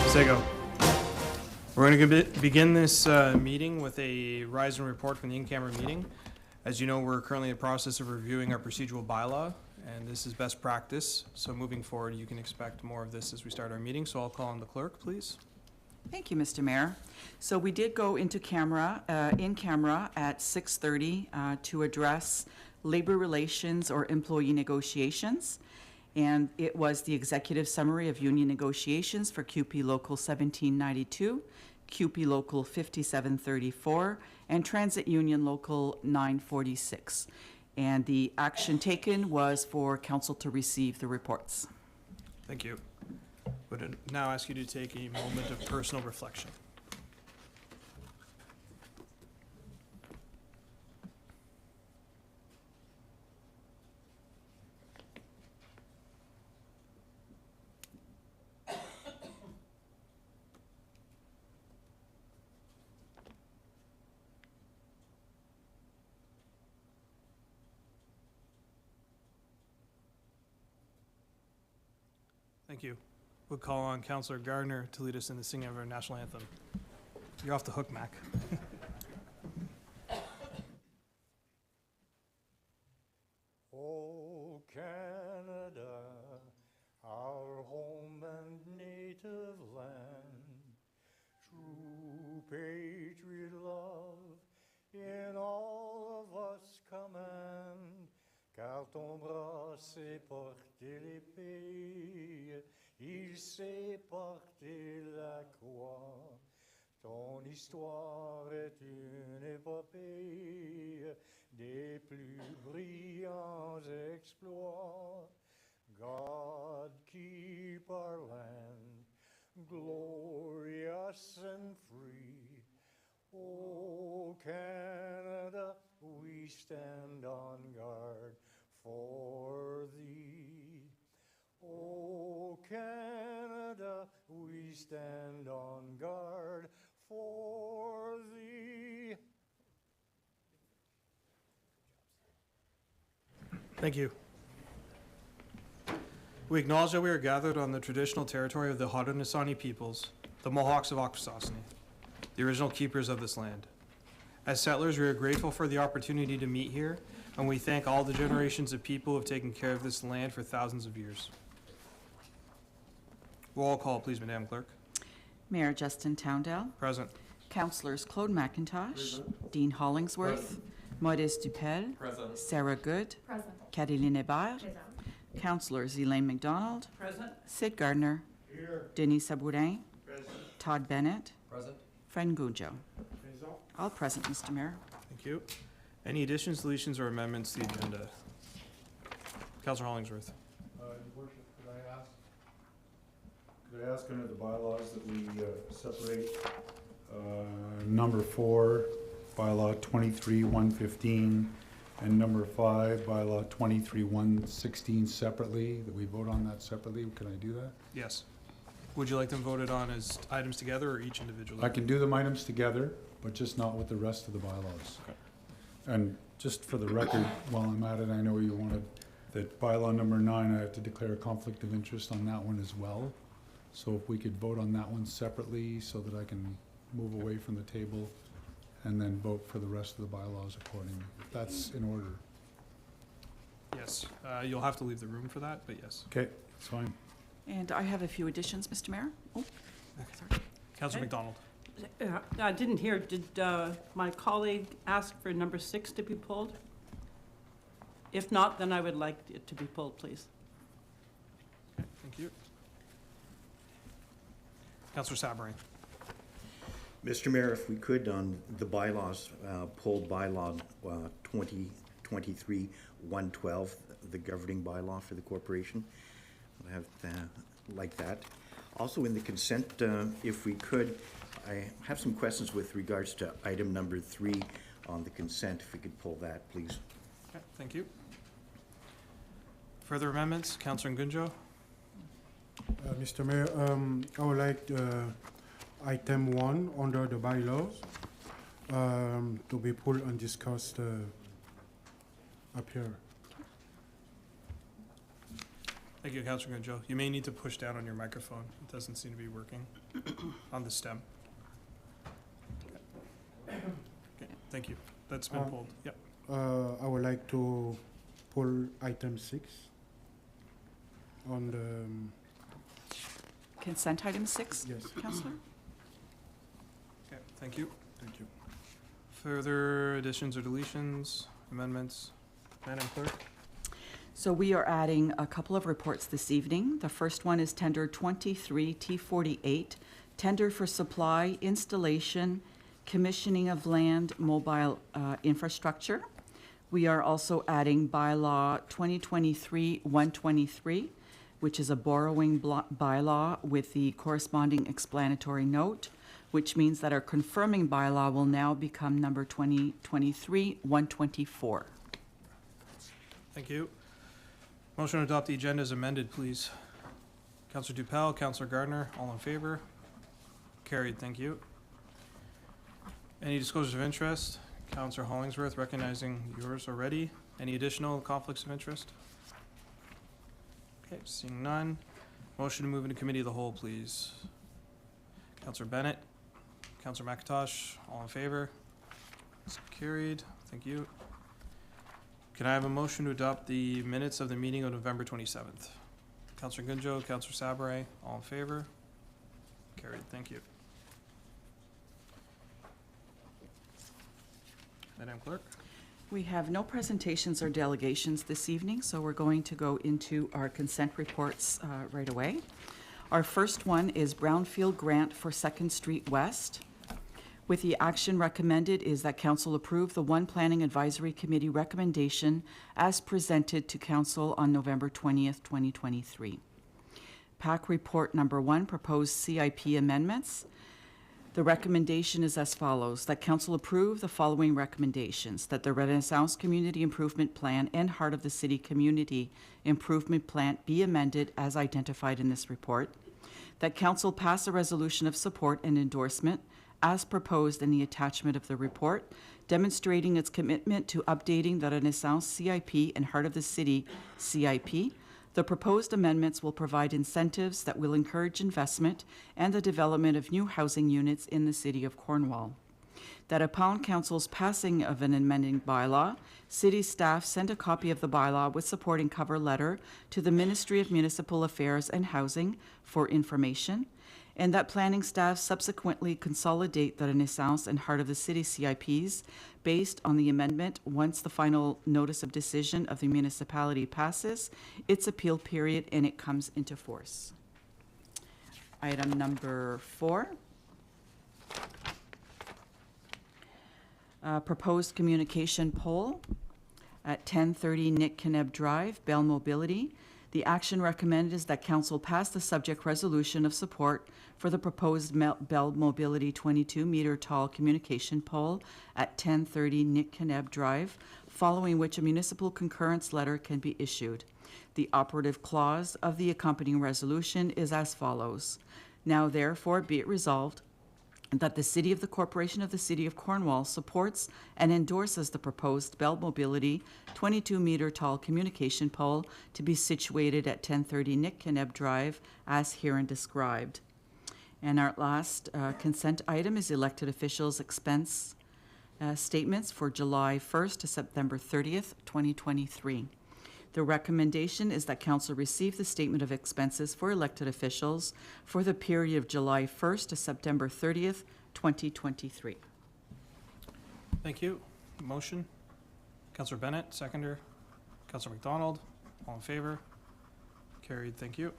Sego. We're going to begin this meeting with a rise and report from the in-camera meeting. As you know, we're currently in the process of reviewing our procedural bylaw, and this is best practice. So moving forward, you can expect more of this as we start our meeting. So I'll call on the clerk, please. Thank you, Mr. Mayor. So we did go into camera, in camera at 6:30 to address labor relations or employee negotiations. And it was the executive summary of union negotiations for QP Local 1792, QP Local 5734, and Transit Union Local 946. And the action taken was for council to receive the reports. Thank you. Would now ask you to take a moment of personal reflection. Thank you. We'll call on Councillor Gardner to lead us in the singing of our national anthem. You're off the hook, Mac. Oh, Canada, our home and native land, true patriot love in all of us command, car ton bras sait porter l'épée, il sait porter la croix. Ton histoire est une épopée des plus brillants exploits. God keep our land glorious and free. Oh, Canada, we stand on guard for thee. Oh, Canada, we stand on guard for thee. Thank you. We acknowledge that we are gathered on the traditional territory of the Haudenosaunee peoples, the Mohawks of Akwesasne, the original keepers of this land. As settlers, we are grateful for the opportunity to meet here, and we thank all the generations of people who have taken care of this land for thousands of years. Roll call, please, Madam Clerk. Mayor Justin Towndale. Present. Councillors Claude McIntosh. Present. Dean Hollingsworth. Present. Maurice Dupel. Present. Sarah Good. Present. Caroline Hébert. Present. Councillors Elaine McDonald. Present. Sid Gardner. Here. Denis Sabourin. Present. Todd Bennett. Present. Fred Goujo. Present. All present, Mr. Mayor. Thank you. Any additions, deletions, or amendments to the agenda? Councillor Hollingsworth. Your Worship, could I ask under the bylaws that we separate number 4, bylaw 23-115, and number 5, bylaw 23-116 separately, that we vote on that separately? Can I do that? Yes. Would you like them voted on as items together or each individually? I can do them items together, but just not with the rest of the bylaws. Okay. And just for the record, while I'm at it, I know you wanted that bylaw number 9, I have to declare a conflict of interest on that one as well. So if we could vote on that one separately so that I can move away from the table and then vote for the rest of the bylaws accordingly. If that's in order. Yes. You'll have to leave the room for that, but yes. Okay, that's fine. And I have a few additions, Mr. Mayor. Oh, sorry. Councillor Okay. McDonald. I didn't hear, did my colleague ask for number 6 to be pulled? If not, then I would like it to be pulled, please. Okay, thank you. Councillor Sabourin. Mr. Mayor, if we could, on the bylaws, pulled bylaw 2023-112, the governing bylaw for the corporation. I have like that. Also in the consent, if we could, I have some questions with regards to item number 3 on the consent. If we could pull that, please. Okay, thank you. Further amendments? Councillor Ngunjo. Mr. Mayor, I would like item 1 under the bylaws to be pulled and discussed up here. Thank you, Councillor Gunjo. You may need to push down on your microphone. It doesn't seem to be working on the stem. Okay, thank you. That's been pulled. Yep. I would like to pull item 6 on the, Consent item 6, yes, Councillor? Okay, thank you. thank you. Further additions or deletions, amendments? Madam Clerk? So we are adding a couple of reports this evening. The first one is tender 23 T48, tender for supply, installation, commissioning of land mobile infrastructure. We are also adding bylaw 2023-123, which is a borrowing bylaw with the corresponding explanatory note, which means that our confirming bylaw will now become number 2023-124. Thank you. Motion to adopt the agenda as amended, please. Councillor Dupel, Councillor Gardner, all in favor? Carried, thank you. Any disclosures of interest? Councillor Hollingsworth, recognizing yours already. Any additional conflicts of interest? Okay, seeing none. Motion to move into committee of the whole, please. Councillor Bennett, Councillor McIntosh, all in favor? It's carried, thank you. Can I have a motion to adopt the minutes of the meeting of November 27th? Councillor Gunjo, Councillor Sabare, all in favor? Carried, thank you. Madam Clerk? We have no presentations or delegations this evening, so we're going to go into our consent reports right away. Our first one is Brownfield Grant for 2nd Street West. With the action recommended is that Council approve the One Planning Advisory Committee recommendation as presented to Council on November 20th, 2023. PAC Report Number 1, Proposed CIP Amendments. The recommendation is as follows, that Council approve the following recommendations, that the Renaissance Community Improvement Plan and Heart of the City Community Improvement Plan be amended as identified in this report, that Council pass a resolution of support and endorsement as proposed in the attachment of the report, demonstrating its commitment to updating the Renaissance CIP and Heart of the City CIP. The proposed amendments will provide incentives that will encourage investment and the development of new housing units in the City of Cornwall. That upon Council's passing of an amending bylaw, City staff send a copy of the bylaw with supporting cover letter to the Ministry of Municipal Affairs and Housing for information, and that planning staff subsequently consolidate the Renaissance and Heart of the City CIPs based on the amendment once the final notice of decision of the municipality passes its appeal period and it comes into force. Item number 4. Proposed communication pole at 1030 Nick Keneb Drive, Bell Mobility. The action recommended is that Council pass the subject resolution of support for the proposed Bell Mobility 22-meter tall communication pole at 1030 Nick Keneb Drive, following which a municipal concurrence letter can be issued. The operative clause of the accompanying resolution is as follows. Now therefore be it resolved that the City of the Corporation of the City of Cornwall supports and endorses the proposed Bell Mobility 22-meter tall communication pole to be situated at 1030 Nick Keneb Drive as herein described. And our last consent item is elected officials' expense statements for July 1st to September 30th, 2023. The recommendation is that Council receive the statement of expenses for elected officials for the period of July 1st to September 30th, 2023. Thank you. Motion? Councillor Bennett, seconder. Councillor McDonald, all in favor? Carried, thank you.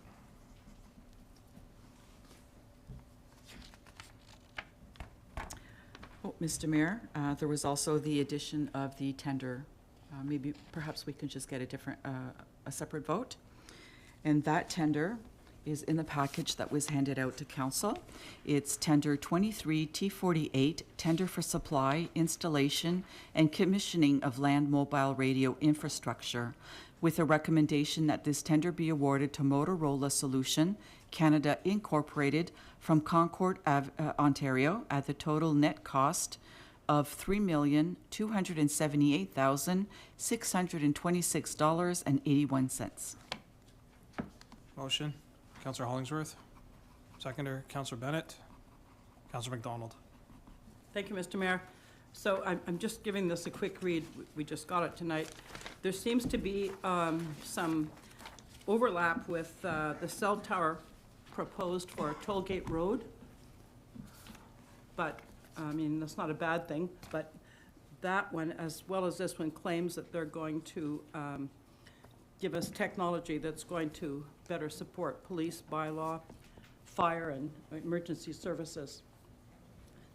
Oh, Mr. Mayor, there was also the addition of the tender. Maybe perhaps we can just get a separate vote. And that tender is in the package that was handed out to Council. It's tender 23 T48, tender for supply, installation, and commissioning of land mobile radio infrastructure, with a recommendation that this tender be awarded to Motorola Solution Canada Incorporated from Concord, Ontario, at the total net cost of $3,278,626.81. Motion, Counselor Hollingsworth. Seconder, Counselor Bennett. Counselor McDonald. Thank you, Mr. Mayor. So I'm just giving this a quick read. We just got it tonight. There seems to be some overlap with the cell tower proposed for Tollgate Road. But, I mean, that's not a bad thing, but that one, as well as this one, claims that they're going to give us technology that's going to better support police bylaw, fire, and emergency services.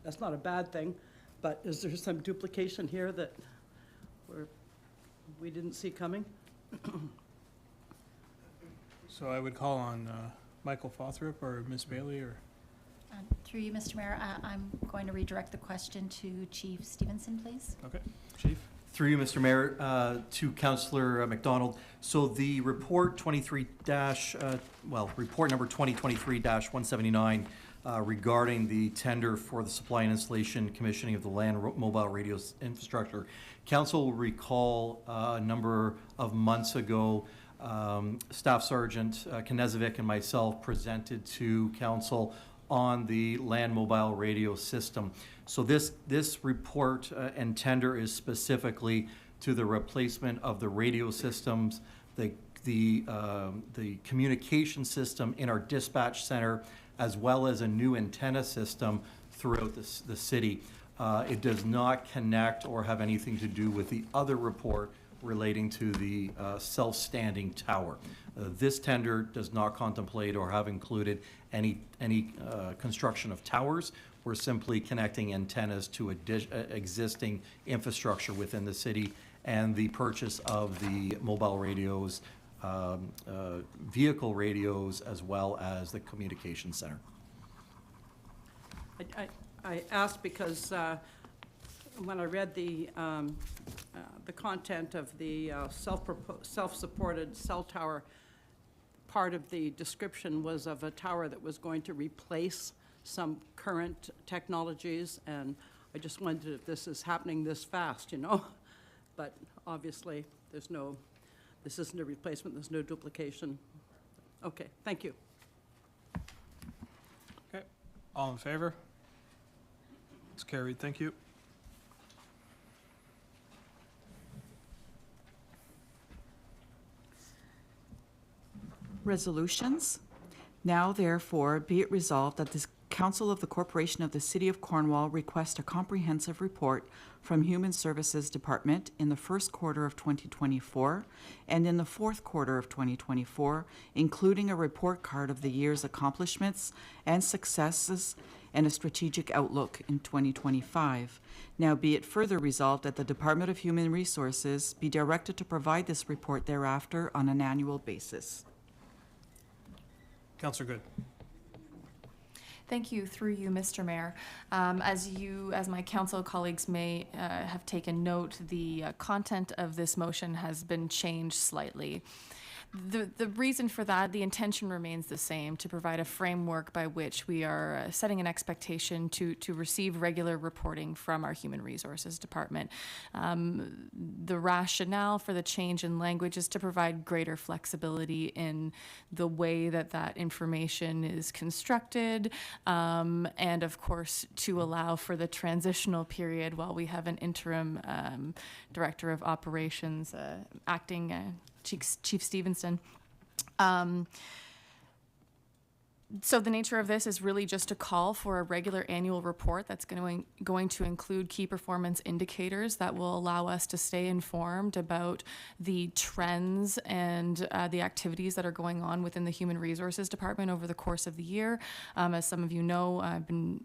That's not a bad thing, but is there some duplication here that we didn't see coming? So I would call on Michael Fothrop or Ms. Bailey or... Through you, Mr. Mayor, I'm going to redirect the question to Chief Stevenson, please. Okay, Chief? Through you, Mr. Mayor, to Councillor McDonald. So the report report number 2023-179 regarding the tender for the supply and installation commissioning of the land mobile radio infrastructure. Council will recall a number of months ago, Staff Sergeant Knezovic and myself presented to Council on the land mobile radio system. So this report and tender is specifically to the replacement of the radio systems, the communication system in our dispatch center, as well as a new antenna system throughout the city. It does not connect or have anything to do with the other report relating to the self-standing tower. This tender does not contemplate or have included any construction of towers. We're simply connecting antennas to existing infrastructure within the city and the purchase of the mobile radios, vehicle radios, as well as the communication center. I asked because when I read the content of the self-supported cell tower, part of the description was of a tower that was going to replace some current technologies, and I just wondered if this is happening this fast, you know? But obviously, this isn't a replacement, there's no duplication. Okay, thank you. Okay, all in favor? It's carried, thank you. Resolutions. Now therefore be it resolved that the Council of the Corporation of the City of Cornwall request a comprehensive report from Human Services Department in the first quarter of 2024 and in the fourth quarter of 2024, including a report card of the year's accomplishments and successes and a strategic outlook in 2025. Now be it further resolved that the Department of Human Resources be directed to provide this report thereafter on an annual basis. Councillor Good. Thank you. Through you, Mr. Mayor. As my council colleagues may have taken note, the content of this motion has been changed slightly. The reason for that, the intention remains the same, to provide a framework by which we are setting an expectation to receive regular reporting from our Human Resources Department. The rationale for the change in language is to provide greater flexibility in the way that information is constructed, and of course to allow for the transitional period while we have an interim Director of Operations, acting Chief Stevenson. So the nature of this is really just a call for a regular annual report that's going to include key performance indicators that will allow us to stay informed about the trends and the activities that are going on within the Human Resources Department over the course of the year. As some of you know, I've been,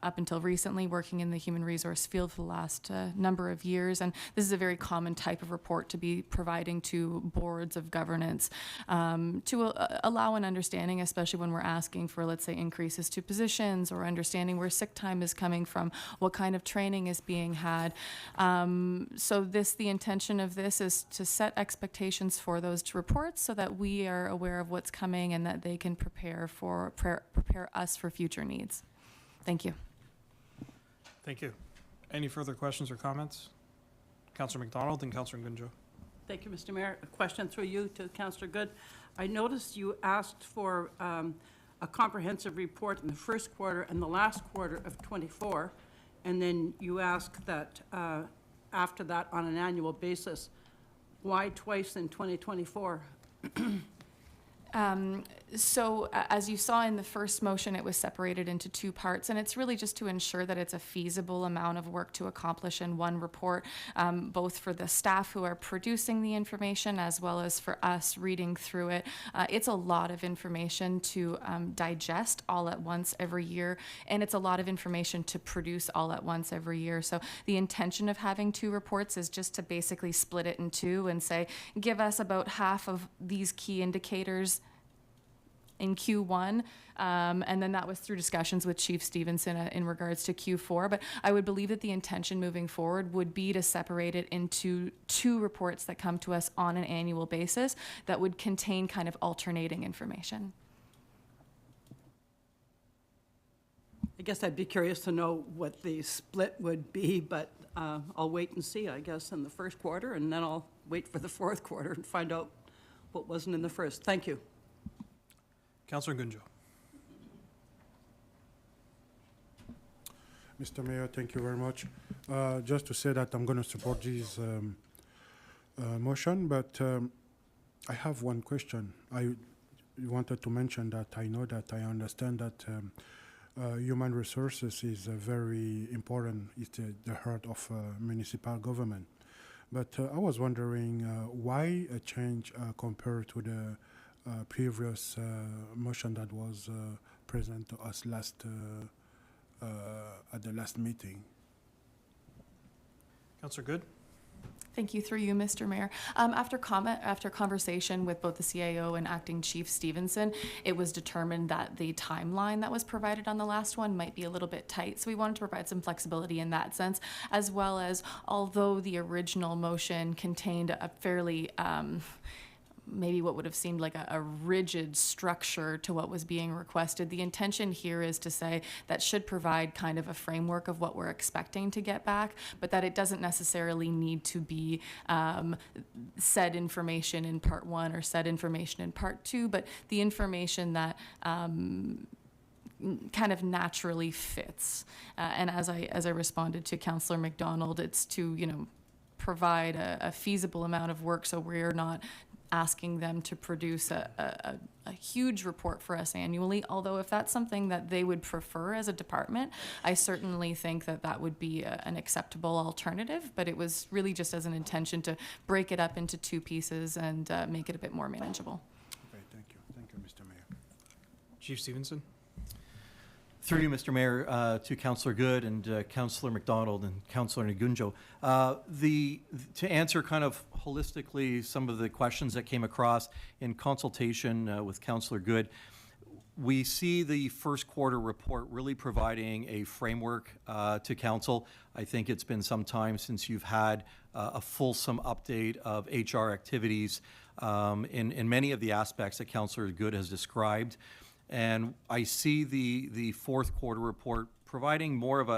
up until recently, working in the human resource field for the last number of years, and this is a very common type of report to be providing to boards of governance to allow an understanding, especially when we're asking for, let's say, increases to positions or understanding where sick time is coming from, what kind of training is being had. So the intention of this is to set expectations for those reports so that we are aware of what's coming and that they can prepare us for future needs. Thank you. Thank you. Any further questions or comments? Councillor McDonald and Councillor Gunjo. Thank you, Mr. Mayor. A question through you to Councillor Good. I noticed you asked for a comprehensive report in the first quarter and the last quarter of '24, and then you asked that after that on an annual basis. Why twice in 2024? So as you saw in the first motion, it was separated into two parts, and it's really just to ensure that it's a feasible amount of work to accomplish in one report, both for the staff who are producing the information as well as for us reading through it. It's a lot of information to digest all at once every year, and it's a lot of information to produce all at once every year. So the intention of having two reports is just to basically split it in two and say, give us about half of these key indicators in Q1, and then that was through discussions with Chief Stevenson in regards to Q4. But I would believe that the intention moving forward would be to separate it into two reports that come to us on an annual basis that would contain kind of alternating information. I guess I'd be curious to know what the split would be, but I'll wait and see, I guess, in the first quarter, and then I'll wait for the fourth quarter and find out what wasn't in the first. Thank you. Councillor Gunjo. Mr. Mayor, thank you very much. Just to say that I'm going to support this motion, but I have one question. I wanted to mention that I know that I understand that human resources is very important. It's the heart of municipal government. But I was wondering why a change compared to the previous motion that was presented to us at the last meeting. Councillor Good. Thank you, through you, Mr. Mayor. After conversation with both the CAO and Acting Chief Stevenson, it was determined that the timeline that was provided on the last one might be a little bit tight. So we wanted to provide some flexibility in that sense, as well as, although the original motion contained a fairly maybe what would have seemed like a rigid structure to what was being requested. The intention here is to say that should provide kind of a framework of what we're expecting to get back, but that it doesn't necessarily need to be said information in part one or said information in part two, but the information that kind of naturally fits. And as I responded to Councillor McDonald, it's to, provide a feasible amount of work so we're not asking them to produce a huge report for us annually, although if that's something that they would prefer as a department, I certainly think that that would be an acceptable alternative, but it was really just as an intention to break it up into two pieces and make it a bit more manageable. Okay, thank you. Thank you, Mr. Mayor. Chief Stevenson. Through you, Mr. Mayor, to Councillor Good and Councillor McDonald and Councillor Nagunjo. To answer kind of holistically some of the questions that came across in consultation with Councillor Good, we see the first quarter report really providing a framework to council. I think it's been some time since you've had a fulsome update of HR activities in many of the aspects that Councillor Good has described. And I see the fourth quarter report providing more of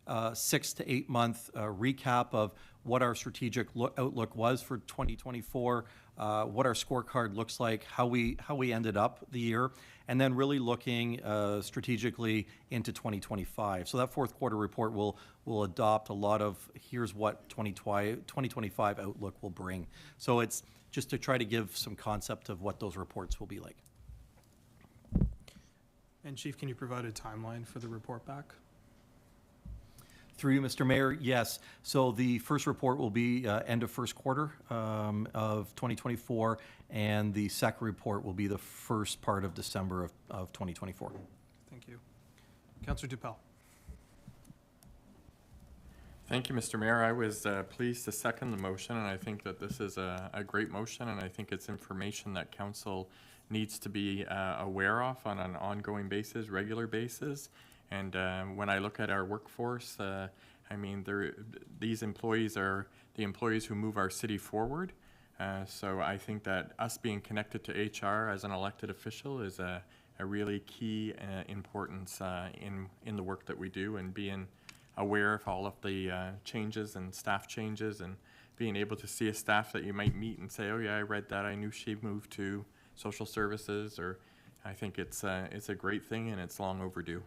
a 6 to 8 month recap of what our strategic outlook was for 2024, what our scorecard looks like, how we ended up the year, and then really looking strategically into 2025. So that fourth quarter report will adopt a lot of here's what 2025 outlook will bring. So it's just to try to give some concept of what those reports will be like. And Chief, can you provide a timeline for the report back? Through you, Mr. Mayor, yes. So the first report will be end of first quarter of 2024, and the second report will be the first part of December of 2024. Thank you. Councillor Dupel. Thank you, Mr. Mayor. I was pleased to second the motion, and I think that this is a great motion, and I think it's information that council needs to be aware of on an ongoing basis, regular basis. And when I look at our workforce, I mean, these employees are the employees who move our city forward. So I think that us being connected to HR as an elected official is a really key importance in the work that we do, and being aware of all of the changes and staff changes and being able to see a staff that you might meet and say, oh yeah, I read that, I knew she moved to social services, or I think it's a great thing and it's long overdue.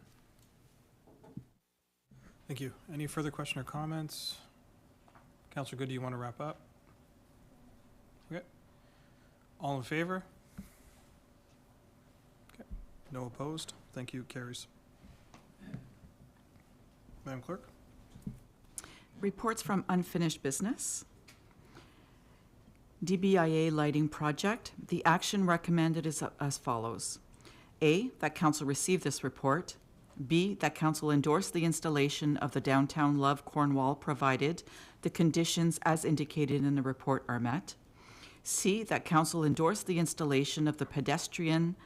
Thank you. Any further question or comments? Councillor Good, do you want to wrap up? Okay. All in favor? Okay. No opposed? Thank you. Carries. Madam Clerk? Reports from unfinished business. DBIA lighting project. The action recommended is as follows. A, that council receive this report. B, that council endorse the installation of the downtown Love Cornwall provided the conditions as indicated in the report are met. C, that council endorse the installation of the pedestrian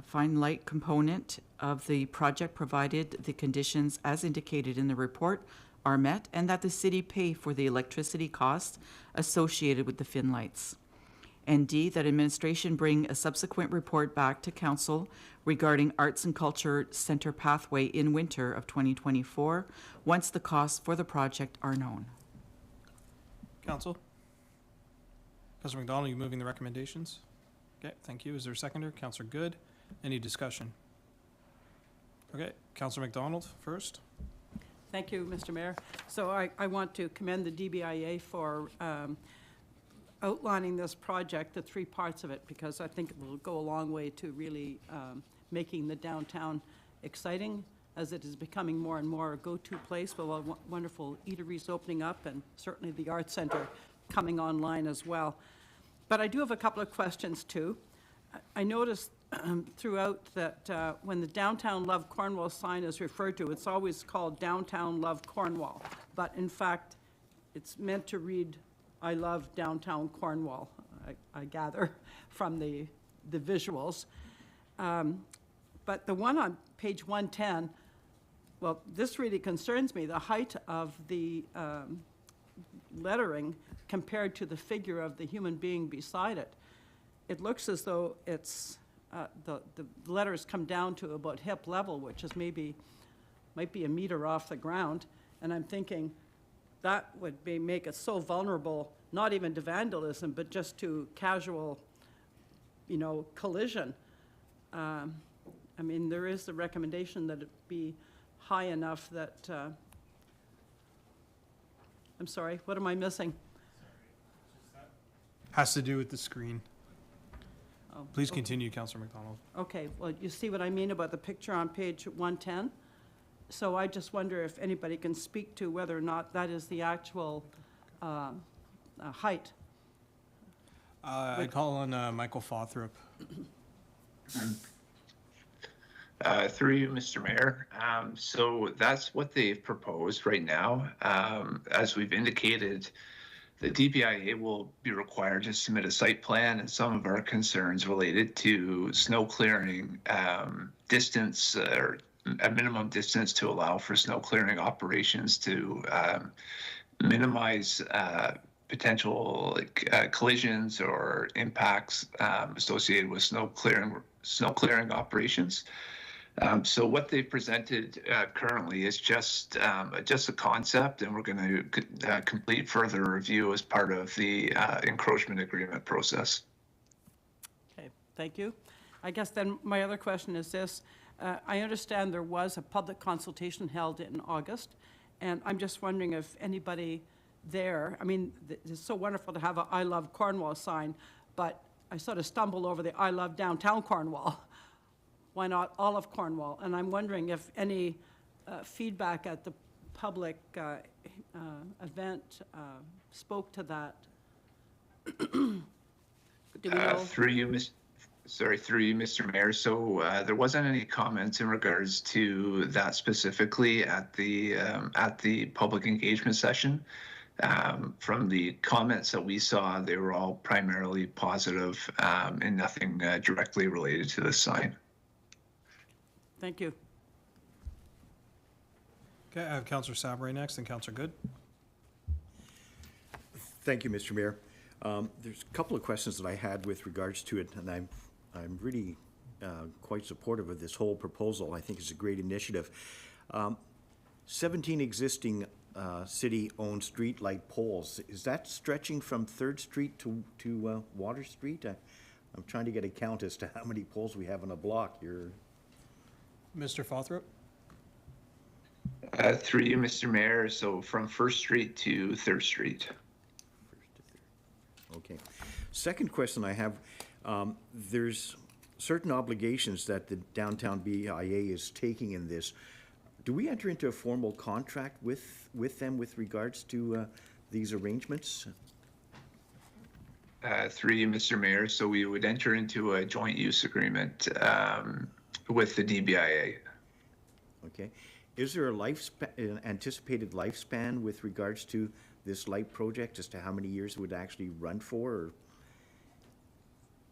fine light component of the project provided the conditions as indicated in the report are met, and that the city pay for the electricity costs associated with the fin lights. And D, that administration bring a subsequent report back to council regarding Arts and Culture Center pathway in winter of 2024, once the costs for the project are known. Council? Councillor McDonald, you moving the recommendations? Okay, thank you. Is there a seconder? Councillor Good. Any discussion? Okay, Councillor McDonald first. Thank you, Mr. Mayor. So I want to commend the DBIA for outlining this project, the three parts of it, because I think it will go a long way to really making the downtown exciting, as it is becoming more and more a go-to place with wonderful eateries opening up, and certainly the Arts Center coming online as well. But I do have a couple of questions too. I noticed throughout that when the Downtown Love Cornwall sign is referred to, it's always called Downtown Love Cornwall. But in fact, it's meant to read, I love downtown Cornwall, I gather from the visuals. But the one on page 110, well, this really concerns me, the height of the lettering compared to the figure of the human being beside it. It looks as though it's, the letters come down to about hip level, which is might be a meter off the ground. And I'm thinking that would make it so vulnerable, not even to vandalism, but just to casual, collision. I mean, there is the recommendation that it be high enough that, I'm sorry, what am I missing? Has to do with the screen. Oh, Please okay. continue, Councillor McDonald. Okay, well, you see what I mean about the picture on page 110? So I just wonder if anybody can speak to whether or not that is the actual height. I call on Michael Fawthorpe. Through you, Mr. Mayor. So that's what they've proposed right now. As we've indicated, the DBIA will be required to submit a site plan, and some of our concerns related to snow clearing distance, or a minimum distance to allow for snow clearing operations to minimize potential collisions or impacts associated with snow clearing operations. So what they've presented currently is just a concept, and we're going to complete further review as part of the encroachment agreement process. Okay, thank you. I guess then my other question is this. I understand there was a public consultation held in August, and I'm just wondering if anybody there, I mean, it's so wonderful to have a I Love Cornwall sign, but I sort of stumbled over the I Love Downtown Cornwall. Why not all of Cornwall? And I'm wondering if any feedback at the public event spoke to that. Do we know? Through you, Mr. Mayor. So there wasn't any comments in regards to that specifically at the public engagement session. From the comments that we saw, they were all primarily positive and nothing directly related to the sign. Thank you. Okay, I have Councillor Sabray next, and Councillor Good. Thank you, Mr. Mayor. There's a couple of questions that I had with regards to it, and I'm really quite supportive of this whole proposal. I think it's a great initiative. 17 existing city-owned streetlight poles. Is that stretching from 3rd Street to Water Street? I'm trying to get a count as to how many poles we have on a block here. Mr. Fothrop? Through you, Mr. Mayor, so from First Street to 3rd Street. Okay. Second question I have, there's certain obligations that the downtown BIA is taking in this. Do we enter into a formal contract with them with regards to these arrangements? Through you, Mr. Mayor, so we would enter into a joint use agreement with the DBIA. Okay. Is there a an anticipated lifespan with regards to this light project as to how many years it would actually run for?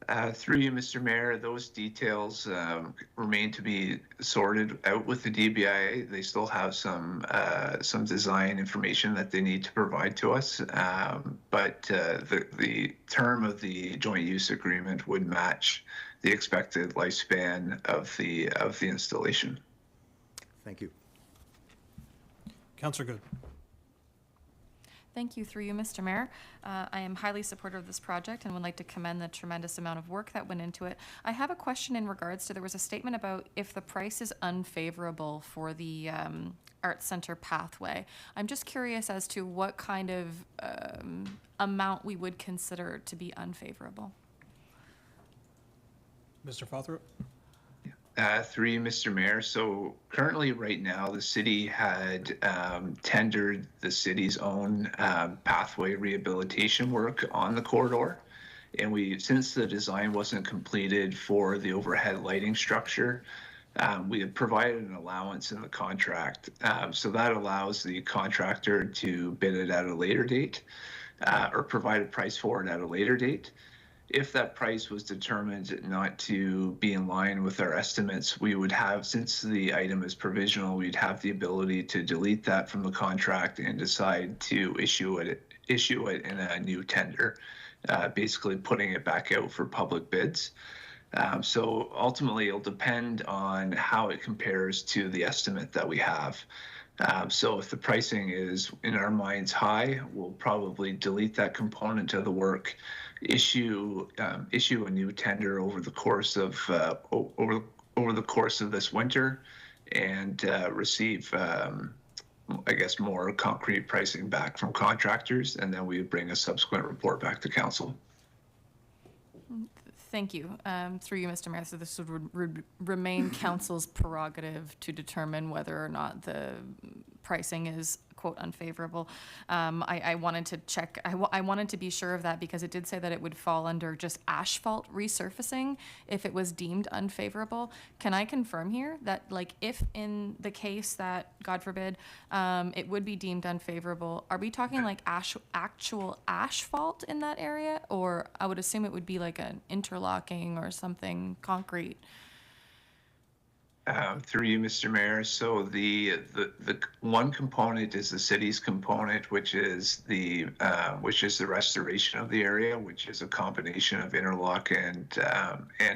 Or? Through you, Mr. Mayor, those details remain to be sorted out with the DBIA. They still have some design information that they need to provide to us, but the term of the joint use agreement would match the expected lifespan of the installation. Thank you. Councillor Good. Thank you. Through you, Mr. Mayor. I am highly supportive of this project and would like to commend the tremendous amount of work that went into it. I have a question in regards to, there was a statement about if the price is unfavorable for the Arts Center pathway. I'm just curious as to what kind of amount we would consider to be unfavorable. Mr. Fothrop? Through you, Mr. Mayor. So currently, right now, the city had tendered the city's own pathway rehabilitation work on the corridor. And since the design wasn't completed for the overhead lighting structure, we had provided an allowance in the contract. So that allows the contractor to bid it at a later date or provide a price for it at a later date. If that price was determined not to be in line with our estimates, we would have, since the item is provisional, we'd have the ability to delete that from the contract and decide to issue it in a new tender, basically putting it back out for public bids. So ultimately, it'll depend on how it compares to the estimate that we have. So if the pricing is, in our minds, high, we'll probably delete that component of the work, issue a new tender over the course of this winter, and receive, I guess, more concrete pricing back from contractors, and then we would bring a subsequent report back to council. Thank you. Through you, Mr. Mayor, so this would remain council's prerogative to determine whether or not the pricing is, quote, unfavorable. I wanted to check, I wanted to be sure of that because it did say that it would fall under just asphalt resurfacing if it was deemed unfavorable. Can I confirm here that, like, if in the case that, God forbid, it would be deemed unfavorable, are we talking like actual asphalt in that area? Or I would assume it would be like an interlocking or something concrete. Through you, Mr. Mayor. So the one component is the city's component, which is the restoration of the area, which is a combination of interlock and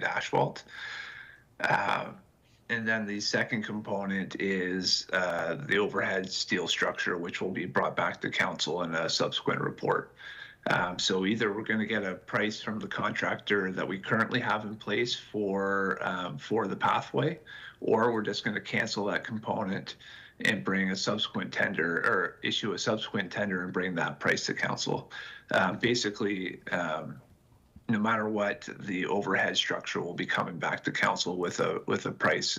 asphalt. And then the second component is the overhead steel structure, which will be brought back to council in a subsequent report. So either we're going to get a price from the contractor that we currently have in place for the pathway, or we're just going to cancel that component and bring a subsequent tender, or issue a subsequent tender and bring that price to council. Basically, no matter what, the overhead structure will be coming back to council with a price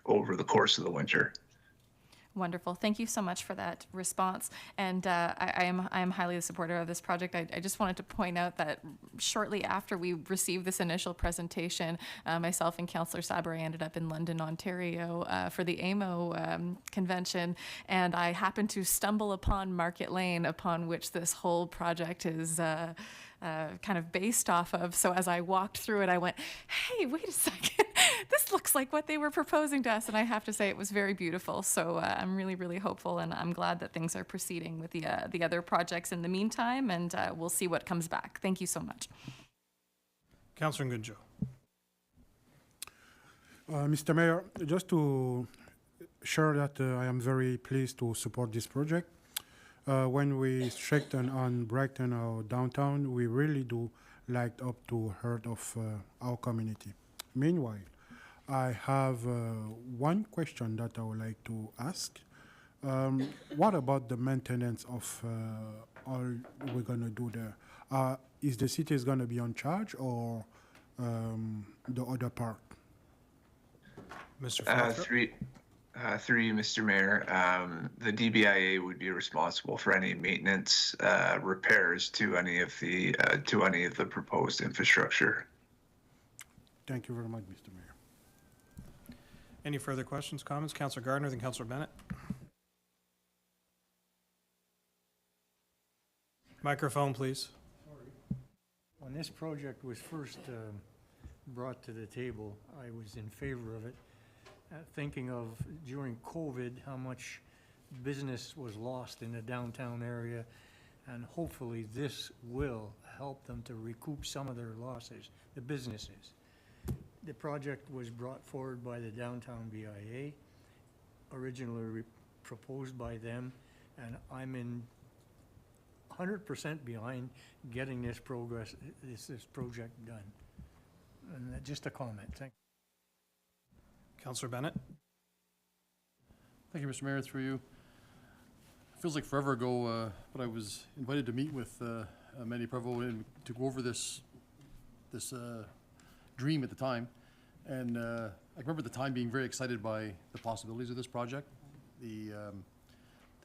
over the course of the winter. Wonderful. Thank you so much for that response. And I am highly supportive of this project. I just wanted to point out that shortly after we received this initial presentation, myself and Councillor Sabri ended up in London, Ontario for the AMO convention. And I happened to stumble upon Market Lane, upon which this whole project is kind of based off of. So as I walked through it, I went, hey, wait a second. This looks like what they were proposing to us. And I have to say it was very beautiful. So I'm really, really hopeful, and I'm glad that things are proceeding with the other projects in the meantime, and we'll see what comes back. Thank you so much. Councillor Goodjoe. Mr. Mayor, just to share that I am very pleased to support this project. when we straighten on Brighton or downtown, we really do light up to heart of our community. Meanwhile, I have one question that I would like to ask. What about the maintenance of all we're gonna do there? Is the city is gonna be on charge or the other part? Mr. Fothra? Through you, Mr. Mayor, the DBIA would be responsible for any maintenance, repairs to any of the proposed infrastructure. Thank you very much, Mr. Mayor. Any further questions, comments? Councillor Gardner, then Councillor Bennett. Microphone, please. When this project was first brought to the table, I was in favor of it, thinking of during COVID how much business was lost in the downtown area, and hopefully this will help them to recoup some of their losses, the businesses. The project was brought forward by the Downtown BIA, originally proposed by them, and I'm in 100% behind getting this project done. And just a comment. Thank you. Councillor Bennett. Thank you, Mr. Mayor, through you. It feels like forever ago, but I was invited to meet with Mandy Prevost and to go over this dream at the time. And I remember at the time being very excited by the possibilities of this project,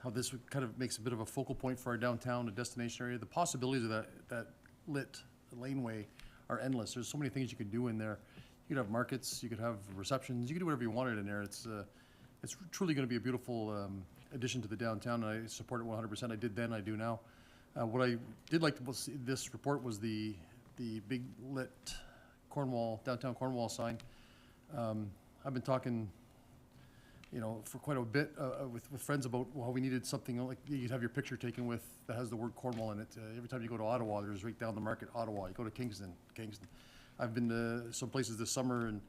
how this kind of makes a bit of a focal point for our downtown, a destination area. The possibilities of that lit laneway are endless. There's so many things you could do in there. You could have markets, you could have receptions, you could do whatever you wanted in there. It's truly going to be a beautiful addition to the downtown, and I support it 100%. I did then, I do now. What I did like to see this report was the big lit Cornwall, downtown Cornwall sign. I've been talking, for quite a bit with friends about how we needed something like you'd have your picture taken with that has the word Cornwall in it. Every time you go to Ottawa, there's right down the market, Ottawa. You go to Kingston. I've been to some places this summer, and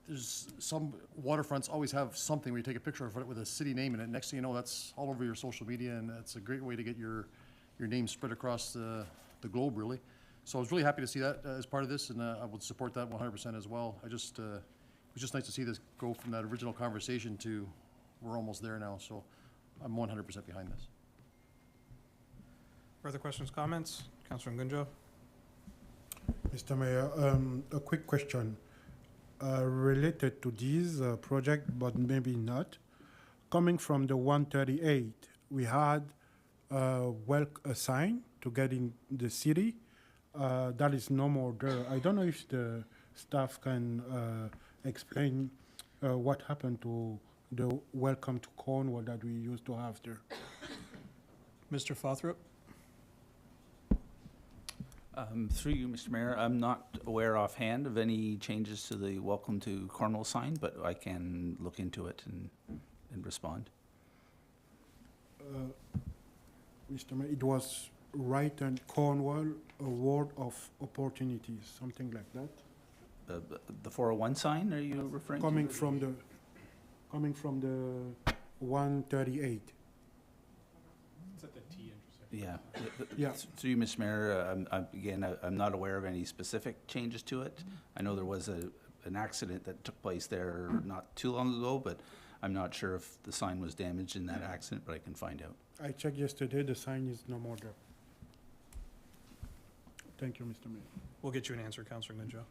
there's some waterfronts always have something where you take a picture of it with a city name in it. Next thing you know, that's all over your social media, and that's a great way to get your name spread across the globe, really. So I was really happy to see that as part of this, and I would support that 100% as well. It was just nice to see this go from that original conversation to we're almost there now. So I'm 100% behind this. Further questions, comments? Councillor Ngunjo. Mr. Mayor, a quick question related to this project, but maybe not. Coming from the 138, we had a sign to get in the city. That is no more there. I don't know if the staff can explain what happened to the welcome to Cornwall that we used to have there. Mr. Fothrop. Through you, Mr. Mayor, I'm not aware offhand of any changes to the welcome to Cornwall sign, but I can look into it and respond. Mr. Mayor, it was right and Cornwall, a word of opportunities, something like that. The 401 sign, are you referring coming to? Coming from the 138. It's at the T intersection. Yeah. Yeah. Through you, Mr. Mayor, I'm not aware of any specific changes to it. I know there was an accident that took place there not too long ago, but I'm not sure if the sign was damaged in that accident, but I can find out. I checked yesterday, the sign is no more there. Thank you, Mr. Mayor. We'll get you an answer, Councillor Ngunjo.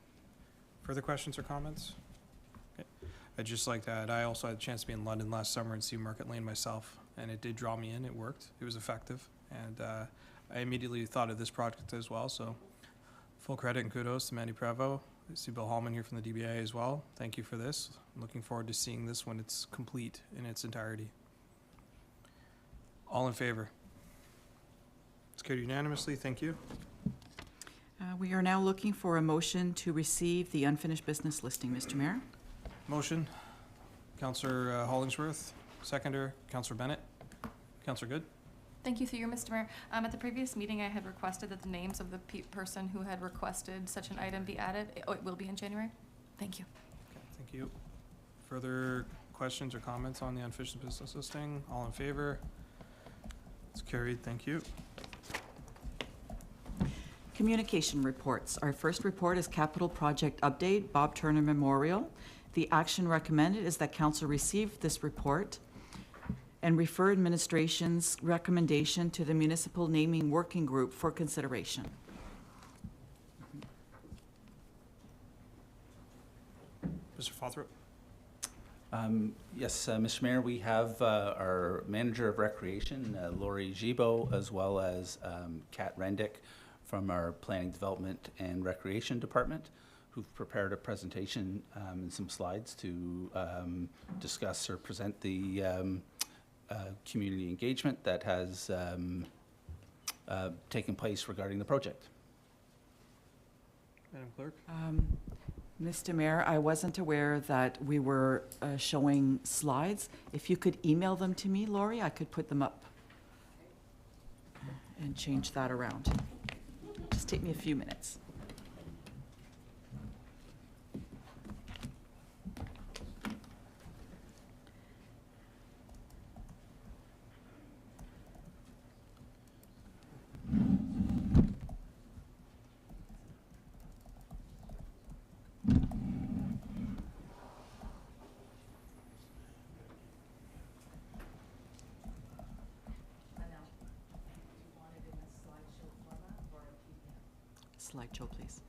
Further questions or comments? Okay. I'd just like to add, I also had a chance to be in London last summer and see Market Lane myself, and it did draw me in. It worked. It was effective, and I immediately thought of this project as well. So, full credit and kudos to Mandy Prevost. I see Bill Hallman here from the DBA as well. Thank you for this. I'm looking forward to seeing this when it's complete in its entirety. All in favor? It's carried unanimously. Thank you. We are now looking for a motion to receive the unfinished business listing, Mr. Mayor. Motion, Councillor Hollingsworth. Seconder, Councillor Bennett. Councillor Good. Thank you, through you, Mr. Mayor. At the previous meeting, I had requested that the names of the person who had requested such an item be added. It will be in January. Thank you. Okay, thank you. Further questions or comments on the unfinished business listing? All in favor? It's carried, thank you. Communication reports. Our first report is capital project update, Bob Turner Memorial. The action recommended is that council receive this report and refer administration's recommendation to the municipal naming working group for consideration. Mr. Fothrop? Yes, Mr. Mayor, we have our Manager of Recreation, Lori Gibo, as well as Kat Rendick from our Planning Development and Recreation Department, who've prepared a presentation and some slides to discuss or present the community engagement that has taken place regarding the project. Madam Clerk? Mr. Mayor, I wasn't aware that we were showing slides. If you could email them to me, Lori, I could put them up and change that around. Just take me a few minutes. Slideshow, please.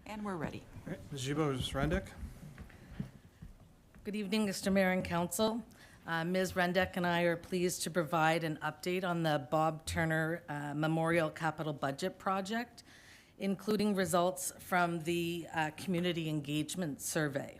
And we're ready. All right, Ms. Gibo, Ms. Rendick? Good evening, Mr. Mayor and Council. Ms. Rendick and I are pleased to provide an update on the Bob Turner Memorial Capital Budget Project, including results from the Community Engagement Survey.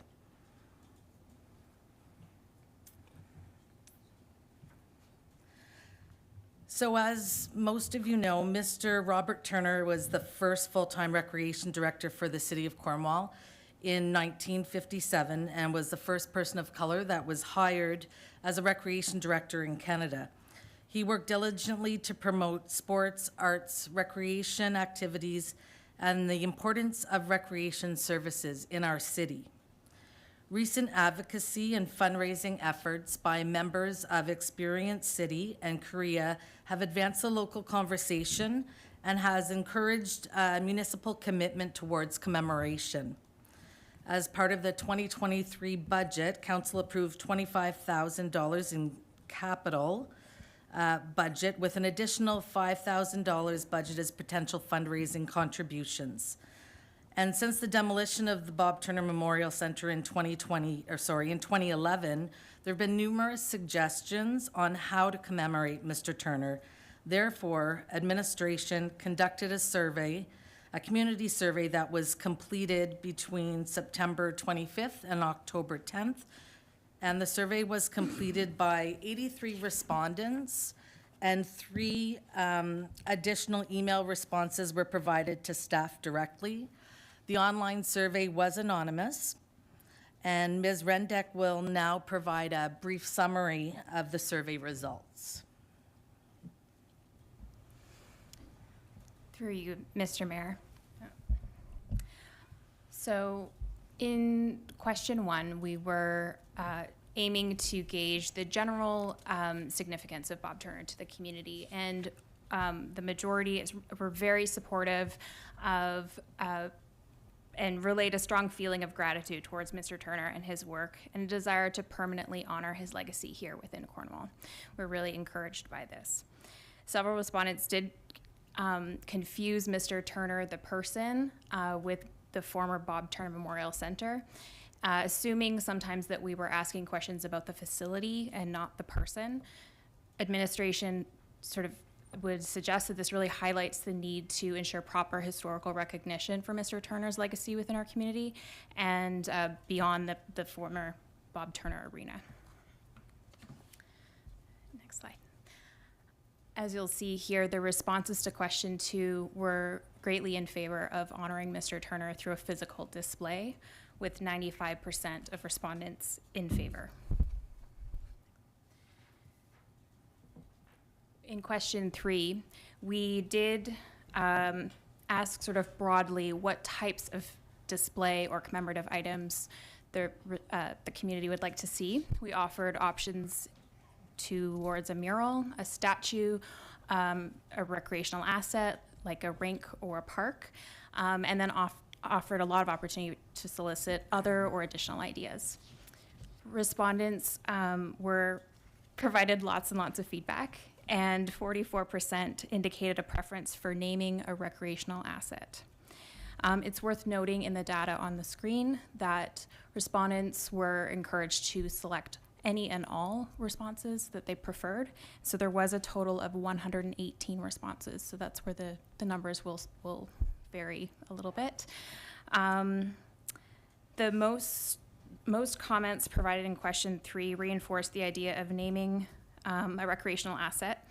So as most of you know, Mr. Robert Turner was the first full-time recreation director for the city of Cornwall in 1957 and was the first person of color that was hired as a recreation director in Canada. He worked diligently to promote sports, arts, recreation activities, and the importance of recreation services in our city. Recent advocacy and fundraising efforts by members of Experience City and Korea have advanced the local conversation and has encouraged municipal commitment towards commemoration. As part of the 2023 budget, Council approved $25,000 in capital budget with an additional $5,000 budget as potential fundraising contributions. And since the demolition of the Bob Turner Memorial Center in 2011, there have been numerous suggestions on how to commemorate Mr. Turner. Therefore, administration conducted a survey, a community survey that was completed between September 25th and October 10th. And the survey was completed by 83 respondents, and 3 additional email responses were provided to staff directly. The online survey was anonymous, and Ms. Rendick will now provide a brief summary of the survey results. Through you, Mr. Mayor. So in question 1, we were aiming to gauge the general significance of Bob Turner to the community, and the majority were very supportive of and relayed a strong feeling of gratitude towards Mr. Turner and his work and a desire to permanently honor his legacy here within Cornwall. We're really encouraged by this. Several respondents did confuse Mr. Turner, the person, with the former Bob Turner Memorial Center, assuming sometimes that we were asking questions about the facility and not the person. Administration sort of would suggest that this really highlights the need to ensure proper historical recognition for Mr. Turner's legacy within our community and beyond the former Bob Turner Arena. Next slide. As you'll see here, the responses to question 2 were greatly in favor of honoring Mr. Turner through a physical display, with 95% of respondents in favor. In question 3, we did ask sort of broadly what types of display or commemorative items the community would like to see. We offered options towards a mural, a statue, a recreational asset like a rink or a park, and then offered a lot of opportunity to solicit other or additional ideas. Respondents were provided lots and lots of feedback, and 44% indicated a preference for naming a recreational asset. It's worth noting in the data on the screen that respondents were encouraged to select any and all responses that they preferred. So there was a total of 118 responses. So that's where the numbers will vary a little bit. The most comments provided in question 3 reinforced the idea of naming a recreational asset.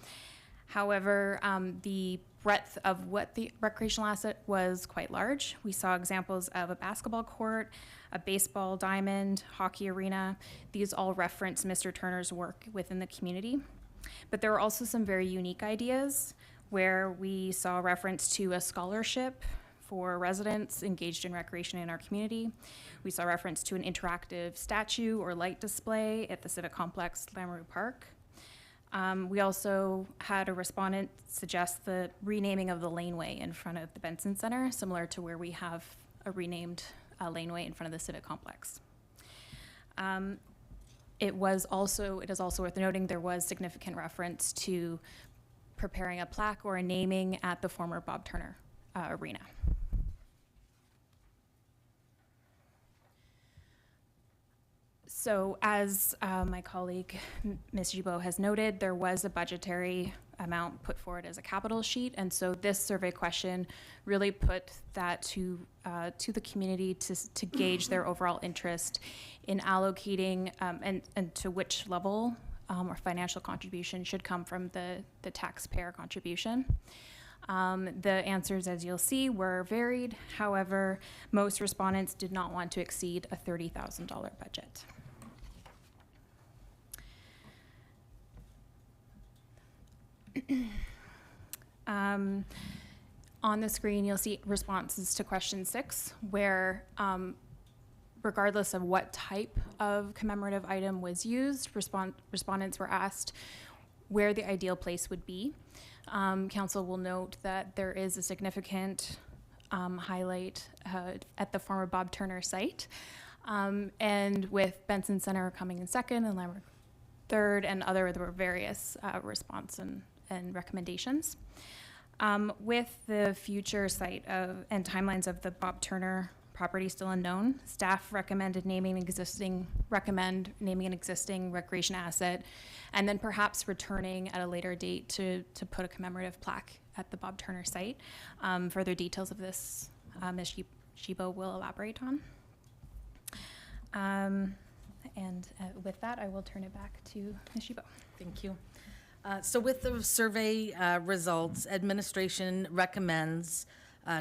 However, the breadth of what the recreational asset was quite large. We saw examples of a basketball court, a baseball diamond, hockey arena. These all reference Mr. Turner's work within the community. But there were also some very unique ideas where we saw reference to a scholarship for residents engaged in recreation in our community. We saw reference to an interactive statue or light display at the Civic Complex, Lamoureux Park. We also had a respondent suggest the renaming of the laneway in front of the Benson Center, similar to where we have a renamed laneway in front of the Civic Complex. It is also worth noting there was significant reference to preparing a plaque or a naming at the former Bob Turner Arena. So as my colleague, Ms. Gibault, has noted, there was a budgetary amount put forward as a capital sheet, and so this survey question really put that to the community to gauge their overall interest in allocating and to which level or financial contribution should come from the taxpayer contribution. The answers, as you'll see, were varied. However, most respondents did not want to exceed a $30,000 budget. On the screen, you'll see responses to question 6, where regardless of what type of commemorative item was used, respondents were asked where the ideal place would be. Council will note that there is a significant highlight at the former Bob Turner site, and with Benson Center coming in second and Lamoureux third, and there were various response and recommendations. With the future site and timelines of the Bob Turner property still unknown, staff recommend naming an existing recreation asset, and then perhaps returning at a later date to put a commemorative plaque at the Bob Turner site. Further details of this, Ms. Gibault will elaborate on. With that, I will turn it back to Ms. Gibault. Thank you. So with the survey results, administration recommends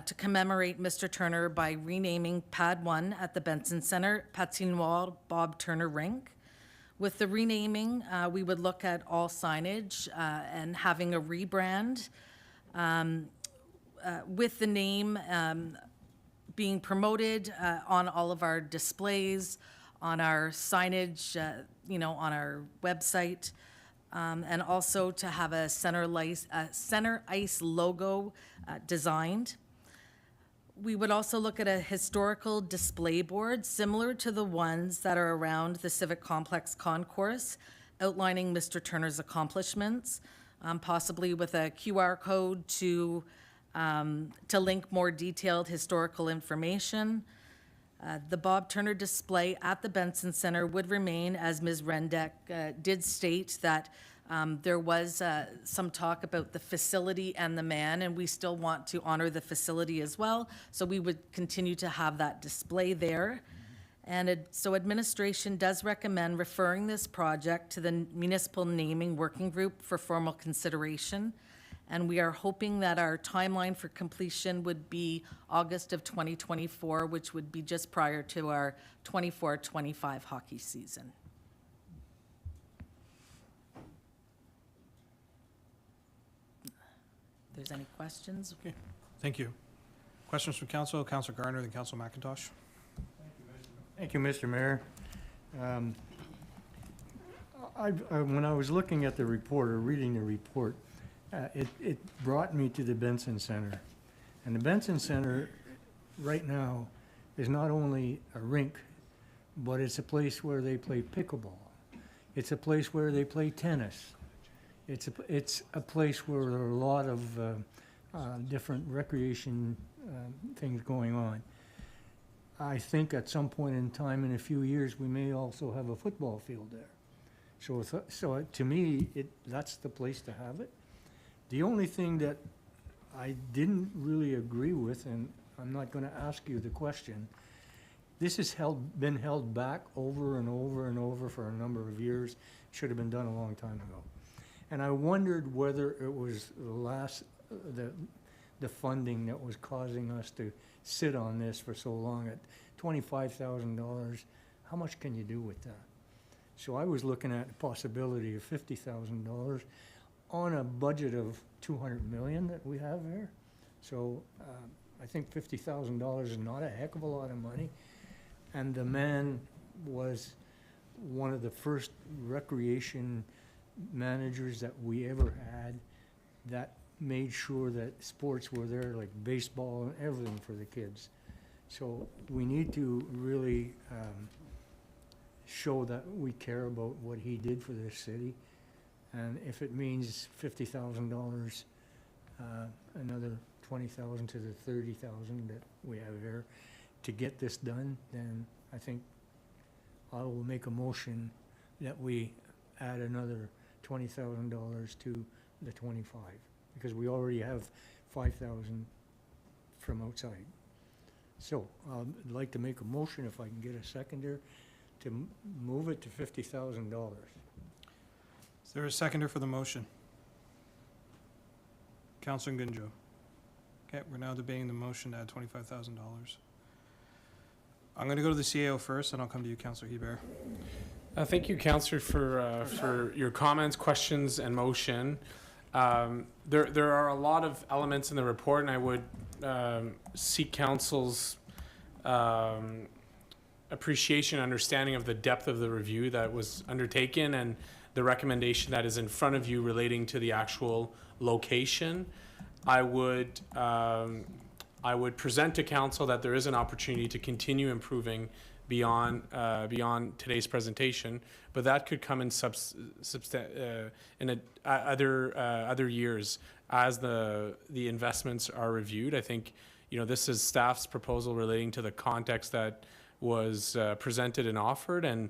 to commemorate Mr. Turner by renaming Pad 1 at the Benson Center, Patinoire Bob Turner Rink. With the renaming, we would look at all signage and having a rebrand with the name being promoted on all of our displays, on our signage, on our website. And also to have a center ice logo designed. We would also look at a historical display board similar to the ones that are around the Civic Complex concourse, outlining Mr. Turner's accomplishments, possibly with a QR code to link more detailed historical information. The Bob Turner display at the Benson Center would remain, as Ms. Rendeck did state that there was some talk about the facility and the man, and we still want to honor the facility as well. So we would continue to have that display there. And so administration does recommend referring this project to the Municipal Naming Working Group for formal consideration. And we are hoping that our timeline for completion would be August of 2024, which would be just prior to our 24-25 hockey season. If there's any questions? Okay, thank you. Questions from council, Councilor Garner, then Councilor McIntosh. Thank you, Mr. Mayor. When I was looking at the report or reading the report, it brought me to the Benson Center. And the Benson Center right now is not only a rink, but it's a place where they play pickleball. It's a place where they play tennis. It's a place where there are a lot of different recreation things going on. I think at some point in time, in a few years, we may also have a football field there. So to me, that's the place to have it. The only thing that I didn't really agree with, and I'm not going to ask you the question, this has been held back over and over and over for a number of years. Should have been done a long time ago. And I wondered whether it was the funding that was causing us to sit on this for so long. At $25,000, how much can you do with that? So I was looking at the possibility of $50,000 on a budget of $200 million that we have there. So I think $50,000 is not a heck of a lot of money. And the man was one of the first recreation managers that we ever had that made sure that sports were there, like baseball and everything for the kids. So we need to really show that we care about what he did for this city. And if it means $50,000, another $20,000 to the $30,000 that we have here to get this done, then I think I will make a motion that we add another $20,000 to the 25, because we already have 5,000 from outside. So I'd like to make a motion, if I can get a seconder, to move it to $50,000. Is there a seconder for the motion? Councilor Gunjo. Okay, we're now debating the motion to add $25,000. I'm going to go to the CAO first, and I'll come to you, Councilor Hebert. Thank you, Councillor, for your comments, questions, and motion. There are a lot of elements in the report, and I would seek Council's appreciation and understanding of the depth of the review that was undertaken and the recommendation that is in front of you relating to the actual location. I would present to Council that there is an opportunity to continue improving beyond today's presentation, but that could come in other years as the investments are reviewed. I think this is staff's proposal relating to the context that was presented and offered, and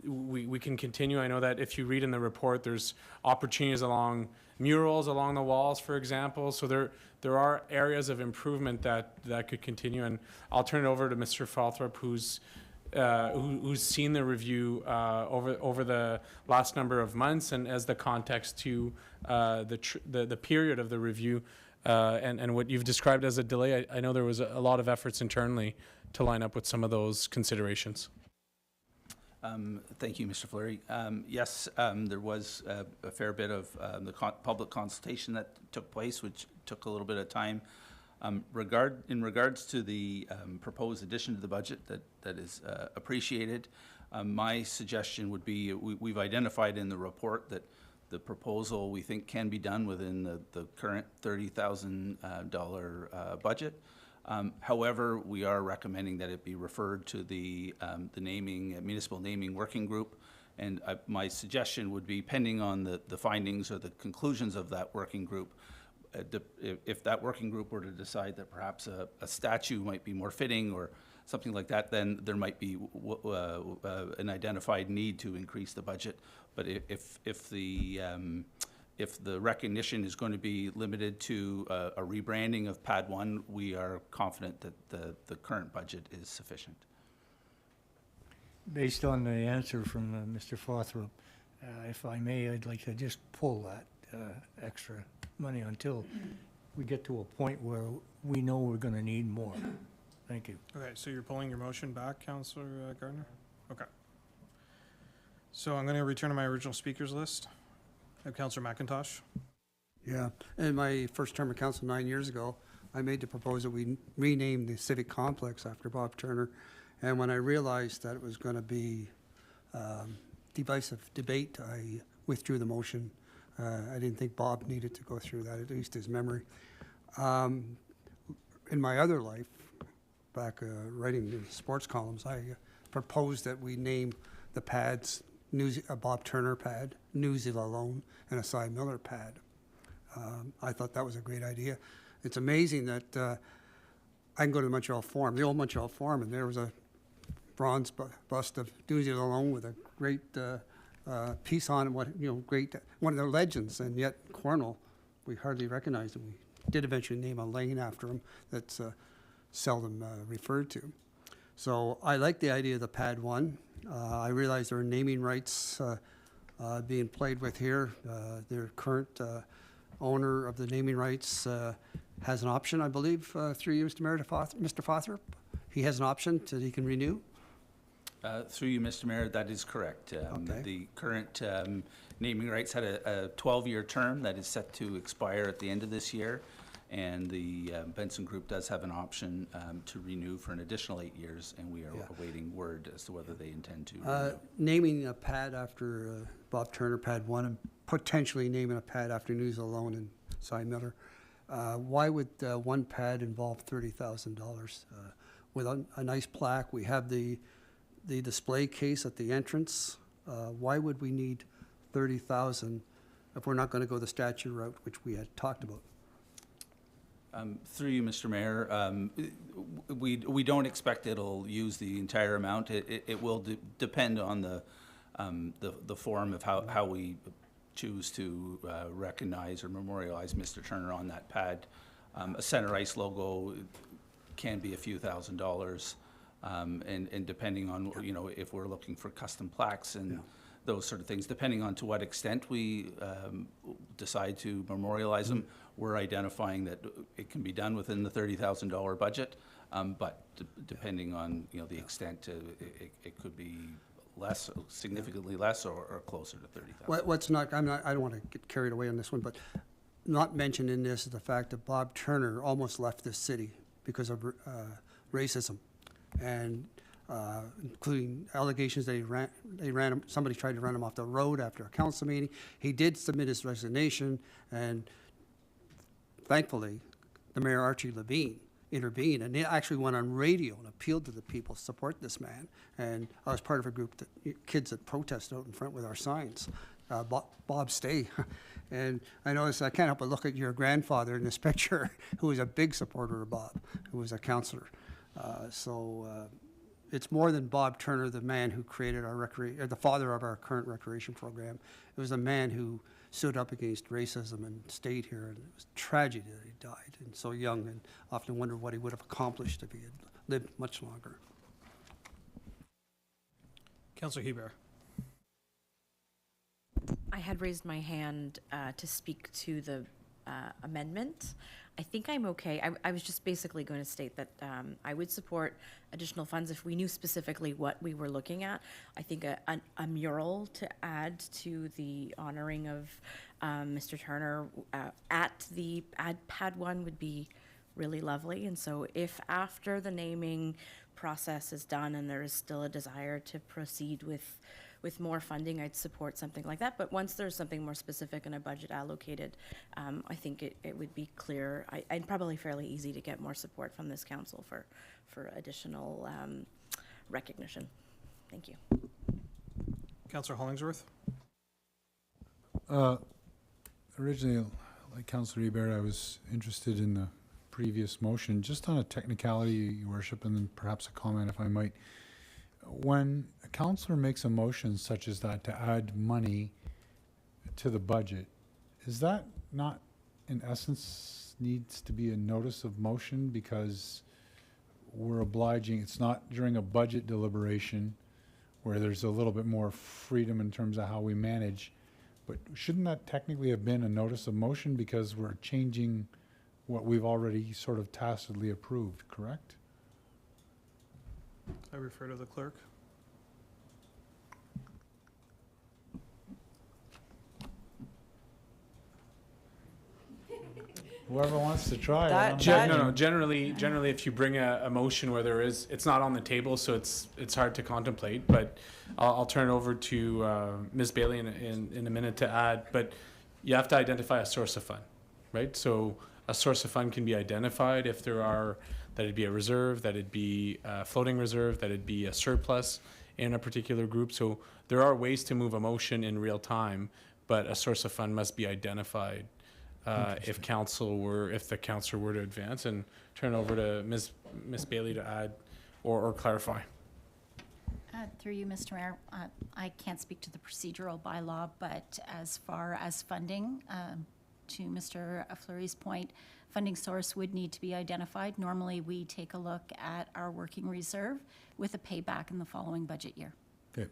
we can continue. I know that if you read in the report, there's opportunities along murals along the walls, for example. So there are areas of improvement that could continue, and I'll turn it over to Mr. Falthorpe, who's seen the review over the last number of months, and as the context to the period of the review, and what you've described as a delay. I know there was a lot of efforts internally to line up with some of those considerations. Thank you, Mr. Fleury. Yes, there was a fair bit of the public consultation that took place, which took a little bit of time. In regards to the proposed addition to the budget that is appreciated, my suggestion would be we've identified in the report that The proposal, we think, can be done within the current $30,000 budget. However, we are recommending that it be referred to the municipal naming working group. And my suggestion would be, pending on the findings or the conclusions of that working group, if that working group were to decide that perhaps a statue might be more fitting or something like that, then there might be an identified need to increase the budget. But if the recognition is going to be limited to a rebranding of Pad 1, we are confident that the current budget is sufficient. Based on the answer from Mr. Fothrop, if I may, I'd like to just pull that extra money until we get to a point where we know we're going to need more. Thank you. Okay, so you're pulling your motion back, Councillor Gardner? Okay. So I'm going to return to my original speakers list. I have Councillor McIntosh. Yeah, in my first term of council 9 years ago, I made the proposal we rename the Civic Complex after Bob Turner. And when I realized that it was going to be divisive debate, I withdrew the motion. I didn't think Bob needed to go through that, at least his memory. In my other life, back writing the sports columns, I proposed that we name the pads a Bob Turner pad, Newsy Lalone, and a Cy Miller pad. I thought that was a great idea. It's amazing that I can go to the Montreal Forum, the old Montreal Forum, and there was a bronze bust of Newsy Lalone with a great piece on it, great, one of their legends, and yet Cornwall, we hardly recognized him. We did eventually name a lane after him that's seldom referred to. So I like the idea of the Pad 1. I realize there are naming rights being played with here. Their current owner of the naming rights has an option, I believe, through you, Mr. Mayor, to Mr. Fothrop. He has an option that he can renew. Through you, Mr. Mayor, that is correct. Okay. The current naming rights had a 12-year term that is set to expire at the end of this year, and the Benson Group does have an option to renew for an additional 8 years, and we are awaiting word as to whether they intend to renew. Naming a pad after Bob Turner, Pad 1, and potentially naming a pad after News Alone and Cy Miller. Why would one pad involve $30,000? With a nice plaque, we have the display case at the entrance. Why would we need $30,000 if we're not going to go the statue route, which we had talked about? Through you, Mr. Mayor, we don't expect it'll use the entire amount. It will depend on the form of how we choose to recognize or memorialize Mr. Turner on that pad. A center ice logo can be a few $1,000s, and depending on if we're looking for custom plaques and those sort of things, depending on to what extent we decide to memorialize them, we're identifying that it can be done within the $30,000 budget, but depending on the extent, it could be less, significantly less, or closer to 30,000. What's not, I don't want to get carried away on this one, but not mentioned in this is the fact that Bob Turner almost left this city because of racism, and including allegations that somebody tried to run him off the road after a council meeting. He did submit his resignation, and thankfully, the Mayor Archie Levine intervened, and they actually went on radio and appealed to the people to support this man. And I was part of a group that kids that protested out in front with our signs. Bob Stay. And I noticed, I can't help but look at your grandfather in this picture, who was a big supporter of Bob, who was a councillor. It's more than Bob Turner, the man who created our the father of our current recreation program. It was a man who stood up against racism and stayed here, and it was a tragedy that he died, and so young, and often wondered what he would have accomplished if he had lived much longer. Councillor Hebert. I had raised my hand to speak to the amendment. I think I'm okay. I was just basically going to state that I would support additional funds if we knew specifically what we were looking at. I think a mural to add to the honoring of Mr. Turner at Pad 1 would be really lovely. And so if after the naming process is done and there is still a desire to proceed with with more funding, I'd support something like that. But once there's something more specific and a budget allocated, I think it would be clear, and probably fairly easy to get more support from this council for additional recognition. Thank you. Councillor Hollingsworth? Originally, like Councillor Ebert, I was interested in the previous motion, just on a technicality, Your Worship, and then perhaps a comment if I might. When a councillor makes a motion such as that to add money to the budget, is that not, in essence, needs to be a notice of motion because we're obliging, it's not during a budget deliberation where there's a little bit more freedom in terms of how we manage, but shouldn't that technically have been a notice of motion because we're changing what we've already sort of tacitly approved, correct? I refer to the clerk. Whoever wants to try it. Generally, if you bring a motion where it's not on the table, so it's hard to contemplate, but I'll turn it over to Ms. Bailey in a minute to add, but you have to identify a source of fund, right? So a source of fund can be identified if there are, that it'd be a reserve, that it'd be a floating reserve, that it'd be a surplus in a particular group. So there are ways to move a motion in real time, but a source of fund must be identified if the council were to advance. And turn over to Ms. Bailey to add or clarify. Through you, Mr. Mayor, I can't speak to the procedural bylaw, but as far as funding, to Mr. Fleury's point, funding source would need to be identified. Normally, we take a look at our working reserve with a payback in the following budget year. Okay.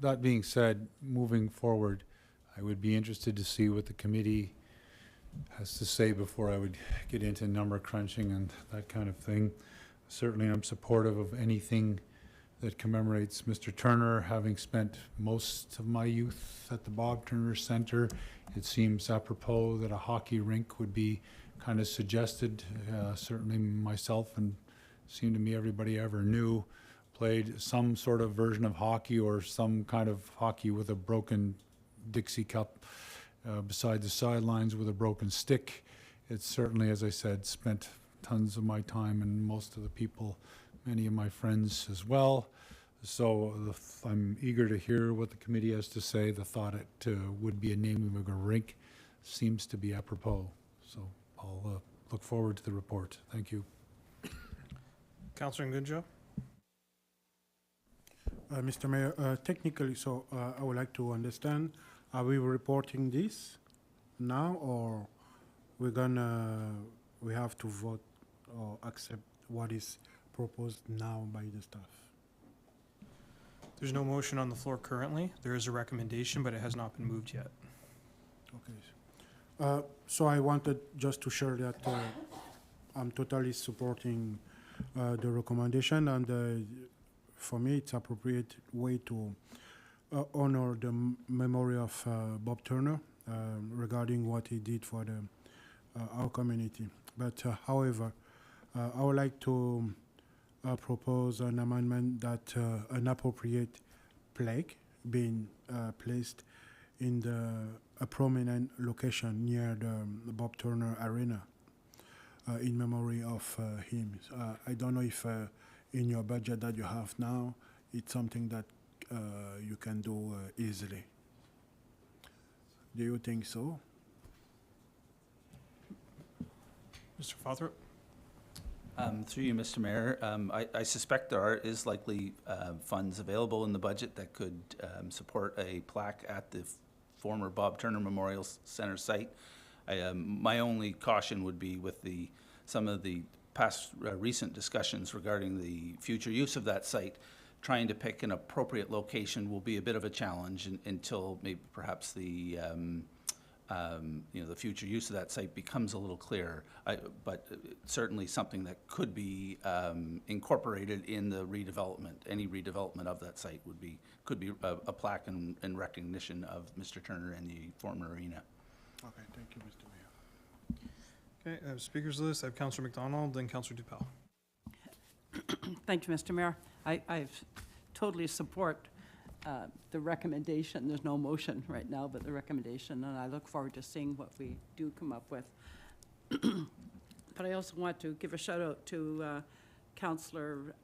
That being said, moving forward, I would be interested to see what the committee has to say before I would get into number crunching and that kind of thing. Certainly, I'm supportive of anything that commemorates Mr. Turner. Having spent most of my youth at the Bob Turner Center, it seems apropos that a hockey rink would be kind of suggested. Certainly myself and seemed to me everybody I ever knew played some sort of version of hockey or some kind of hockey with a broken Dixie cup beside the sidelines with a broken stick. It's certainly, as I said, spent tons of my time and most of the people, many of my friends as well. So I'm eager to hear what the committee has to say. The thought it would be a naming of a rink seems to be apropos. So I'll look forward to the report. Thank you. Councillor Ngunjo? Mr. Mayor, technically, I would like to understand, are we reporting this now, or we have to vote or accept what is proposed now by the staff? There's no motion on the floor currently. There is a recommendation, but it has not been moved yet. Okay. So I wanted just to share that I'm totally supporting the recommendation, and for me, it's appropriate way to honor the memory of Bob Turner regarding what he did for our community. But however, I would like to propose an amendment that an appropriate plaque being placed in a prominent location near the Bob Turner Arena in memory of him. I don't know if in your budget that you have now, it's something that you can do easily. Do you think so? Mr. Fothrop? Through you, Mr. Mayor, I suspect there is likely funds available in the budget that could support a plaque at the former Bob Turner Memorial Center site. My only caution would be with some of the past recent discussions regarding the future use of that site. Trying to pick an appropriate location will be a bit of a challenge until maybe perhaps the future use of that site becomes a little clearer. But certainly something that could be incorporated in the redevelopment. Any redevelopment of that site could be a plaque in recognition of Mr. Turner and the former arena. Okay, thank you, Mr. Mayor. Okay, I have speakers list. I have Councillor McDonald, then Councillor Dupel. Thank you, Mr. Mayor. I totally support the recommendation. There's no motion right now, but the recommendation, and I look forward to seeing what we do come up with. But I also want to give a shout out to Councillor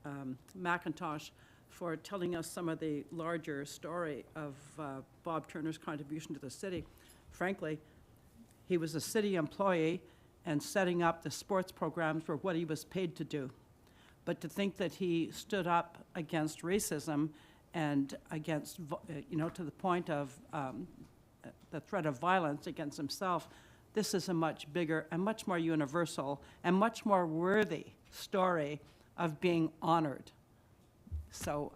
McIntosh for telling us some of the larger story of Bob Turner's contribution to the city. Frankly, he was a city employee, and setting up the sports programs were what he was paid to do. But to think that he stood up against racism and against, to the point of the threat of violence against himself, this is a much bigger and much more universal and much more worthy story of being honored. So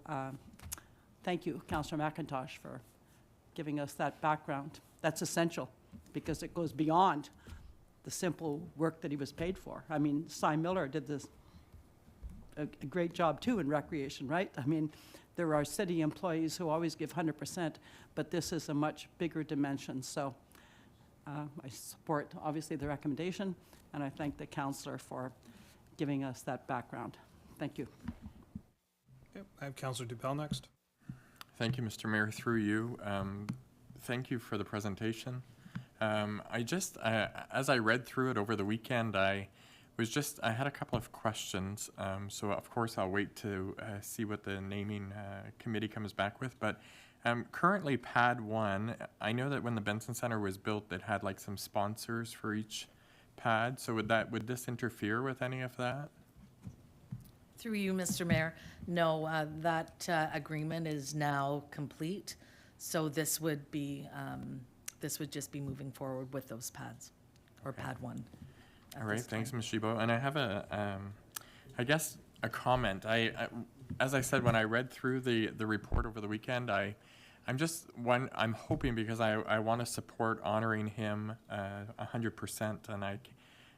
thank you, Councillor McIntosh, for giving us that background. That's essential because it goes beyond the simple work that he was paid for. I mean, Cy Miller did this a great job too in recreation, right? I mean, there are city employees who always give 100%, but this is a much bigger dimension. So I support, obviously, the recommendation, and I thank the councillor for giving us that background. Thank you. Okay, I have Councillor Dupel next. Thank you, Mr. Mayor. Through you, thank you for the presentation. As I read through it over the weekend, I had a couple of questions. So of course I'll wait to see what the naming committee comes back with. But currently Pad 1, I know that when the Benson Center was built, it had like some sponsors for each pad. So would this interfere with any of that? Through you, Mr. Mayor, no, that agreement is now complete. So this would just be moving forward with those pads, or Pad 1. All right, thanks, Ms. Gibault. And I have I guess a comment. As I said, when I read through the report over the weekend, I'm hoping, because I want to support honoring him 100%, and I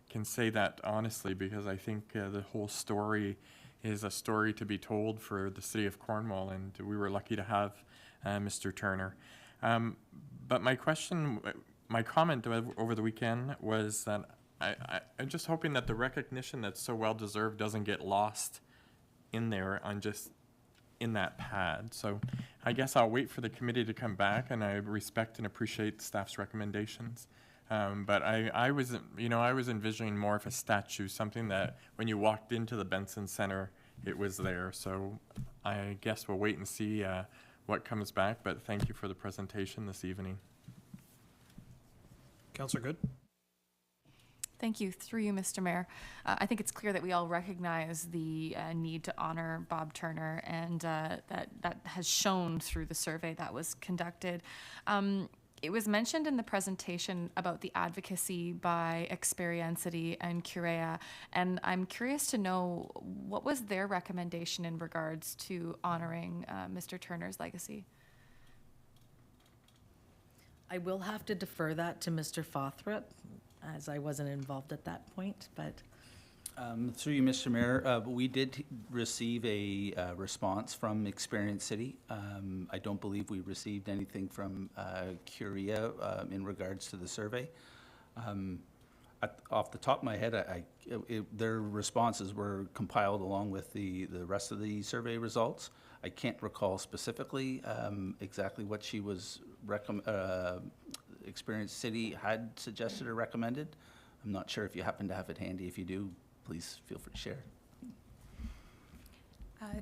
can say that honestly because I think the whole story is a story to be told for the city of Cornwall, and we were lucky to have Mr. Turner. But my comment over the weekend was that I'm just hoping that the recognition that's so well deserved doesn't get lost in there in that pad. So I guess I'll wait for the committee to come back, and I respect and appreciate staff's recommendations. But I was envisioning more of a statue, something that when you walked into the Benson Center, it was there. So I guess we'll wait and see what comes back, but thank you for the presentation this evening. Councillor Good. Thank you. Through you, Mr. Mayor. I think it's clear that we all recognize the need to honor Bob Turner, and that has shown through the survey that was conducted. It was mentioned in the presentation about the advocacy by Experiencity and Curea, and I'm curious to know what was their recommendation in regards to honoring Mr. Turner's legacy? I will have to defer that to Mr. Fothrop, as I wasn't involved at that point, but. Through you, Mr. Mayor, we did receive a response from Experience City. I don't believe we received anything from Curia in regards to the survey. Off the top of my head, their responses were compiled along with the rest of the survey results. I can't recall specifically exactly what she was Experience City had suggested or recommended. I'm not sure if you happen to have it handy. If you do, please feel free to share.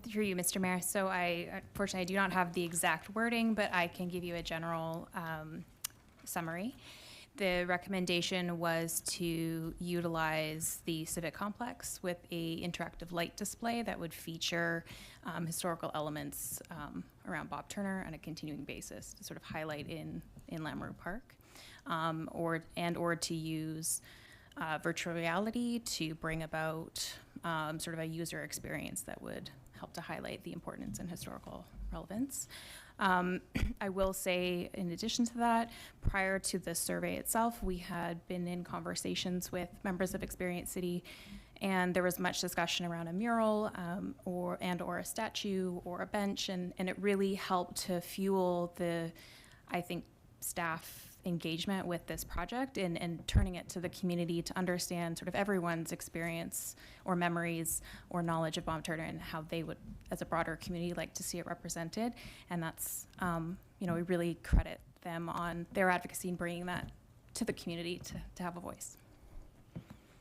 Through you, Mr. Mayor. So unfortunately, I do not have the exact wording, but I can give you a general summary. The recommendation was to utilize the Civic Complex with a interactive light display that would feature historical elements around Bob Turner on a continuing basis to sort of highlight in Lamoureux Park, or to use virtual reality to bring about sort of a user experience that would help to highlight the importance and historical relevance. I will say, in addition to that, prior to the survey itself, we had been in conversations with members of Experience City, and there was much discussion around a mural or a statue or a bench, and it really helped to fuel I think staff engagement with this project and turning it to the community to understand sort of everyone's experience or memories or knowledge of Bob Turner and how they would, as a broader community, like to see it represented. And that's, you know, we really credit them on their advocacy and bringing that to the community to have a voice.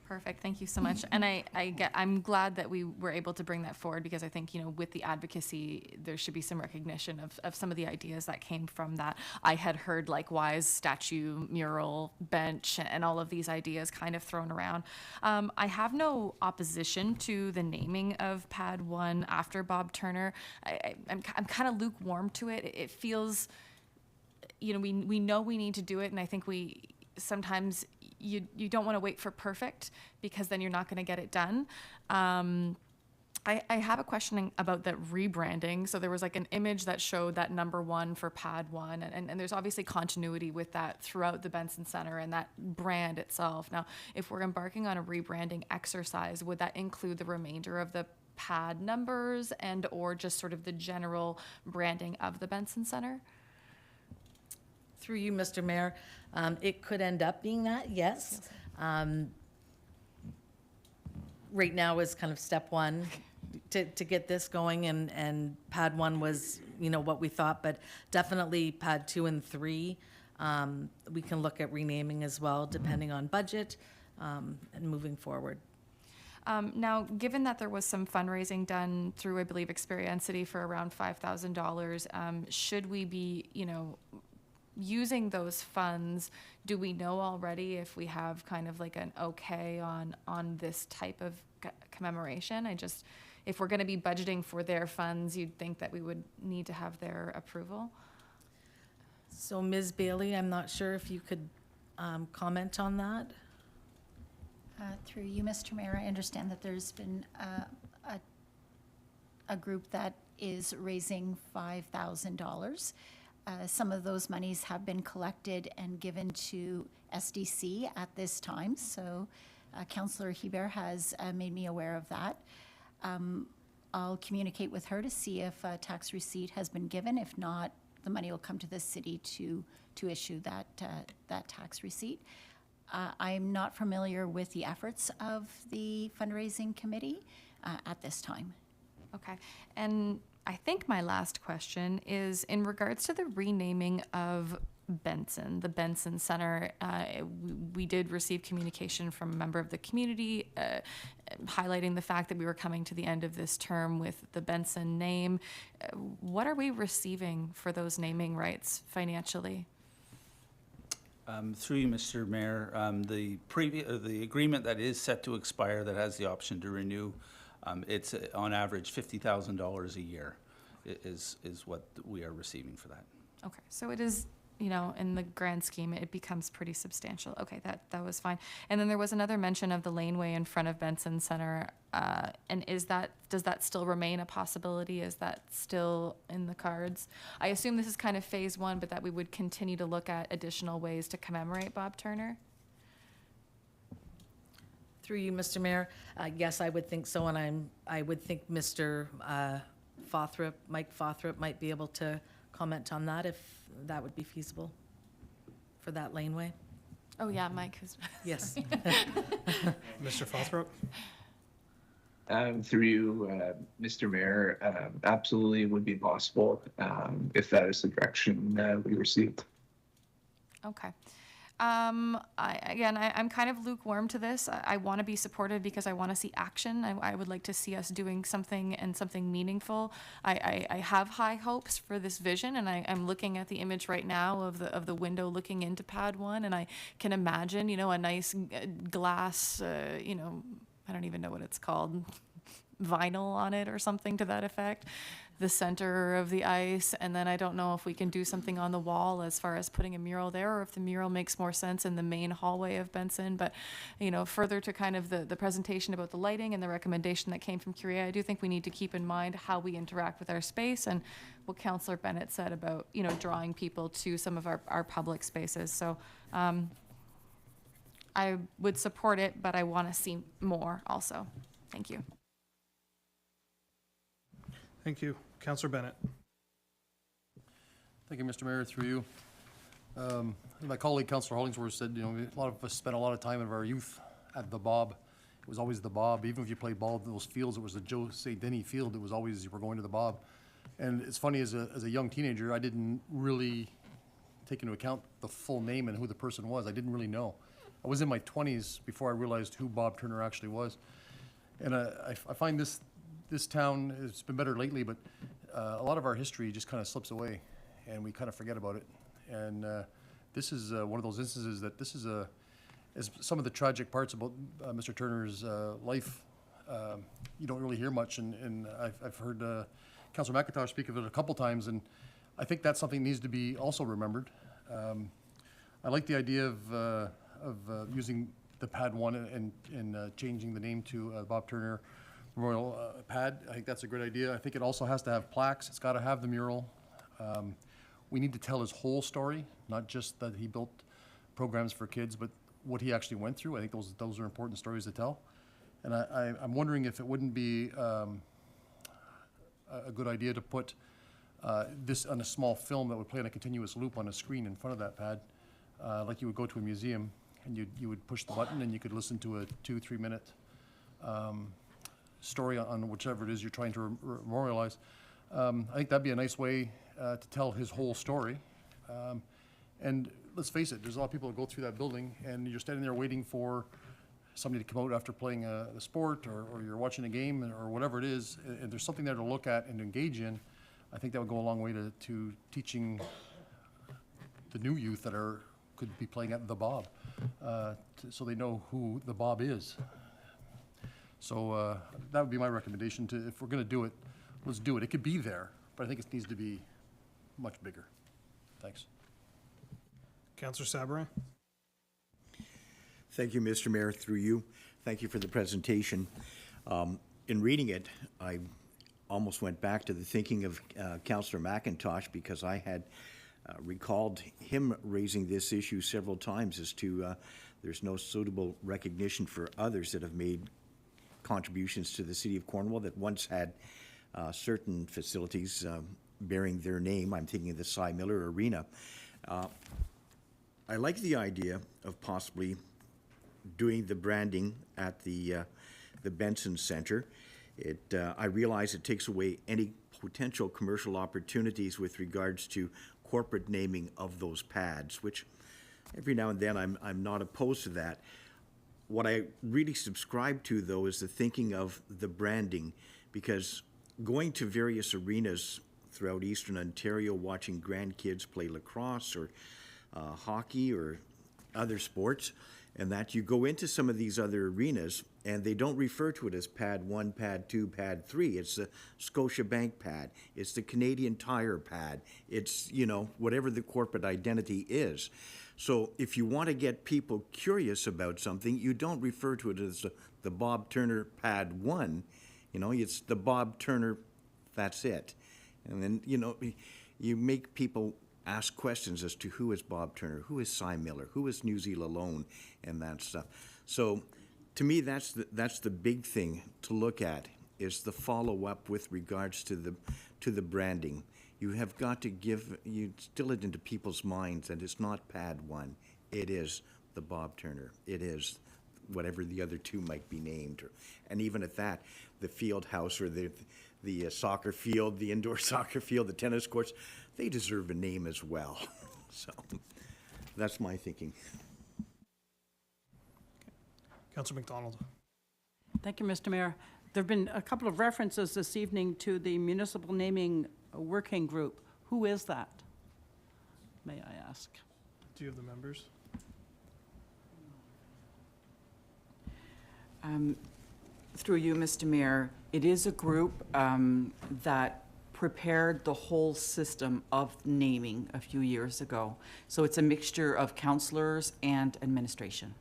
Perfect, thank you so much. And I'm glad that we were able to bring that forward, because I think, you know, with the advocacy, there should be some recognition of some of the ideas that came from that. I had heard likewise statue, mural, bench, and all of these ideas kind of thrown around. I have no opposition to the naming of Pad 1 after Bob Turner. I'm kind of lukewarm to it. It feels, you know, we know we need to do it, and I think sometimes you don't want to wait for perfect, because then you're not going to get it done. I have a question about the rebranding. So there was like an image that showed that number 1 for Pad 1, and there's obviously continuity with that throughout the Benson Center and that brand itself. Now, if we're embarking on a rebranding exercise, would that include the remainder of the pad numbers and or just sort of the general branding of the Benson Center? Through you, Mr. Mayor, it could end up being that, yes. Right now is kind of step 1 to get this going, and Pad 1 was, you know, what we thought, but definitely Pad 2 and 3, we can look at renaming as well, depending on budget and moving forward. Now, given that there was some fundraising done through, I believe, Experiencity for around $5,000, should we be, you know, using those funds? Do we know already if we have kind of like an okay on this type of commemoration? If we're going to be budgeting for their funds, you'd think that we would need to have their approval. So Ms. Bailey, I'm not sure if you could comment on that. Through you, Mr. Mayor, I understand that there's been a group that is raising $5,000. Some of those monies have been collected and given to SDC at this time, so Councillor Hebert has made me aware of that. I'll communicate with her to see if a tax receipt has been given. If not, the money will come to the city to issue that tax receipt. I'm not familiar with the efforts of the fundraising committee at this time. Okay, and I think my last question is in regards to the renaming of Benson, the Benson Center. We did receive communication from a member of the community highlighting the fact that we were coming to the end of this term with the Benson name. What are we receiving for those naming rights financially? Through you, Mr. Mayor, the agreement that is set to expire that has the option to renew, it's on average $50,000 a year is what we are receiving for that. Okay, so it is, you know, in the grand scheme, it becomes pretty substantial. Okay, that was fine. And then there was another mention of the laneway in front of Benson Center. And does that still remain a possibility? Is that still in the cards? I assume this is kind of phase 1, but that we would continue to look at additional ways to commemorate Bob Turner? Through you, Mr. Mayor, yes, I would think so, and I would think Mr. Mike Fothrop might be able to comment on that if that would be feasible for that laneway. Oh yeah, Mike. Yes. Mr. Fothrop? Through you, Mr. Mayor, absolutely would be possible if that is the direction we received. Okay. I'm kind of lukewarm to this. I want to be supportive because I want to see action. I would like to see us doing something and something meaningful. I have high hopes for this vision, and I'm looking at the image right now of the window looking into Pad 1, and I can imagine, you know, a nice glass, you know, I don't even know what it's called, vinyl on it or something to that effect, the center of the ice. And then I don't know if we can do something on the wall as far as putting a mural there, or if the mural makes more sense in the main hallway of Benson. But, you know, further to kind of the presentation about the lighting and the recommendation that came from Curia, I do think we need to keep in mind how we interact with our space and what Councillor Bennett said about, you know, drawing people to some of our public spaces. So I would support it, but I want to see more also. Thank you. Thank you. Councillor Bennett. Thank you, Mr. Mayor, through you. My colleague, Councillor Hollingsworth, said, you know, a lot of us spent a lot of time of our youth at the Bob. It was always the Bob. Even if you played ball in those fields, it was the Jose Denny field. It was always, you were going to the Bob. And it's funny, as a young teenager, I didn't really take into account the full name and who the person was. I didn't really know. I was in my 20s before I realized who Bob Turner actually was. And I find this town, it's been better lately, but a lot of our history just kind of slips away, and we kind of forget about it. And this is one of those instances that this is as some of the tragic parts about Mr. Turner's life. You don't really hear much, and I've heard Councillor McIntosh speak of it a couple times, and I think that's something that needs to be also remembered. I like the idea of using the Pad 1 and changing the name to Bob Turner Memorial Pad. I think that's a great idea. I think it also has to have plaques. It's got to have the mural. We need to tell his whole story, not just that he built programs for kids, but what he actually went through. I think those are important stories to tell. And I'm wondering if it wouldn't be a good idea to put this on a small film that would play on a continuous loop on a screen in front of that pad, like you would go to a museum, and you would push the button and you could listen to a 2-3 minute story on whichever it is you're trying to memorialize. I think that'd be a nice way to tell his whole story. And let's face it, there's a lot of people that go through that building, and you're standing there waiting for somebody to come out after playing a sport, or you're watching a game, or whatever it is, and there's something there to look at and to engage in. I think that would go a long way to teaching the new youth that could be playing at the Bob, so they know who the Bob is. So that would be my recommendation. If we're going to do it, let's do it. It could be there, but I think it needs to be much bigger. Thanks. Councillor Sabourin. Thank you, Mr. Mayor, through you. Thank you for the presentation. In reading it, I almost went back to the thinking of Councillor McIntosh, because I had recalled him raising this issue several times as to there's no suitable recognition for others that have made contributions to the city of Cornwall that once had certain facilities bearing their name. I'm thinking of the Cy Miller Arena. I like the idea of possibly doing the branding at the Benson Center. I realize it takes away any potential commercial opportunities with regards to corporate naming of those pads, which every now and then I'm not opposed to that. What I really subscribe to, though, is the thinking of the branding, because going to various arenas throughout Eastern Ontario, watching grandkids play lacrosse or hockey or other sports, and that you go into some of these other arenas and they don't refer to it as Pad 1, Pad 2, Pad 3. It's the Scotiabank pad. It's the Canadian Tire pad. It's, you know, whatever the corporate identity is. So if you want to get people curious about something, you don't refer to it as the Bob Turner Pad 1. You know, it's the Bob Turner, that's it. And then, you know, you make people ask questions as to who is Bob Turner, who is Cy Miller, who is New Zealand Alone, and that stuff. So to me, that's the big thing to look at, is the follow-up with regards to the branding. You have got to you instill it into people's minds that it's not Pad 1. It is the Bob Turner. It is whatever the other two might be named. And even at that, the field house or the soccer field, the indoor soccer field, the tennis courts, they deserve a name as well. So that's my thinking. Councillor McDonald. Thank you, Mr. Mayor. There have been a couple of references this evening to the Municipal Naming Working Group. Who is that, may I ask? Do you have the members? Through you, Mr. Mayor, it is a group that prepared the whole system of naming a few years ago. So it's a mixture of councillors and administration.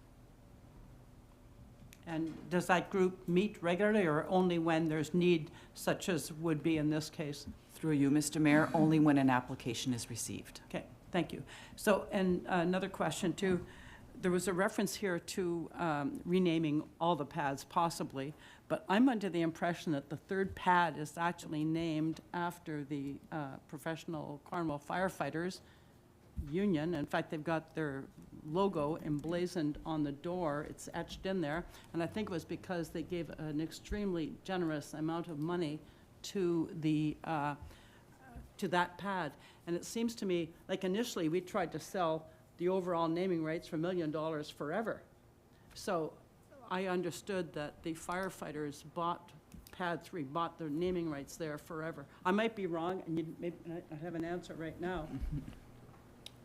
And does that group meet regularly, or only when there's need, such as would be in this case? Through you, Mr. Mayor, only when an application is received. Okay, thank you. So, and another question too, there was a reference here to renaming all the pads possibly, but I'm under the impression that the third pad is actually named after the professional Cornwall firefighters union. In fact, they've got their logo emblazoned on the door. It's etched in there. And I think it was because they gave an extremely generous amount of money to the to that pad. And it seems to me, like initially we tried to sell the overall naming rights for $1 million forever. So I understood that the firefighters bought Pad 3, bought their naming rights there forever. I might be wrong, and maybe I have an answer right now.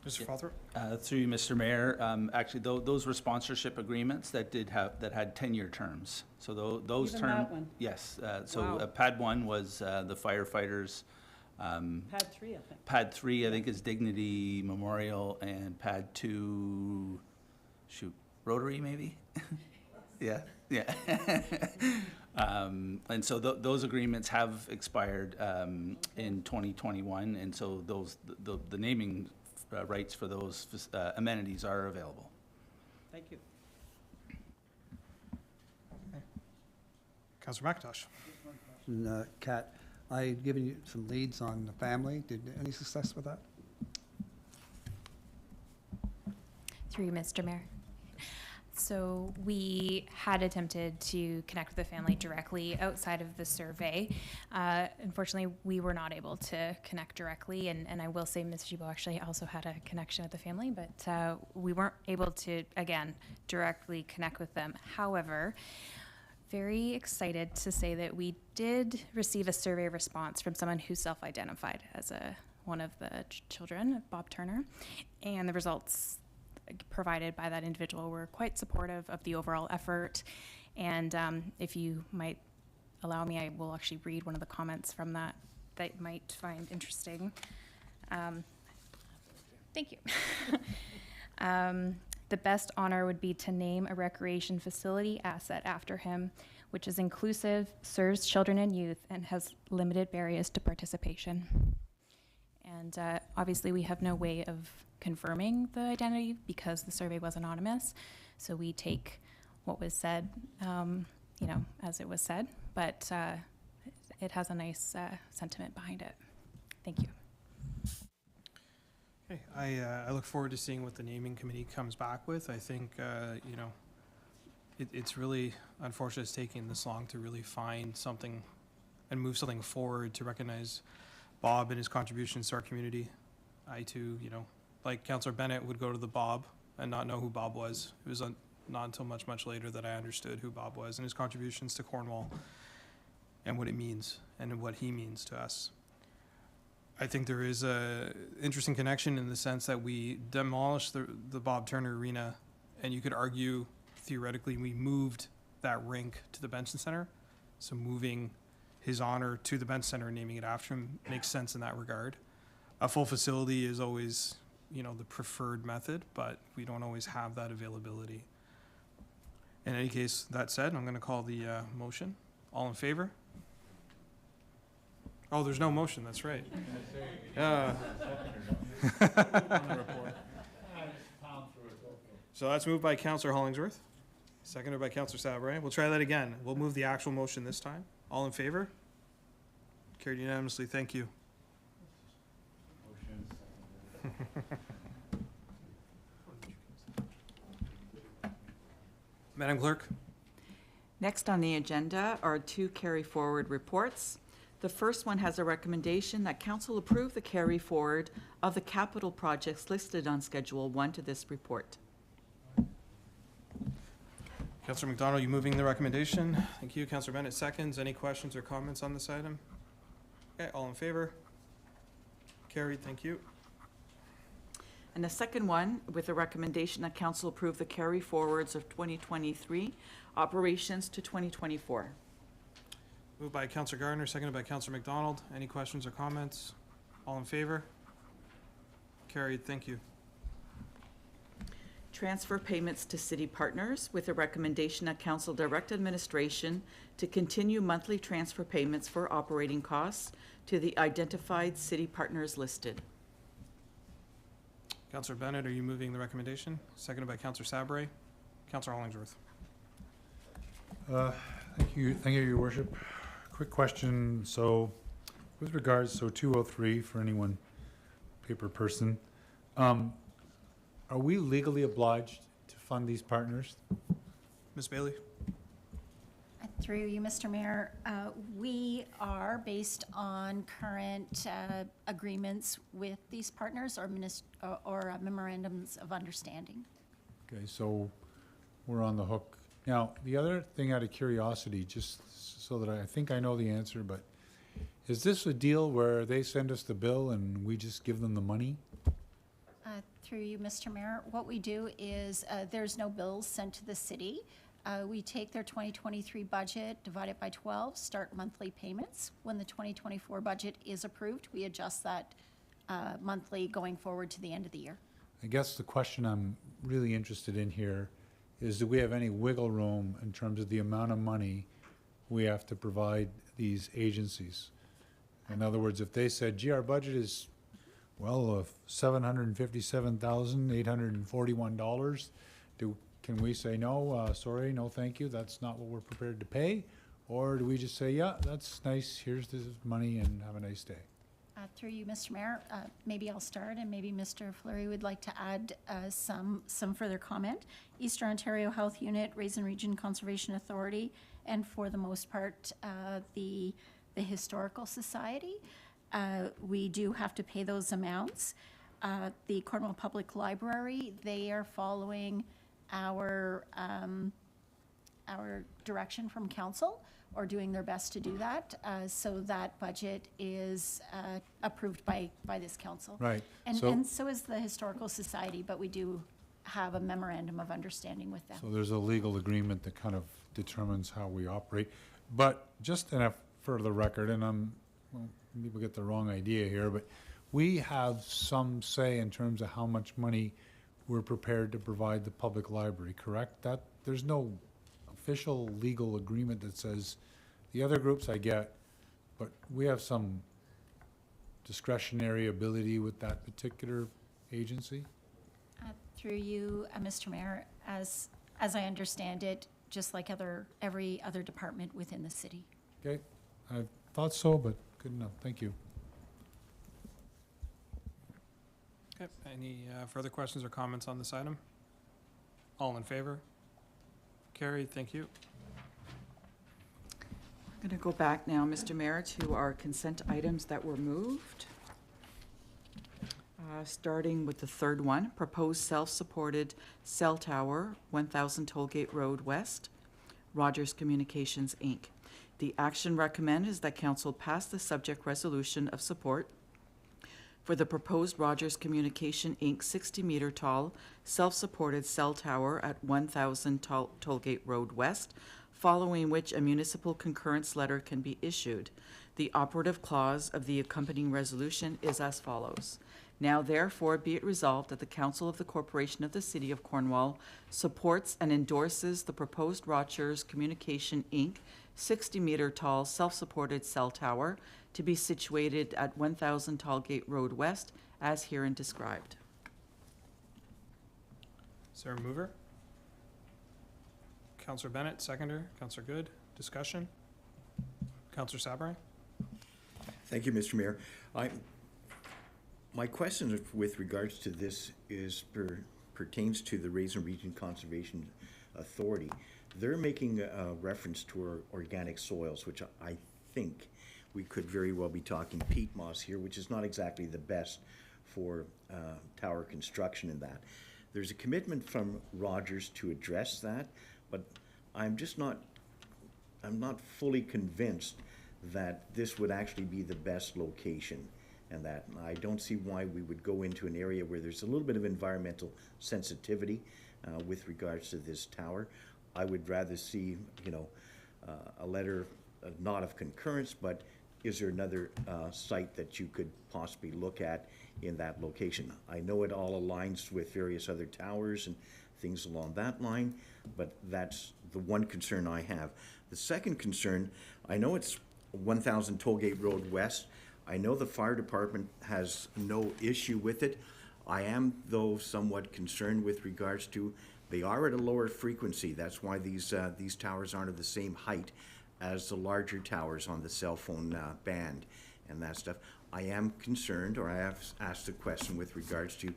Mr. Falthorpe? Through you, Mr. Mayor, actually, those were sponsorship agreements that had 10-year terms. So those Even terms. that one? Yes. Wow. Pad 1 was the firefighters. Pad 3, I think. Pad 3, I think, is Dignity Memorial, and Pad 2, Rotary, maybe? Yeah. And so those agreements have expired in 2021, and so the naming rights for those amenities are available. Thank you. Councillor McIntosh. Kat, I had given you some leads on the family. Did any success with that? Through you, Mr. Mayor. So we had attempted to connect with the family directly outside of the survey. Unfortunately, we were not able to connect directly, and I will say Ms. Gibault actually also had a connection with the family, but we weren't able to, again, directly connect with them. However, very excited to say that we did receive a survey response from someone who self-identified as one of the children of Bob Turner, and the results provided by that individual were quite supportive of the overall effort. And if you might allow me, I will actually read one of the comments from that you might find interesting. Thank you. The best honor would be to name a recreation facility asset after him, which is inclusive, serves children and youth, and has limited barriers to participation. And obviously we have no way of confirming the identity because the survey was anonymous. So we take what was said, as it was said, but it has a nice sentiment behind it. Thank you. Okay, I look forward to seeing what the naming committee comes back with. I think, it's really unfortunate it's taking this long to really find something and move something forward to recognize Bob and his contributions to our community. I too, like Councillor Bennett would go to the Bob and not know who Bob was. It was not until much, much later that I understood who Bob was and his contributions to Cornwall and what it means and what he means to us. I think there is a interesting connection in the sense that we demolished the Bob Turner Arena, and you could argue theoretically we moved that rink to the Benson Center. So moving his honor to the Benson Center and naming it after him makes sense in that regard. A full facility is always, the preferred method, but we don't always have that availability. In any case, that said, I'm going to call the motion. All in favor? Oh, there's no motion, that's right. So that's moved by Councillor Hollingsworth, seconded by Councillor Sabray. We'll try that again. We'll move the actual motion this time. All in favor? Carried unanimously, thank you. Madam Clerk? Next on the agenda are two carry-forward reports. The first one has a recommendation that council approve the carry-forward of the capital projects listed on Schedule 1 to this report. Councillor McDonald, you moving the recommendation? Thank you. Councillor Bennett seconds. Any questions or comments on this item? Okay, all in favor? Carried, thank you. And the second one, with a recommendation that council approve the carry-forwards of 2023 operations to 2024. Moved by Councillor Gardner, seconded by Councillor McDonald. Any questions or comments? All in favor? Carried, thank you. Transfer payments to city partners with a recommendation that council direct administration to continue monthly transfer payments for operating costs to the identified city partners listed. Councillor Bennett, are you moving the recommendation? Seconded by Councillor Sabray. Councillor Hollingsworth. Thank you, Your Worship. Quick question. So, with regards, 203 for anyone, paper person, Are we legally obliged to fund these partners? Ms. Bailey? Through you, Mr. Mayor, we are based on current agreements with these partners or memorandums of understanding. Okay, so we're on the hook. Now, the other thing out of curiosity, just so that I think I know the answer, but is this a deal where they send us the bill and we just give them the money? Through you, Mr. Mayor, what we do is there's no bills sent to the city. We take their 2023 budget, divide it by 12, start monthly payments. When the 2024 budget is approved, we adjust that monthly going forward to the end of the year. I guess the question I'm really interested in here is, do we have any wiggle room in terms of the amount of money we have to provide these agencies? In other words, if they said, gee, our budget is, well, $757,841, can we say, no, sorry, no thank you, that's not what we're prepared to pay? Or do we just say, yeah, that's nice, here's the money and have a nice day? Through you, Mr. Mayor, maybe I'll start and maybe Mr. Fleury would like to add some further comment. Eastern Ontario Health Unit, Raisin Region Conservation Authority, and for the most part, the Historical Society. We do have to pay those amounts. The Cornwall Public Library, they are following our direction from council, or doing their best to do that. So that budget is approved by this council. Right. And so is the Historical Society, but we do have a memorandum of understanding with them. So there's a legal agreement that kind of determines how we operate. But just for the record, and people get the wrong idea here, but we have some say in terms of how much money we're prepared to provide the public library, correct? That there's no official legal agreement that says the other groups I get, but we have some discretionary ability with that particular agency? Through you, Mr. Mayor, as I understand it, just like every other department within the city. Okay, I thought so, but good enough. Thank you. Okay, any further questions or comments on this item? All in favor? Carried, thank you. I'm going to go back now, Mr. Mayor, to our consent items that were moved. Starting with the third one, proposed self-supported cell tower, 1000 Tollgate Road West, Rogers Communications, Inc. The action recommended is that council pass the subject resolution of support for the proposed Rogers Communication, Inc. 60-meter tall self-supported cell tower at 1000 Tollgate Road West, following which a municipal concurrence letter can be issued. The operative clause of the accompanying resolution is as follows. Now therefore be it resolved that the Council of the Corporation of the City of Cornwall supports and endorses the proposed Rogers Communication, Inc. 60-meter tall self-supported cell tower to be situated at 1000 Tollgate Road West as herein described. Is there a mover? Councillor Bennett, seconder. Councillor Good, discussion. Councillor Sabrin? Thank you, Mr. Mayor. My question with regards to this pertains to the Raisin Region Conservation Authority. They're making a reference to our organic soils, which I think we could very well be talking peat moss here, which is not exactly the best for tower construction in that. There's a commitment from Rogers to address that, but I'm not fully convinced that this would actually be the best location. And that I don't see why we would go into an area where there's a little bit of environmental sensitivity with regards to this tower. I would rather see, a letter not of concurrence, but is there another site that you could possibly look at in that location? I know it all aligns with various other towers and things along that line, but that's the one concern I have. The second concern, I know it's 1000 Tollgate Road West. I know the fire department has no issue with it. I am, though, somewhat concerned with regards to they are at a lower frequency. That's why these towers aren't of the same height as the larger towers on the cell phone band and that stuff. I am concerned, or I have asked a question with regards to,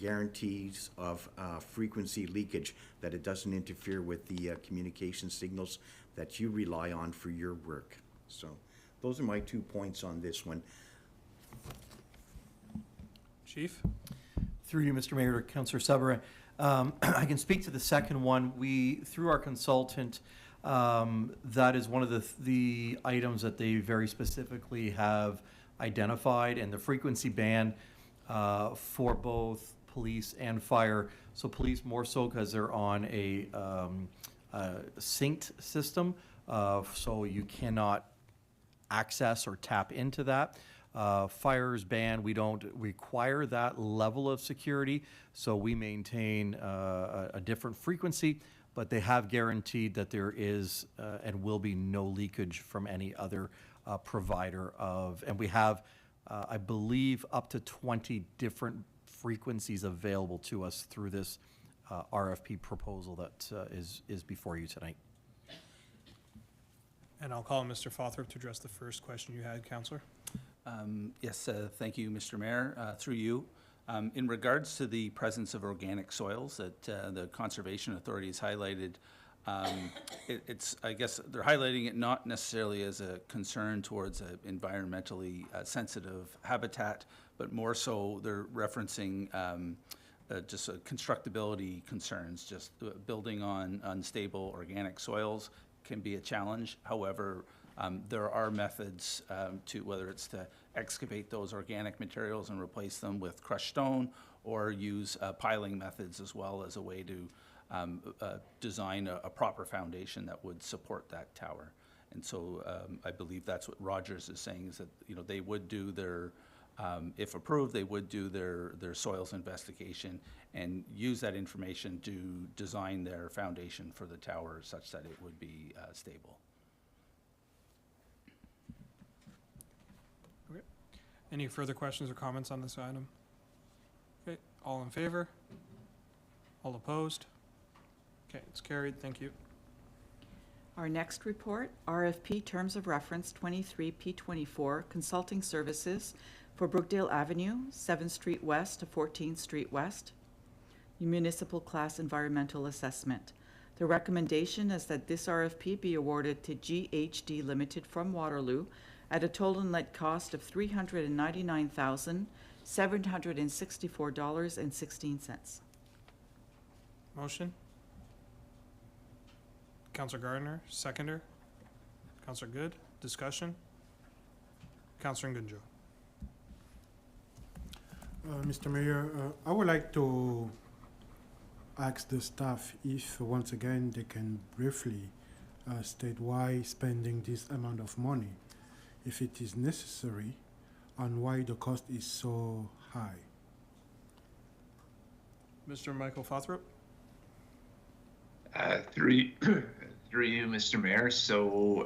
guarantees of frequency leakage, that it doesn't interfere with the communication signals that you rely on for your work. So those are my 2 points on this one. Chief? Through you, Mr. Mayor, to Councillor Sabra. I can speak to the second one. We, through our consultant, that is one of the items that they very specifically have identified, and the frequency band for both police and fire. So police more so because they're on a synced system, so you cannot access or tap into that. Fire's band, we don't require that level of security, so we maintain a different frequency, but they have guaranteed that there is and will be no leakage from any other provider of, and we have, I believe, up to 20 different frequencies available to us through this RFP proposal that is before you tonight. And I'll call on Mr. Fothrop to address the first question you had, Councillor. Yes, thank you, Mr. Mayor. Through you, in regards to the presence of organic soils that the Conservation Authority has highlighted, it's, I guess, they're highlighting it not necessarily as a concern towards an environmentally sensitive habitat, but more so they're referencing just constructability concerns. Just building on unstable organic soils can be a challenge. However, there are methods to, whether it's to excavate those organic materials and replace them with crushed stone, or use piling methods as well as a way to design a proper foundation that would support that tower. And so I believe that's what Rogers is saying, is that, you know, they would do their, if approved, they would do their soils investigation and use that information to design their foundation for the tower such that it would be stable. Okay. Any further questions or comments on this item? Okay, all in favor? All opposed? Okay, it's carried. Thank you. Our next report, RFP Terms of Reference 23P24 Consulting Services for Brookdale Avenue, 7th Street West to 14th Street West, Municipal Class Environmental Assessment. The recommendation is that this RFP be awarded to GHD Limited from Waterloo at a total net cost of $399,764.16. Motion? Councillor Gardner, seconder. Councillor Good, discussion. Councillor Ngunjo. Mr. Mayor, I would like to ask the staff if, once again, they can briefly state why spending this amount of money, if it is necessary, and why the cost is so high. Mr. Michael Fothrop. Through you, Mr. Mayor. So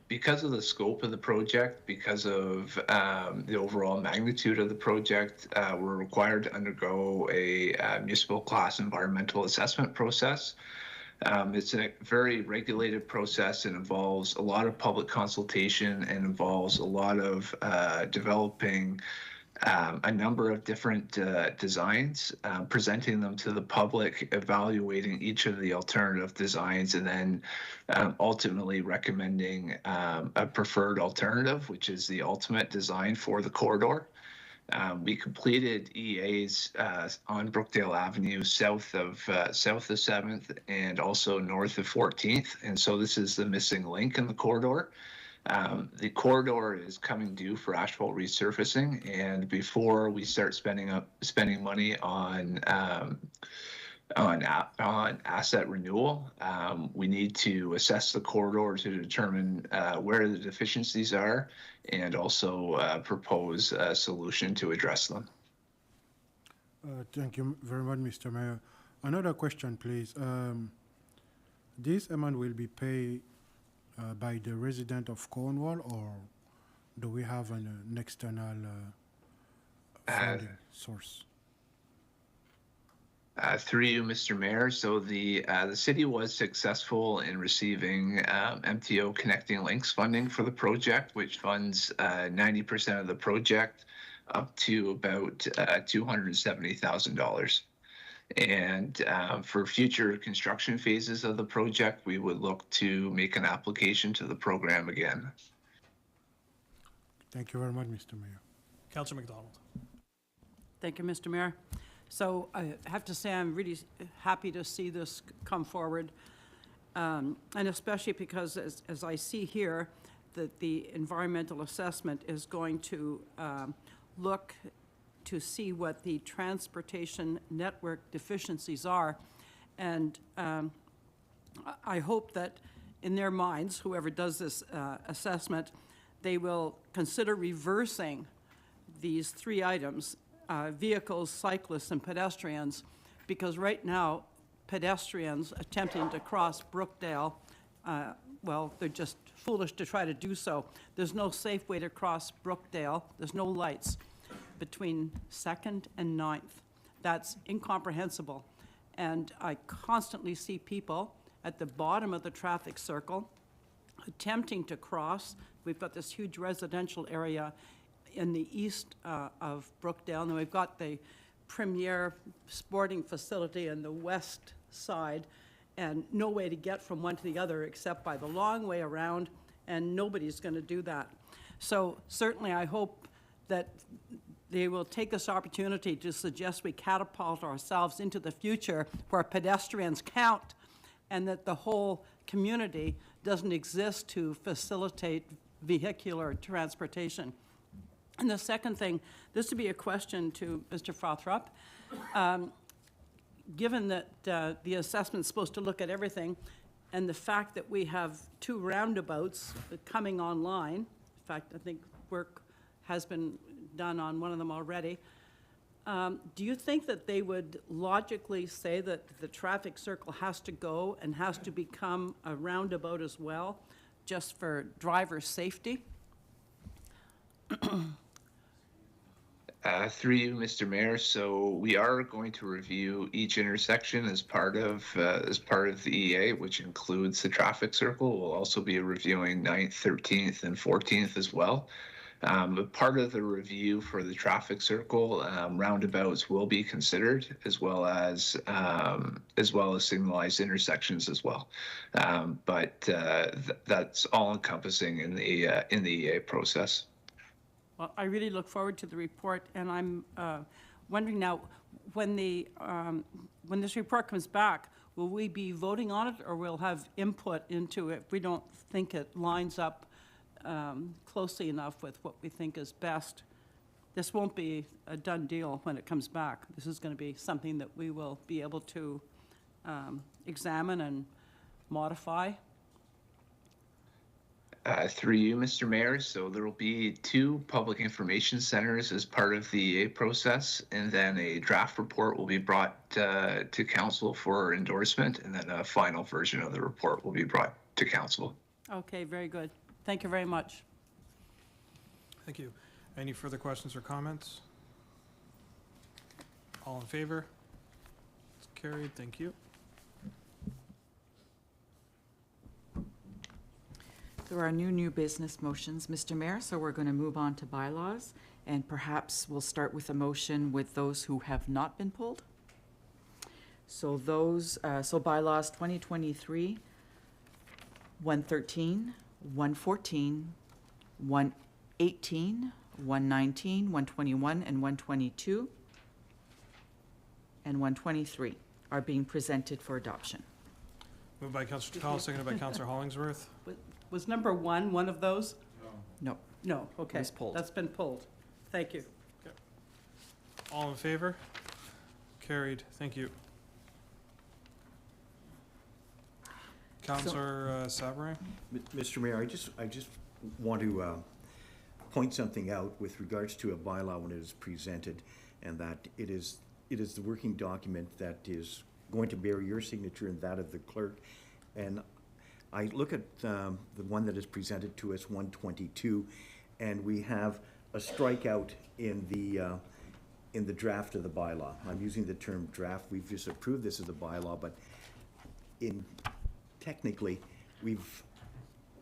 because of the scope of the project, because of the overall magnitude of the project, we're required to undergo a municipal class environmental assessment process. It's a very regulated process and involves a lot of public consultation and involves a lot of developing a number of different designs, presenting them to the public, evaluating each of the alternative designs, and then ultimately recommending a preferred alternative, which is the ultimate design for the corridor. We completed EAs on Brookdale Avenue south of 7th and also north of 14th, and so this is the missing link in the corridor. The corridor is coming due for asphalt resurfacing, and before we start spending money on asset renewal, we need to assess the corridor to determine where the deficiencies are, and also propose a solution to address them. Thank you very much, Mr. Mayor. Another question, please. This amount will be paid by the resident of Cornwall, or do we have an external funding source? Through you, Mr. Mayor. So the city was successful in receiving MTO Connecting Links funding for the project, which funds 90% of the project. up to about $270,000. And for future construction phases of the project, we would look to make an application to the program again. Thank you very much, Mr. Mayor. Councillor McDonald. Thank you, Mr. Mayor. So I have to say I'm really happy to see this come forward, and especially because as I see here, that the environmental assessment is going to look to see what the transportation network deficiencies are. And I hope that in their minds, whoever does this assessment, they will consider reversing these three items, vehicles, cyclists, and pedestrians, because right now, pedestrians attempting to cross Brookdale, well, they're just foolish to try to do so. There's no safe way to cross Brookdale. There's no lights between 2nd and 9th. That's incomprehensible. And I constantly see people at the bottom of the traffic circle attempting to cross. We've got this huge residential area in the east of Brookdale, and we've got the premier sporting facility on the west side, and no way to get from one to the other except by the long way around, and nobody's going to do that. So certainly I hope that they will take this opportunity to suggest we catapult ourselves into the future where pedestrians count, and that the whole community doesn't exist to facilitate vehicular transportation. And the second thing, this would be a question to Mr. Frothrop. Given that the assessment's supposed to look at everything, and the fact that we have 2 roundabouts coming online, in fact, I think work has been done on one of them already, do you think that they would logically say that the traffic circle has to go and has to become a roundabout as well, just for driver safety? Through you, Mr. Mayor. So we are going to review each intersection as part of the EA, which includes the traffic circle. We'll also be reviewing 9th, 13th, and 14th as well. But part of the review for the traffic circle, roundabouts will be considered, as well as signalized intersections as well. But that's all encompassing in the EA process. Well, I really look forward to the report, and I'm wondering now, when this report comes back, will we be voting on it, or we'll have input into it if we don't think it lines up closely enough with what we think is best? This won't be a done deal when it comes back. This is going to be something that we will be able to examine and modify. Through you, Mr. Mayor. So there will be 2 public information centers as part of the EA process, and then a draft report will be brought to council for endorsement, and then a final version of the report will be brought to council. Okay, very good. Thank you very much. Thank you. Any further questions or comments? All in favor? It's carried. Thank you. There are new business motions, Mr. Mayor, so we're going to move on to bylaws, and perhaps we'll start with a motion with those who have not been pulled. So bylaws 2023, 113, 114, 118, 119, 121, and 122, and 123 are being presented for adoption. Moved by Councillor Tall, seconded by Councillor Hollingsworth. Was number 1 one of those? No. No, okay. was pulled. That's been pulled. Thank you. All in favor? Carried. Thank you. Councillor Sabourin? Mr. Mayor, I just want to point something out with regards to a bylaw when it is presented, and that it is the working document that is going to bear your signature and that of the clerk. And I look at the one that is presented to us, 122, and we have a strikeout in the draft of the bylaw. I'm using the term draft. We've just approved this as a bylaw, but technically, we've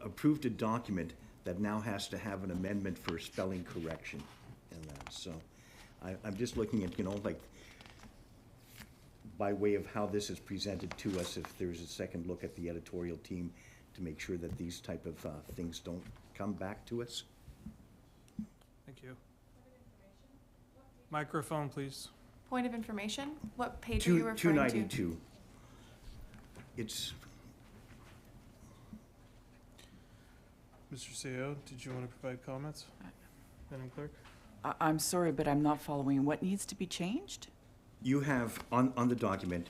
approved a document that now has to have an amendment for spelling correction in that. So I'm just looking at, like, by way of how this is presented to us, if there's a second look at the editorial team to make sure that these type of things don't come back to us. Thank you. Microphone, please. Point of information? What page are you referring to? 292. It's, Mr. CEO, did you want to provide comments? Madam Clerk? I'm sorry, but I'm not following. What needs to be changed? you have on the document,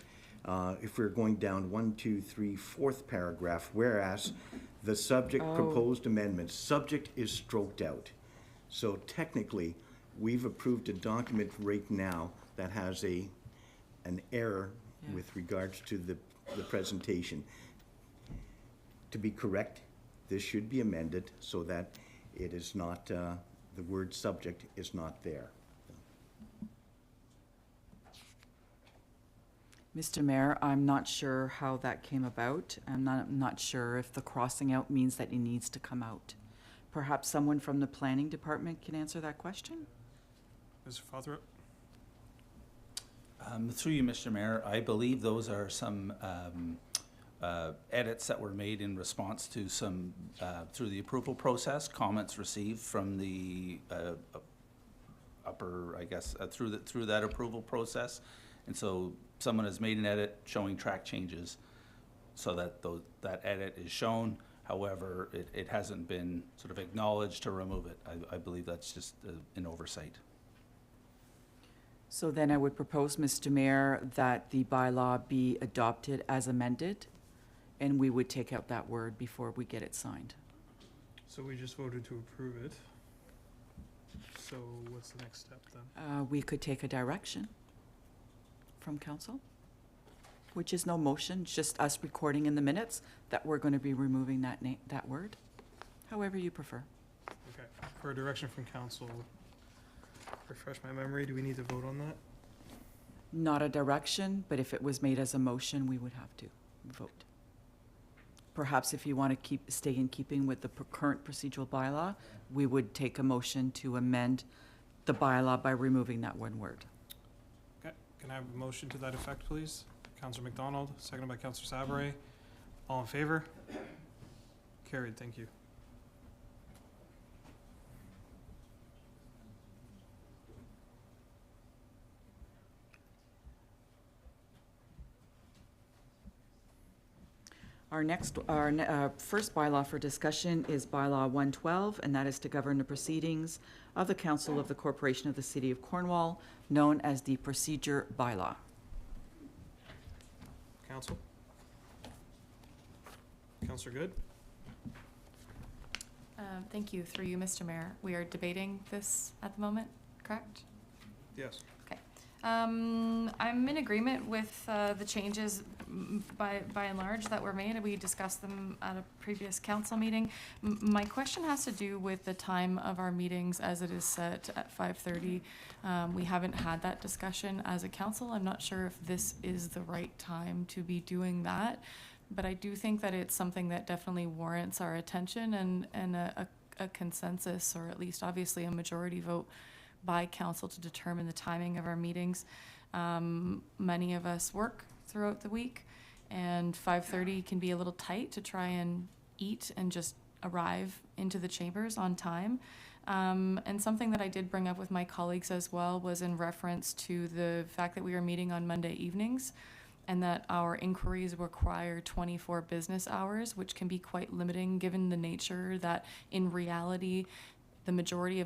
if we're going down 1, 2, 3, fourth paragraph, whereas the subject proposed amendments, subject is stroked out. So technically, we've approved a document right now that has an error with regards to the presentation. To be correct, this should be amended so that it is not, the word subject is not there. Mr. Mayor, I'm not sure how that came about. I'm not sure if the crossing out means that it needs to come out. Perhaps someone from the planning department can answer that question? Mr. Fotherop? Through you, Mr. Mayor, I believe those are some edits that were made in response to some, through the approval process, comments received from the upper, I guess, through that approval process. And so someone has made an edit showing track changes so that that edit is shown. However, it hasn't been sort of acknowledged to remove it. I believe that's just an oversight. So then I would propose, Mr. Mayor, that the bylaw be adopted as amended, and we would take out that word before we get it signed. So we just voted to approve it. So what's the next step then? We could take a direction from council, which is no motion, just us recording in the minutes that we're going to be removing that word, however you prefer. Okay, for a direction from council, refresh my memory, do we need to vote on that? Not a direction, but if it was made as a motion, we would have to vote. Perhaps if you want to stay in keeping with the current procedural bylaw, we would take a motion to amend the bylaw by removing that one word. Okay, can I have a motion to that effect, please? Councillor McDonald, seconded by Councillor Sabare. All in favor? Carried, thank you. Our first bylaw for discussion is bylaw 112, and that is to govern the proceedings of the Council of the Corporation of the City of Cornwall, known as the procedure bylaw. Council? Councillor Good? Thank you. Through you, Mr. Mayor. We are debating this at the moment, correct? Yes. Okay. I'm in agreement with the changes by and large that were made. We discussed them at a previous council meeting. My question has to do with the time of our meetings as it is set at 5:30. We haven't had that discussion as a council. I'm not sure if this is the right time to be doing that, but I do think that it's something that definitely warrants our attention and a consensus, or at least obviously a majority vote by council to determine the timing of our meetings. Many of us work throughout the week, and 5:30 can be a little tight to try and eat and just arrive into the chambers on time. And something that I did bring up with my colleagues as well was in reference to the fact that we are meeting on Monday evenings and that our inquiries require 24 business hours, which can be quite limiting given the nature that in reality the majority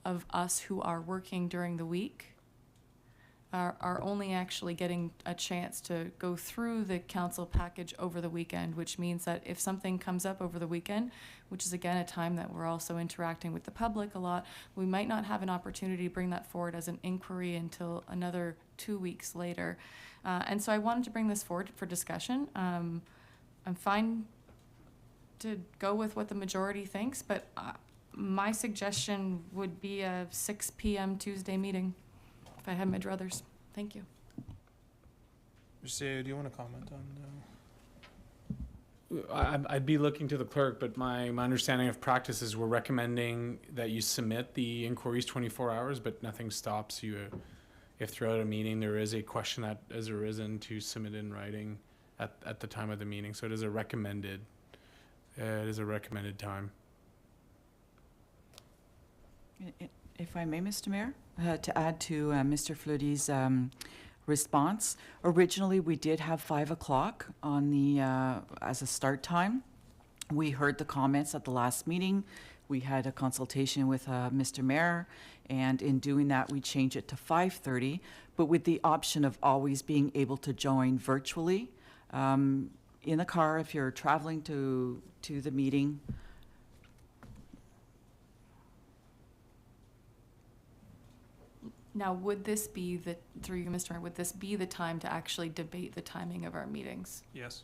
of us who are working during the week are only actually getting a chance to go through the council package over the weekend, which means that if something comes up over the weekend, which is again a time that we're also interacting with the public a lot, we might not have an opportunity to bring that forward as an inquiry until another 2 weeks later. And so I wanted to bring this forward for discussion. I'm fine to go with what the majority thinks, but my suggestion would be a 6 p.m. Tuesday meeting, if I had my druthers. Thank you. Mr. CEO, do you want to comment on I'd be looking to the clerk, but my understanding of practice is we're recommending that you submit the inquiries 24 hours, but nothing stops you if throughout a meeting there is a question that has arisen to submit in writing at the time of the meeting. So it is a recommended time. If I may, Mr. Mayor, to add to Mr. Fleury's response, originally we did have 5 o'clock on the as a start time. We heard the comments at the last meeting. We had a consultation with Mr. Mayor, and in doing that, we changed it to 5:30, but with the option of always being able to join virtually in the car if you're traveling to the meeting. Now, would this be through you, Mr. Mayor, would this be the time to actually debate the timing of our meetings? Yes.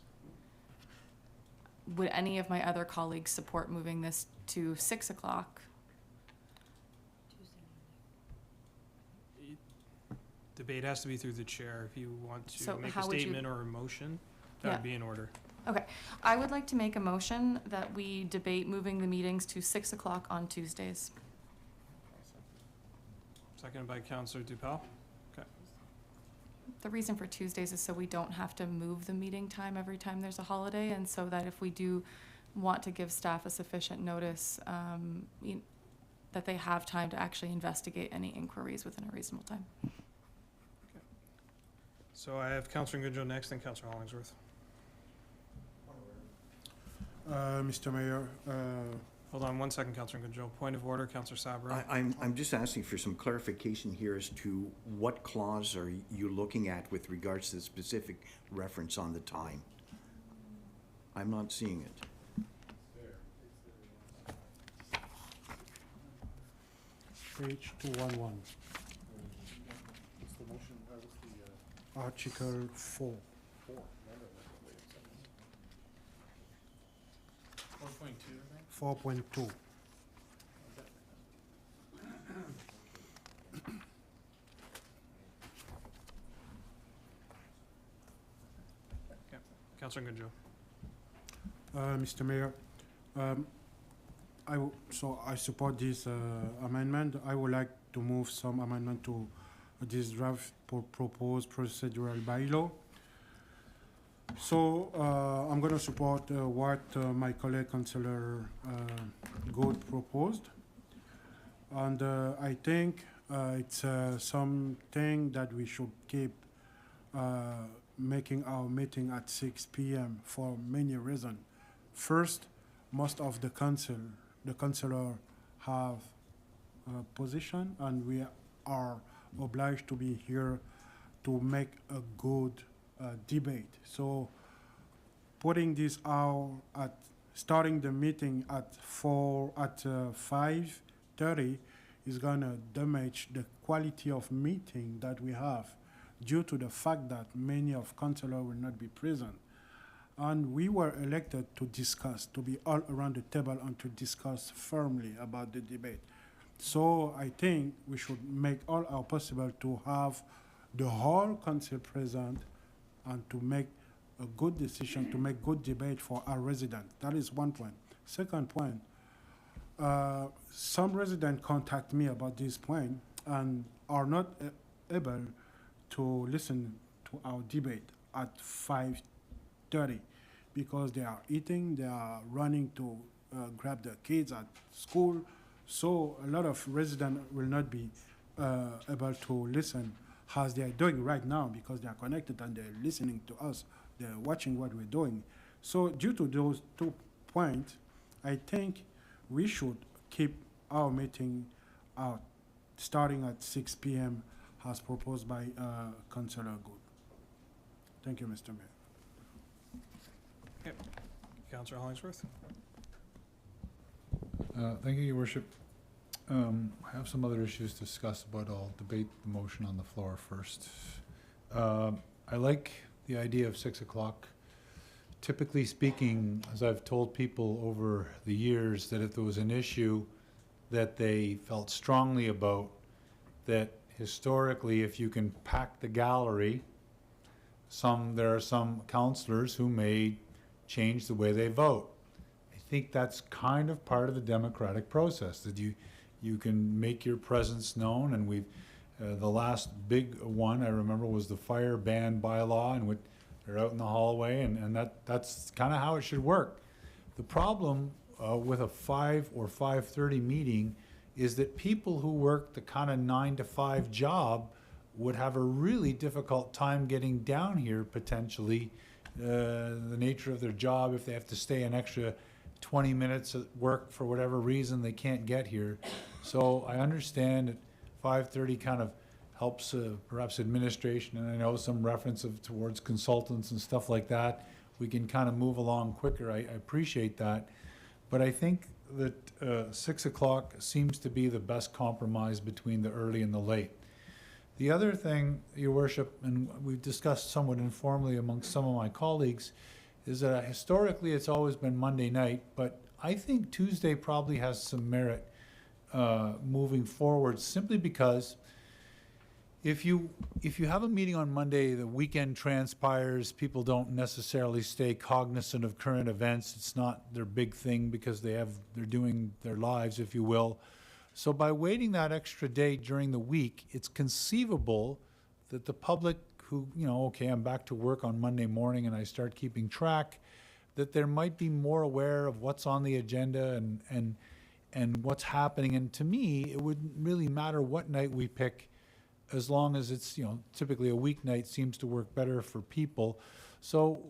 Would any of my other colleagues support moving this to 6 o'clock? Debate has to be through the chair. If you want to So make a how would you- statement or a motion, that would be in order. Okay, I would like to make a motion that we debate moving the meetings to 6 o'clock on Tuesdays. Seconded by Councillor Dupel. Okay. The reason for Tuesdays is so we don't have to move the meeting time every time there's a holiday, and so that if we do want to give staff a sufficient notice, that they have time to actually investigate any inquiries within a reasonable time. So I have Councillor Goodjoe next, and Councillor Hollingsworth. Mr. Mayor, Hold on one second, Councillor Goodjoe. Point of order, Councillor Sabra. I'm just asking for some clarification here as to what clause are you looking at with regards to the specific reference on the time? I'm not seeing it. page 211. Article 4. 4.2. Councillor Goodjoe. Mr. Mayor, so I support this amendment. I would like to move some amendment to this draft proposed procedural bylaw. So I'm going to support what my colleague Councillor Good proposed, and I think it's something that we should keep making our meeting at 6 p.m. for many reasons. First, most of the councillor have a position, and we are obliged to be here to make a good debate. So putting this out at starting the meeting at 5:30 is gonna damage the quality of meeting that we have, due to the fact that many of councillors will not be present. And we were elected to discuss, to be all around the table and to discuss firmly about the debate. So I think we should make all our possible to have the whole council present and to make a good decision, to make good debate for our residents. That is one point. Second point, some residents contact me about this point and are not able to listen to our debate at 5:30 because they are eating, they are running to grab their kids at school. So a lot of residents will not be able to listen as they are doing right now because they are connected and they're listening to us. They're watching what we're doing. So due to those 2 points, I think we should keep our meeting out starting at 6 p.m. as proposed by Councillor Good. Thank you, Mr. Mayor. Okay. Councillor Hollingsworth. Thank you, Your Worship. I have some other issues to discuss, but I'll debate the motion on the floor first. I like the idea of 6 o'clock. Typically speaking, as I've told people over the years, that if there was an issue that they felt strongly about, that historically, if you can pack the gallery, there are some councillors who may change the way they vote. I think that's kind of part of the democratic process, that you can make your presence known, and we've, the last big one I remember was the fire ban bylaw, and they're out in the hallway, and that's kind of how it should work. The problem with a 5 or 5:30 meeting is that people who work the kind of 9 to 5 job would have a really difficult time getting down here potentially. The nature of their job, if they have to stay an extra 20 minutes at work for whatever reason, they can't get here. So I understand that 5:30 kind of helps perhaps administration, and I know some reference towards consultants and stuff like that. We can kind of move along quicker. I appreciate that. But I think that 6 o'clock seems to be the best compromise between the early and the late. The other thing, Your Worship, and we've discussed somewhat informally amongst some of my colleagues, is that historically it's always been Monday night, but I think Tuesday probably has some merit moving forward, simply because if you have a meeting on Monday, the weekend transpires, people don't necessarily stay cognizant of current events. It's not their big thing because they're doing their lives, if you will. So by waiting that extra day during the week, it's conceivable that the public who, okay, I'm back to work on Monday morning and I start keeping track, that there might be more aware of what's on the agenda and what's happening. And to me, it wouldn't really matter what night we pick, as long as it's, typically a weeknight seems to work better for people. So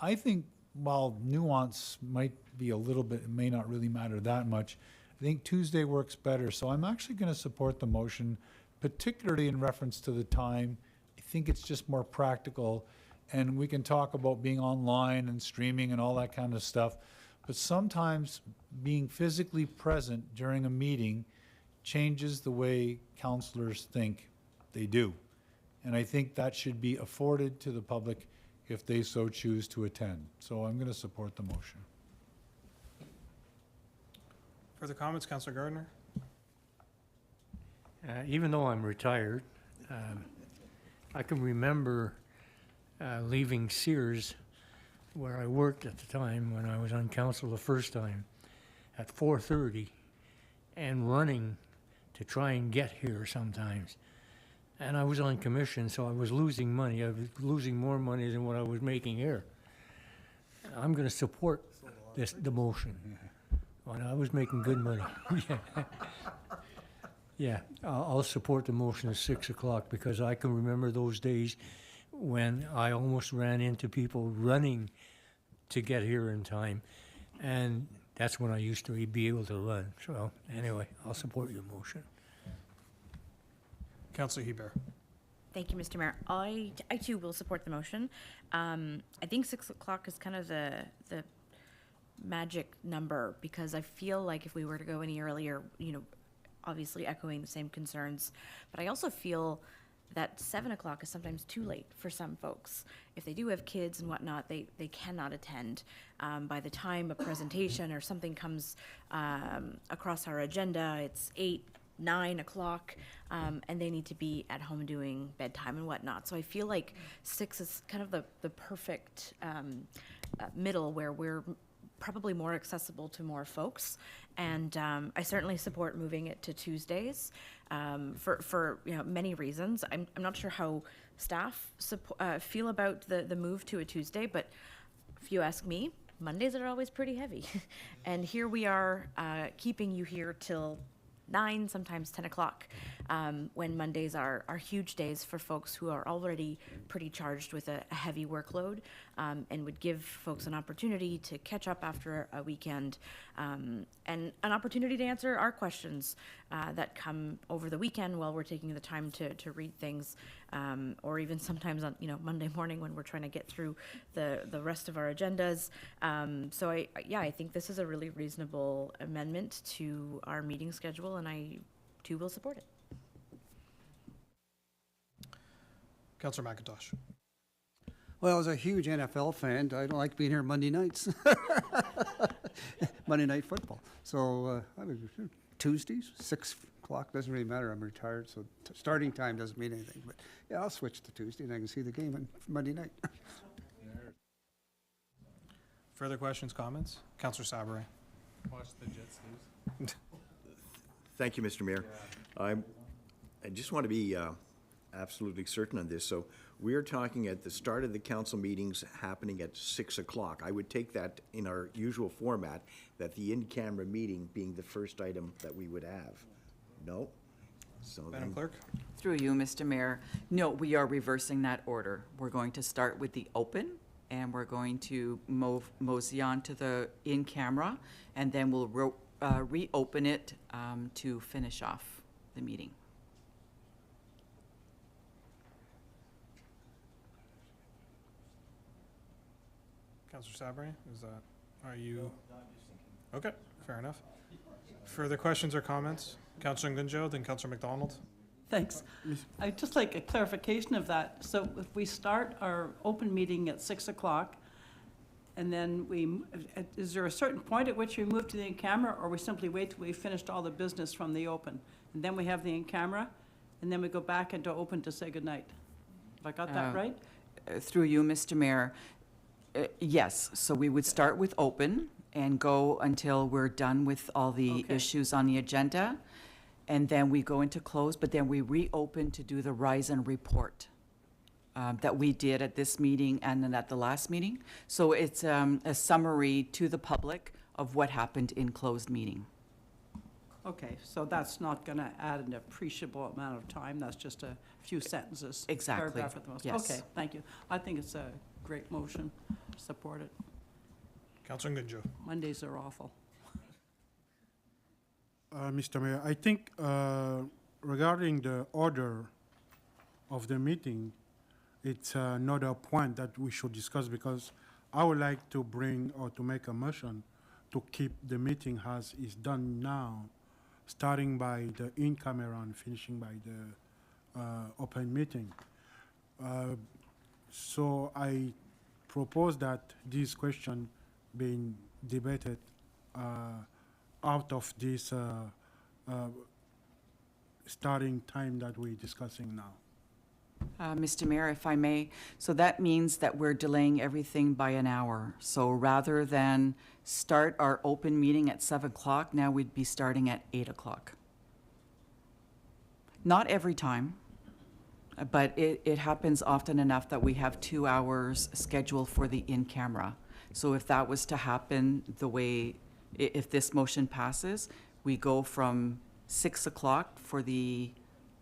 I think while nuance might be a little bit, it may not really matter that much, I think Tuesday works better. So I'm actually going to support the motion, particularly in reference to the time. I think it's just more practical, and we can talk about being online and streaming and all that kind of stuff. But sometimes being physically present during a meeting changes the way councillors think. They do. And I think that should be afforded to the public if they so choose to attend. So I'm going to support the motion. Further comments, Councillor Gardner? Even though I'm retired, I can remember leaving Sears, where I worked at the time when I was on council the first time, at 4:30 and running to try and get here sometimes. And I was on commission, so I was losing money. I was losing more money than what I was making here. I'm going to support the motion. Well, I was making good money. Yeah, I'll support the motion at 6 o'clock, because I can remember those days when I almost ran into people running to get here in time. And that's when I used to be able to run. So anyway, I'll support your motion. Councillor Hebert. Thank you, Mr. Mayor. I too will support the motion. I think 6 o'clock is kind of the magic number, because I feel like if we were to go any earlier, obviously echoing the same concerns, but I also feel that 7 o'clock is sometimes too late for some folks. If they do have kids and whatnot, they cannot attend. By the time a presentation or something comes across our agenda, it's 8, 9 o'clock, and they need to be at home doing bedtime and whatnot. So I feel like 6 is kind of the perfect middle, where we're probably more accessible to more folks. And I certainly support moving it to Tuesdays for many reasons. I'm not sure how staff feel about the move to a Tuesday, but if you ask me, Mondays are always pretty heavy. And here we are keeping you here till 9, sometimes 10 o'clock, when Mondays are huge days for folks who are already pretty charged with a heavy workload, and would give folks an opportunity to catch up after a weekend, and an opportunity to answer our questions that come over the weekend while we're taking the time to read things, or even sometimes on Monday morning when we're trying to get through the rest of our agendas. So I think this is a really reasonable amendment to our meeting schedule, and I too will support it. Councillor McIntosh. Well, as a huge NFL fan, I don't like being here Monday nights. Monday night football. So Tuesdays, 6 o'clock, doesn't really matter. I'm retired, so starting time doesn't mean anything. But yeah, I'll switch to Tuesday and I can see the game on Monday night. Further questions, comments? Councillor Sabri. Watch the Jets lose. Thank you, Mr. Mayor. I just want to be absolutely certain on this. So we're talking at the start of the council meetings happening at 6 o'clock. I would take that in our usual format, that the in-camera meeting being the first item that we would have. No? So Madam then, Clerk? Through you, Mr. Mayor. No, we are reversing that order. We're going to start with the open, and we're going to mosey on to the in-camera, and then we'll reopen it to finish off the meeting. Councillor Sabri, are you? Okay, fair enough. Further questions or comments? Councillor Ngunjo, then Councillor McDonald. Thanks. I'd just like a clarification of that. So if we start our open meeting at 6 o'clock, and then is there a certain point at which we move to the in-camera, or we simply wait till we finished all the business from the open? And then we have the in-camera, and then we go back into open to say goodnight? Have I got that right? Through you, Mr. Mayor. Yes, so we would start with open and go until we're done with all the issues on the agenda. And then we go into close, but then we reopen to do the rise and report that we did at this meeting and then at the last meeting. So it's a summary to the public of what happened in closed meeting. Okay, so that's not going to add an appreciable amount of time. That's just a few sentences. Exactly. Paragraph at the most. Yes. Okay, thank you. I think it's a great motion. Support it. Councillor Ngunjo. Mondays are awful. Mr. Mayor, I think regarding the order of the meeting, it's another point that we should discuss, because I would like to bring or to make a motion to keep the meeting as is done now, starting by the in-camera and finishing by the open meeting. So I propose that this question being debated out of this starting time that we're discussing now. Mr. Mayor, if I may, so that means that we're delaying everything by an hour. So rather than start our open meeting at 7 o'clock, now we'd be starting at 8 o'clock. Not every time, but it happens often enough that we have 2 hours scheduled for the in-camera. So if that was to happen the way, if this motion passes, we go from 6 o'clock for the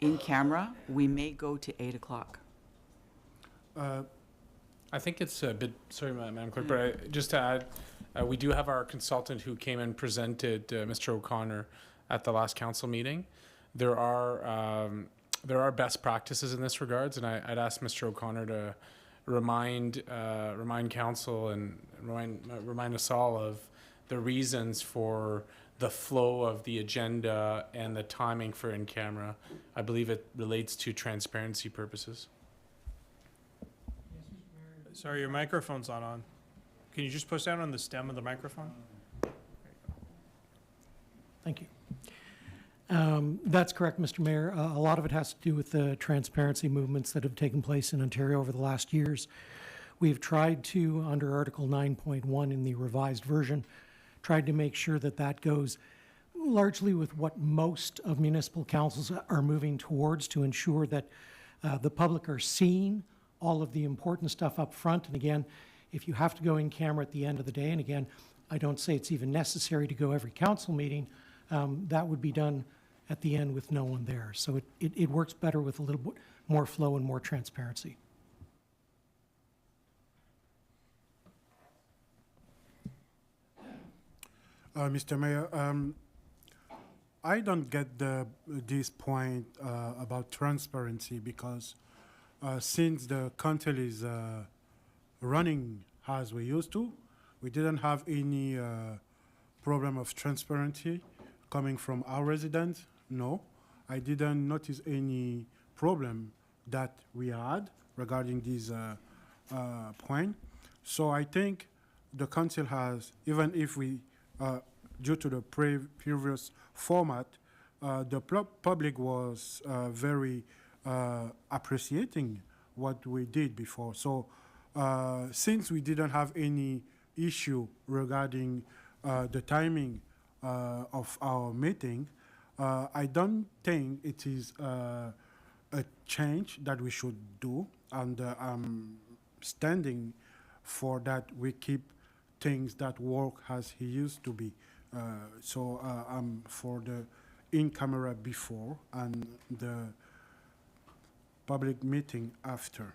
in-camera, we may go to 8 o'clock. I think it's a bit, sorry, Madam Clerk, but just to add, we do have our consultant who came and presented, Mr. O'Connor, at the last council meeting. There are best practices in this regards, and I'd ask Mr. O'Connor to remind council and remind us all of the reasons for the flow of the agenda and the timing for in-camera. I believe it relates to transparency purposes. Sorry, your microphone's not on. Can you just push down on the stem of the microphone? Thank you. That's correct, Mr. Mayor. A lot of it has to do with the transparency movements that have taken place in Ontario over the last years. We've tried to, under Article 9.1 in the revised version, tried to make sure that that goes largely with what most of municipal councils are moving towards, to ensure that the public are seeing all of the important stuff up front. And again, if you have to go in camera at the end of the day, and again, I don't say it's even necessary to go every council meeting, that would be done at the end with no one there. So it works better with a little bit more flow and more transparency. Mr. Mayor, I don't get this point about transparency, because since the council is running as we used to, we didn't have any problem of transparency coming from our residents. No, I didn't notice any problem that we had regarding this point. So I think the council has, even if we, due to the previous format, the public was very appreciating what we did before. So since we didn't have any issue regarding the timing of our meeting, I don't think it is a change that we should do, and I'm standing for that we keep things that work as he used to be. So I'm for the in-camera before and the public meeting after.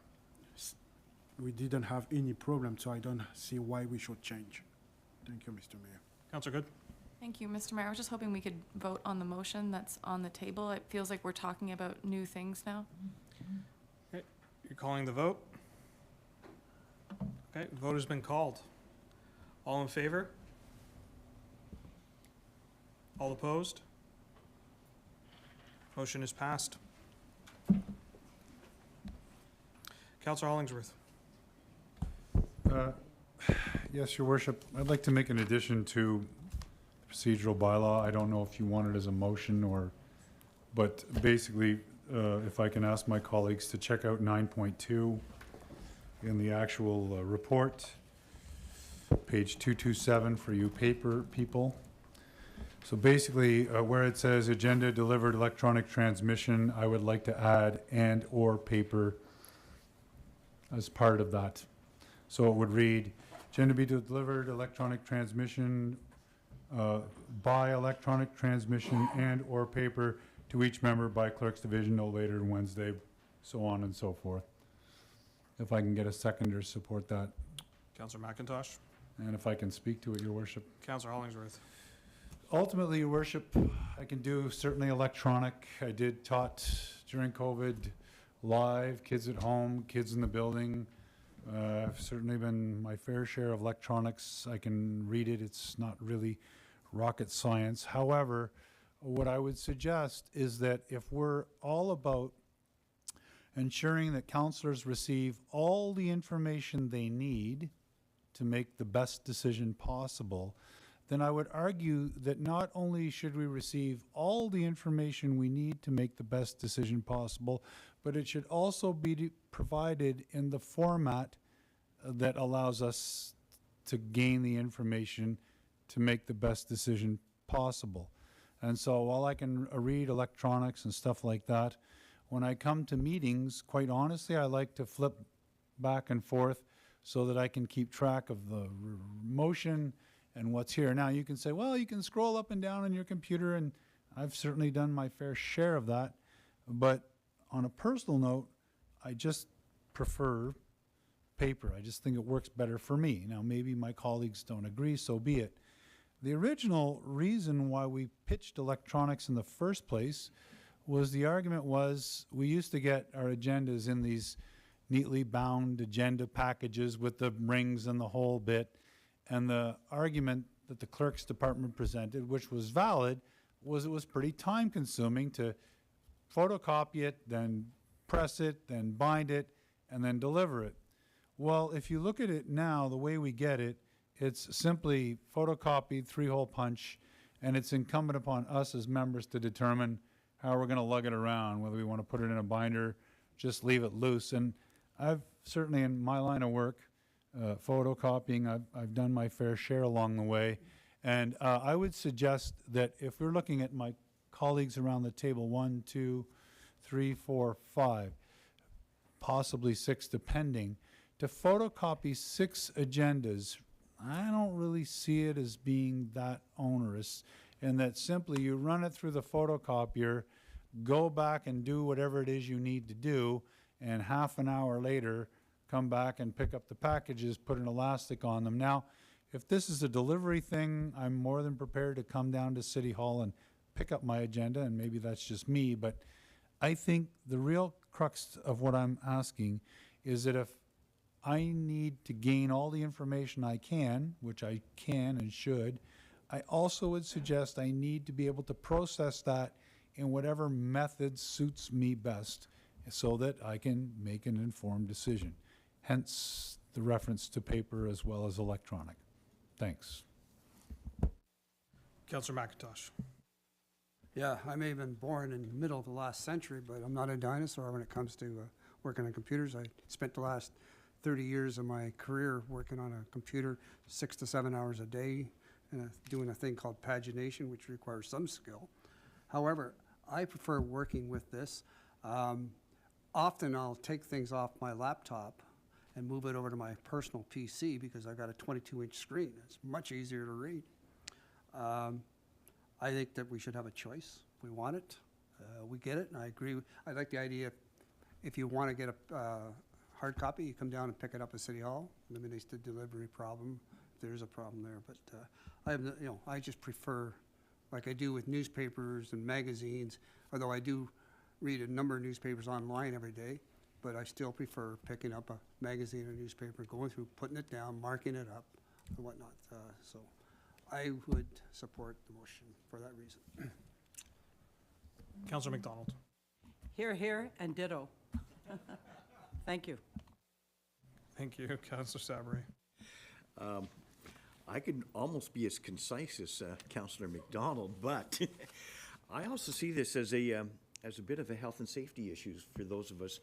We didn't have any problem, so I don't see why we should change. Thank you, Mr. Mayor. Councillor Good? Thank you, Mr. Mayor. I was just hoping we could vote on the motion that's on the table. It feels like we're talking about new things now. Okay, you're calling the vote? Okay, vote has been called. All in favor? All opposed? Motion is passed. Councillor Hollingsworth. Yes, Your Worship, I'd like to make an addition to the procedural bylaw. I don't know if you want it as a motion or, but basically, if I can ask my colleagues to check out 9.2 in the actual report, page 227 for you paper people. So basically, where it says agenda delivered electronic transmission, I would like to add and/or paper as part of that. So it would read, agenda be delivered electronic transmission by electronic transmission and/or paper to each member by clerk's division no later than Wednesday, so on and so forth. If I can get a seconder support that, Councillor McIntosh. and if I can speak to it, Your Worship. Councillor Hollingsworth. Ultimately, Your Worship, I can do certainly electronic. I did taught during COVID live, kids at home, kids in the building. I've certainly been my fair share of electronics. I can read it. It's not really rocket science. However, what I would suggest is that if we're all about ensuring that councillors receive all the information they need to make the best decision possible, then I would argue that not only should we receive all the information we need to make the best decision possible, but it should also be provided in the format that allows us to gain the information to make the best decision possible. And so while I can read electronics and stuff like that, when I come to meetings, quite honestly, I like to flip back and forth so that I can keep track of the motion and what's here. Now you can say, well, you can scroll up and down on your computer, and I've certainly done my fair share of that. But on a personal note, I just prefer paper. I just think it works better for me. Now maybe my colleagues don't agree, so be it. The original reason why we pitched electronics in the first place was the argument was we used to get our agendas in these neatly bound agenda packages with the rings and the whole bit. And the argument that the clerk's department presented, which was valid, was it was pretty time consuming to photocopy it, then press it, then bind it, and then deliver it. Well, if you look at it now, the way we get it, it's simply photocopied, 3-hole punch, and it's incumbent upon us as members to determine how we're going to lug it around, whether we want to put it in a binder, just leave it loose. And I've certainly, in my line of work, photocopying, I've done my fair share along the way. And I would suggest that if we're looking at my colleagues around the table, 1, 2, 3, 4, 5, possibly 6 depending, to photocopy 6 agendas, I don't really see it as being that onerous, in that simply you run it through the photocopier, go back and do whatever it is you need to do, and half an hour later, come back and pick up the packages, put an elastic on them. Now, if this is a delivery thing, I'm more than prepared to come down to City Hall and pick up my agenda, and maybe that's just me, but I think the real crux of what I'm asking is that if I need to gain all the information I can, which I can and should, I also would suggest I need to be able to process that in whatever method suits me best so that I can make an informed decision. Hence the reference to paper as well as electronic. Thanks. Councillor McIntosh. Yeah, I may have been born in the middle of the last century, but I'm not a dinosaur when it comes to working on computers. I spent the last 30 years of my career working on a computer 6 to 7 hours a day and doing a thing called pagination, which requires some skill. However, I prefer working with this. Often I'll take things off my laptop and move it over to my personal PC because I've got a 22-inch screen. It's much easier to read. I think that we should have a choice. We want it. We get it, and I agree. I like the idea if you want to get a hard copy, you come down and pick it up at City Hall. Eliminates the delivery problem if there's a problem there. But I just prefer, like I do with newspapers and magazines, although I do read a number of newspapers online every day, but I still prefer picking up a magazine or newspaper, going through, putting it down, marking it up, and whatnot. So I would support the motion for that reason. Councillor McDonald. Here, here, and ditto. Thank you. Thank you, Councillor Sabri. I could almost be as concise as Councillor McDonald, but I also see this as a bit of a health and safety issues for those of us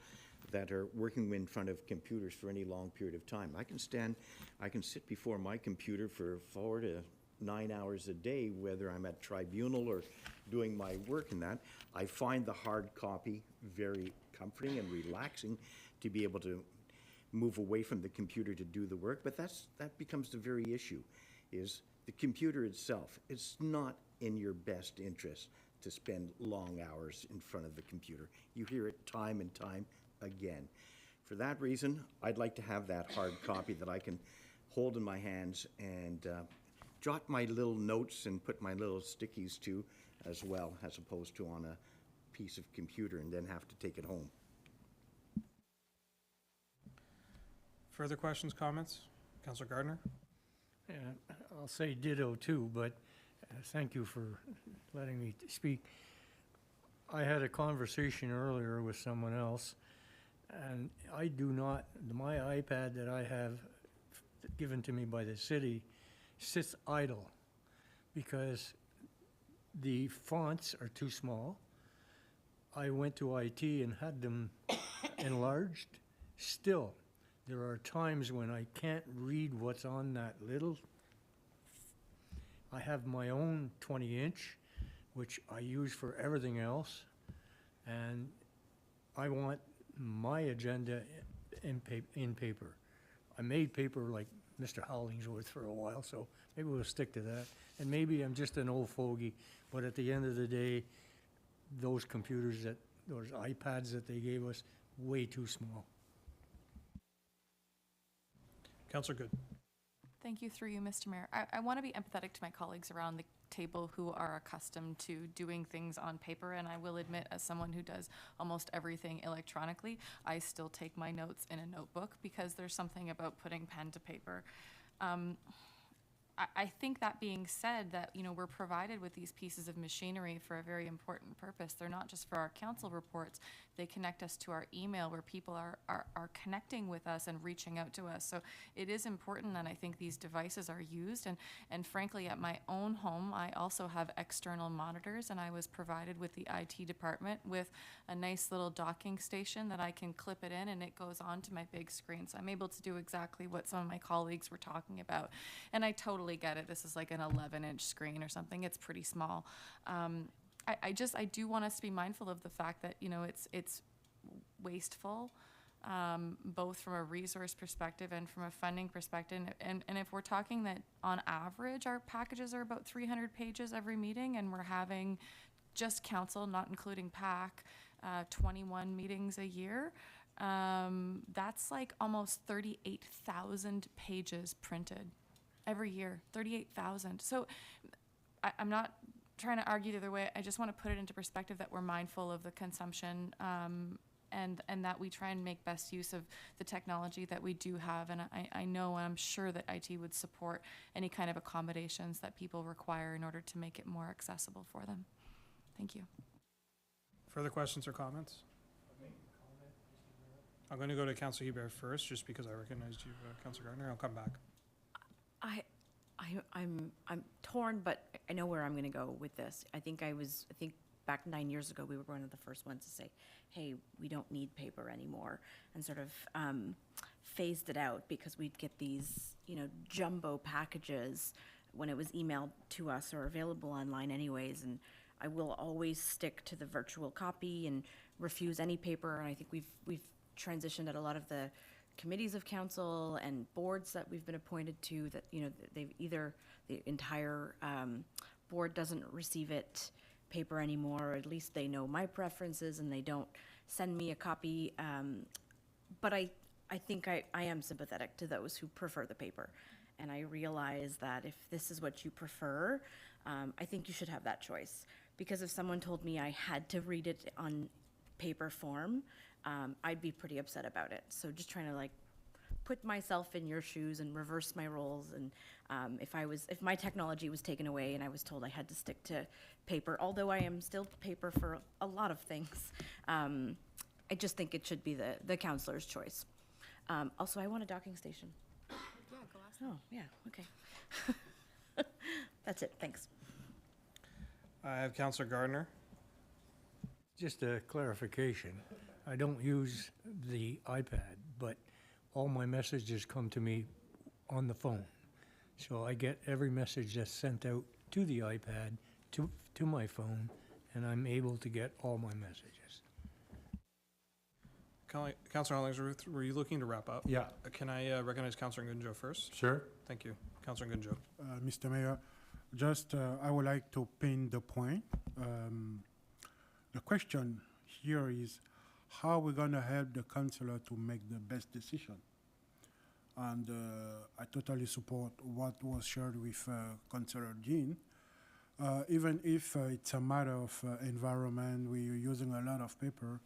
that are working in front of computers for any long period of time. I can sit before my computer for 4 to 9 hours a day, whether I'm at tribunal or doing my work in that. I find the hard copy very comforting and relaxing to be able to move away from the computer to do the work, but that becomes the very issue, is the computer itself. It's not in your best interest to spend long hours in front of the computer. You hear it time and time again. For that reason, I'd like to have that hard copy that I can hold in my hands and jot my little notes and put my little stickies to as well, as opposed to on a piece of computer and then have to take it home. Further questions, comments? Councillor Gardner? Yeah, I'll say ditto too, but thank you for letting me speak. I had a conversation earlier with someone else, and I do not, my iPad that I have given to me by the city sits idle because the fonts are too small. I went to IT and had them enlarged. Still, there are times when I can't read what's on that little. I have my own 20-inch, which I use for everything else, and I want my agenda in paper. I made paper like Mr. Hollingsworth for a while, so maybe we'll stick to that. And maybe I'm just an old fogey, but at the end of the day, those computers, those iPads that they gave us, way too small. Councillor Good. Thank you, through you, Mr. Mayor. I want to be empathetic to my colleagues around the table who are accustomed to doing things on paper, and I will admit, as someone who does almost everything electronically, I still take my notes in a notebook because there's something about putting pen to paper. I think that being said, that, you know, we're provided with these pieces of machinery for a very important purpose. They're not just for our council reports. They connect us to our email, where people are connecting with us and reaching out to us. So it is important, and I think these devices are used. And frankly, at my own home, I also have external monitors, and I was provided with the IT department with a nice little docking station that I can clip it in, and it goes onto my big screen. So I'm able to do exactly what some of my colleagues were talking about. And I totally get it. This is like an 11-inch screen or something. It's pretty small. I do want us to be mindful of the fact that, you know, it's wasteful, both from a resource perspective and from a funding perspective. And if we're talking that on average, our packages are about 300 pages every meeting, and we're having just council, not including PAC, 21 meetings a year, that's like almost 38,000 pages printed every year, 38,000. So I'm not trying to argue the other way. I just want to put it into perspective that we're mindful of the consumption, and that we try and make best use of the technology that we do have. And I know, and I'm sure that IT would support any kind of accommodations that people require in order to make it more accessible for them. Thank you. Further questions or comments? I'm going to go to Councillor Hebert first, just because I recognized you, Councillor Gardner. I'll come back. I'm torn, but I know where I'm going to go with this. I think back 9 years ago, we were one of the first ones to say, hey, we don't need paper anymore, and sort of phased it out because we'd get these, jumbo packages when it was emailed to us or available online anyways. And I will always stick to the virtual copy and refuse any paper. And I think we've transitioned at a lot of the committees of council and boards that we've been appointed to that, they've either the entire board doesn't receive it paper anymore, or at least they know my preferences and they don't send me a copy. But I think I am sympathetic to those who prefer the paper. And I realize that if this is what you prefer, I think you should have that choice. Because if someone told me I had to read it on paper form, I'd be pretty upset about it. So just trying to put myself in your shoes and reverse my roles. And if my technology was taken away and I was told I had to stick to paper, although I am still paper for a lot of things, I just think it should be the counselor's choice. Also, I want a docking station. Yeah, go ask Oh, yeah, okay. That's it, thanks. I have Councillor Gardner. Just a clarification. I don't use the iPad, but all my messages come to me on the phone. So I get every message that's sent out to the iPad, to my phone, and I'm able to get all my messages. Councillor Hollingsworth, were you looking to wrap up? Yeah. Can I recognize Councillor Gunjo first? Sure. Thank you. Councillor Gunjo. Mr. Mayor, just I would like to pin the point. The question here is how we're going to help the councillor to make the best decision. And I totally support what was shared with Councillor Jean. Even if it's a matter of environment, we're using a lot of paper,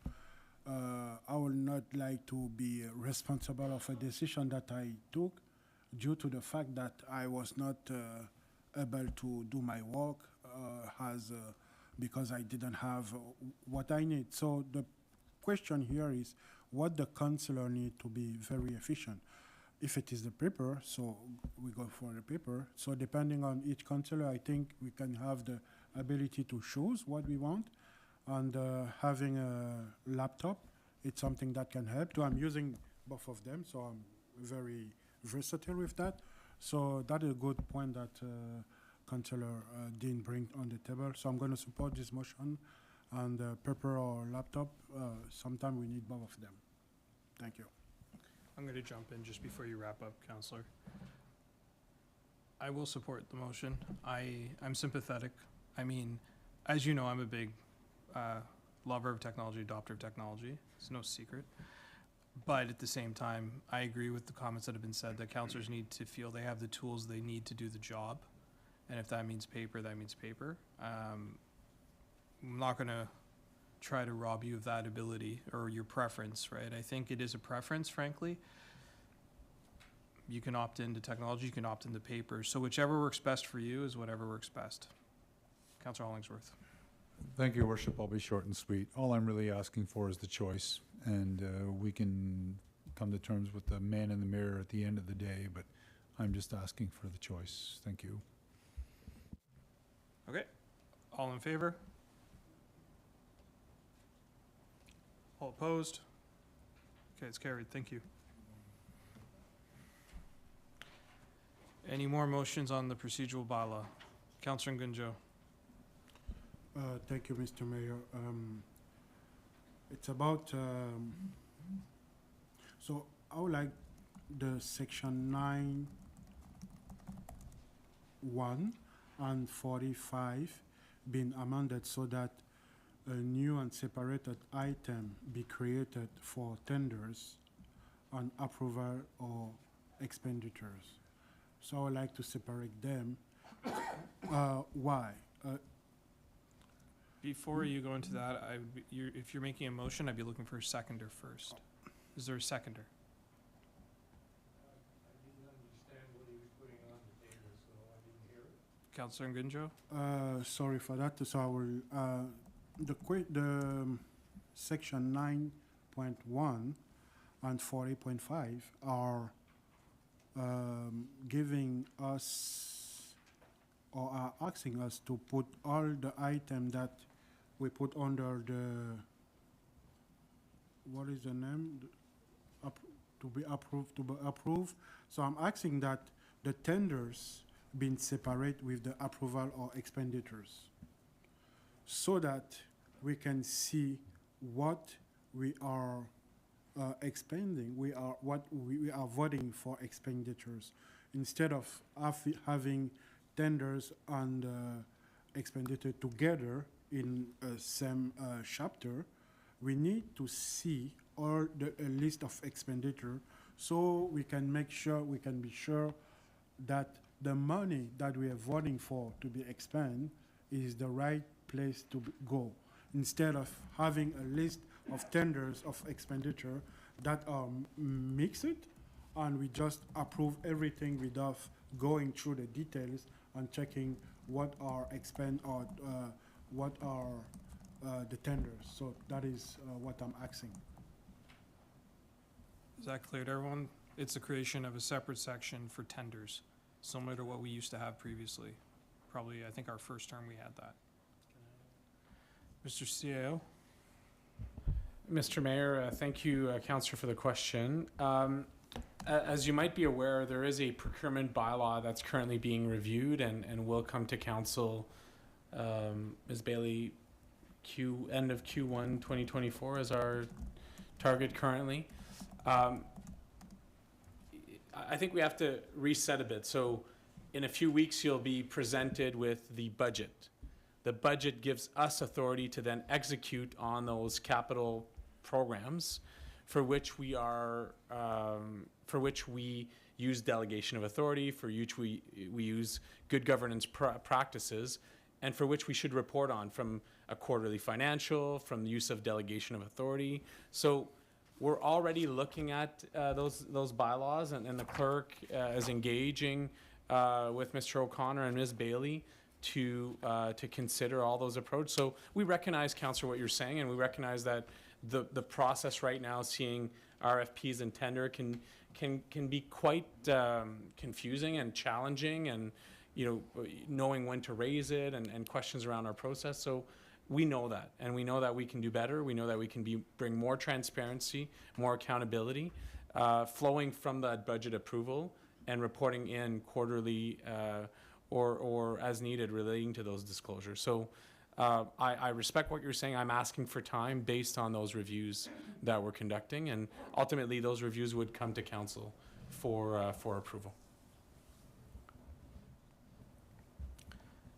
I would not like to be responsible of a decision that I took due to the fact that I was not able to do my work because I didn't have what I need. So the question here is what the councillor need to be very efficient. If it is the paper, so we go for the paper. So depending on each councillor, I think we can have the ability to choose what we want. And having a laptop, it's something that can help too. I'm using both of them, so I'm very versatile with that. So that is a good point that Councillor Dean bring on the table. So I'm going to support this motion. And paper or laptop, sometimes we need both of them. Thank you. I'm going to jump in just before you wrap up, Councillor. I will support the motion. I'm sympathetic. I mean, as you know, I'm a big lover of technology, adopter of technology. It's no secret. But at the same time, I agree with the comments that have been said that councillors need to feel they have the tools they need to do the job. And if that means paper, that means paper. I'm not going to try to rob you of that ability or your preference, right? I think it is a preference, frankly. You can opt into technology, you can opt into paper. So whichever works best for you is whatever works best. Councillor Hollingsworth. Thank you, Worship. I'll be short and sweet. All I'm really asking for is the choice, and we can come to terms with the man in the mirror at the end of the day, but I'm just asking for the choice. Thank you. Okay. All in favor? All opposed? Okay, it's carried. Thank you. Any more motions on the procedural bylaw? Councillor Gunjo. Thank you, Mr. Mayor. It's about, so I would like the section 9(1) and 45 being amended so that a new and separated item be created for tenders on approval or expenditures. So I would like to separate them. Why? Before you go into that, if you're making a motion, I'd be looking for a seconder first. Is there a seconder? Councillor Gunjo? Sorry for that. So I will, the section 9.1 and 40.5 are giving us or are asking us to put all the items that we put under the, what is the name? to be approved. So I'm asking that the tenders being separate with the approval or expenditures, so that we can see what we are expending, what we are voting for expenditures, instead of having tenders and expenditure together in a same chapter. We need to see all the a list of expenditure, so we can be sure that the money that we are voting for to be expended is the right place to go, instead of having a list of tenders of expenditure that are mixed, and we just approve everything without going through the details and checking what are what are the tenders. So that is what I'm asking. Is that clear to everyone? It's the creation of a separate section for tenders, similar to what we used to have previously. Probably, I think our first term we had that. Mr. CAO? Mr. Mayor, thank you, Councillor, for the question. As you might be aware, there is a procurement bylaw that's currently being reviewed and will come to council, Ms. Bailey, end of Q1 2024 is our target currently. I think we have to reset a bit. So in a few weeks, you'll be presented with the budget. The budget gives us authority to then execute on those capital programs for which we are, for which we use delegation of authority, for which we use good governance practices, and for which we should report on from a quarterly financial, from the use of delegation of authority. So we're already looking at those bylaws, and the clerk is engaging with Mr. O'Connor and Ms. Bailey to consider all those approaches. So we recognize, Councillor, what you're saying, and we recognize that the process right now, seeing RFPs and tender, can be quite confusing and challenging, and knowing when to raise it and questions around our process. So we know that, and we know that we can do better. We know that we can bring more transparency, more accountability, flowing from that budget approval and reporting in quarterly or as needed relating to those disclosures. So I respect what you're saying. I'm asking for time based on those reviews that we're conducting, and ultimately those reviews would come to council for approval.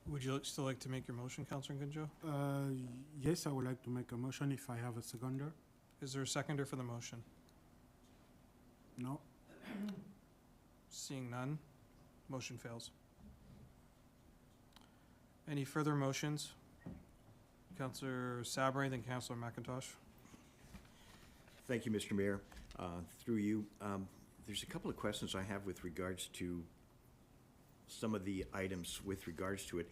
Would you still like to make your motion, Councillor Ngunjo? Yes, I would like to make a motion if I have a seconder. Is there a seconder for the motion? No. Seeing none, motion fails. Any further motions? Councillor Sabri, then Councillor McIntosh. Thank you, Mr. Mayor. Through you, there's a couple of questions I have with regards to some of the items with regards to it.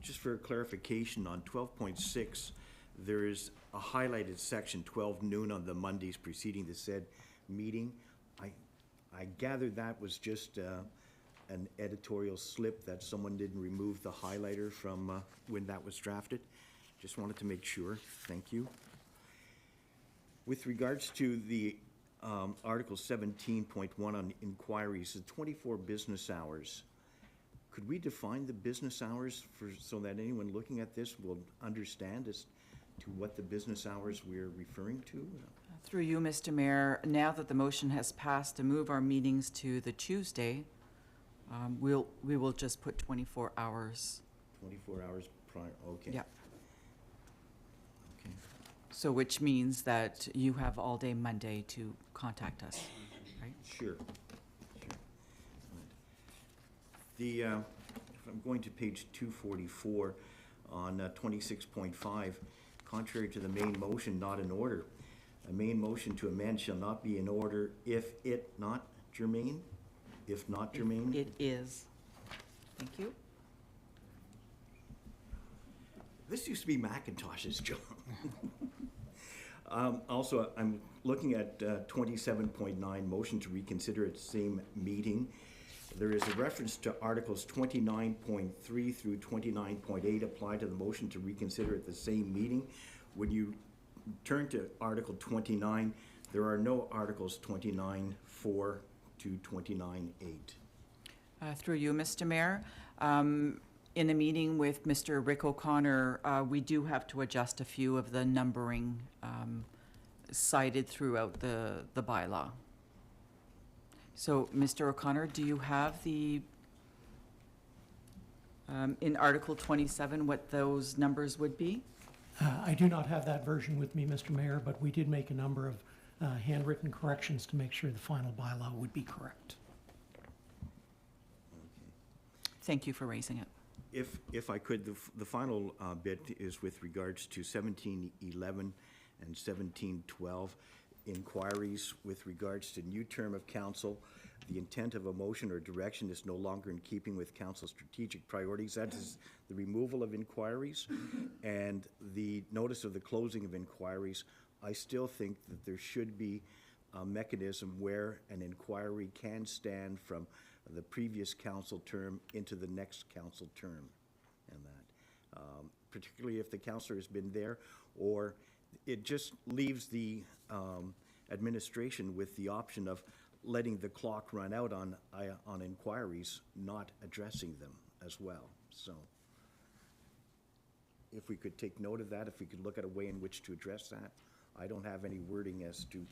Just for clarification, on 12.6, there is a highlighted section, 12 noon on the Mondays preceding the said meeting. I gathered that was just an editorial slip, that someone didn't remove the highlighter from when that was drafted. Just wanted to make sure. Thank you. With regards to the Article 17.1 on inquiries, the 24 business hours, could we define the business hours so that anyone looking at this will understand as to what the business hours we're referring to? Through you, Mr. Mayor, now that the motion has passed to move our meetings to the Tuesday, we will just put 24 hours. 24 hours prior, okay. Yeah. Okay. So which means that you have all day Monday to contact us, right? Sure. The, if I'm going to page 244 on 26.5, contrary to the main motion, not in order. A main motion to amend shall not be in order if it not germane? If not germane? It is. Thank you. This used to be Macintosh's job. Also, I'm looking at 27.9, motion to reconsider at the same meeting. There is a reference to Articles 29.3 through 29.8 apply to the motion to reconsider at the same meeting. When you turn to Article 29, There are no Articles 29.4 to 29.8. Through you, Mr. Mayor, in a meeting with Mr. Rick O'Connor, we do have to adjust a few of the numbering cited throughout the bylaw. So, Mr. O'Connor, do you have the, in Article 27, what those numbers would be? I do not have that version with me, Mr. Mayor, but we did make a number of handwritten corrections to make sure the final bylaw would be correct. Thank you for raising it. If I could, the final bit is with regards to 1711 and 1712, inquiries with regards to new term of council. The intent of a motion or direction is no longer in keeping with council's strategic priorities. That is the removal of inquiries and the notice of the closing of inquiries. I still think that there should be a mechanism where an inquiry can stand from the previous council term into the next council term, and that, particularly if the councillor has been there, or it just leaves the administration with the option of letting the clock run out on inquiries, not addressing them as well. So if we could take note of that, if we could look at a way in which to address that. I don't have any wording as to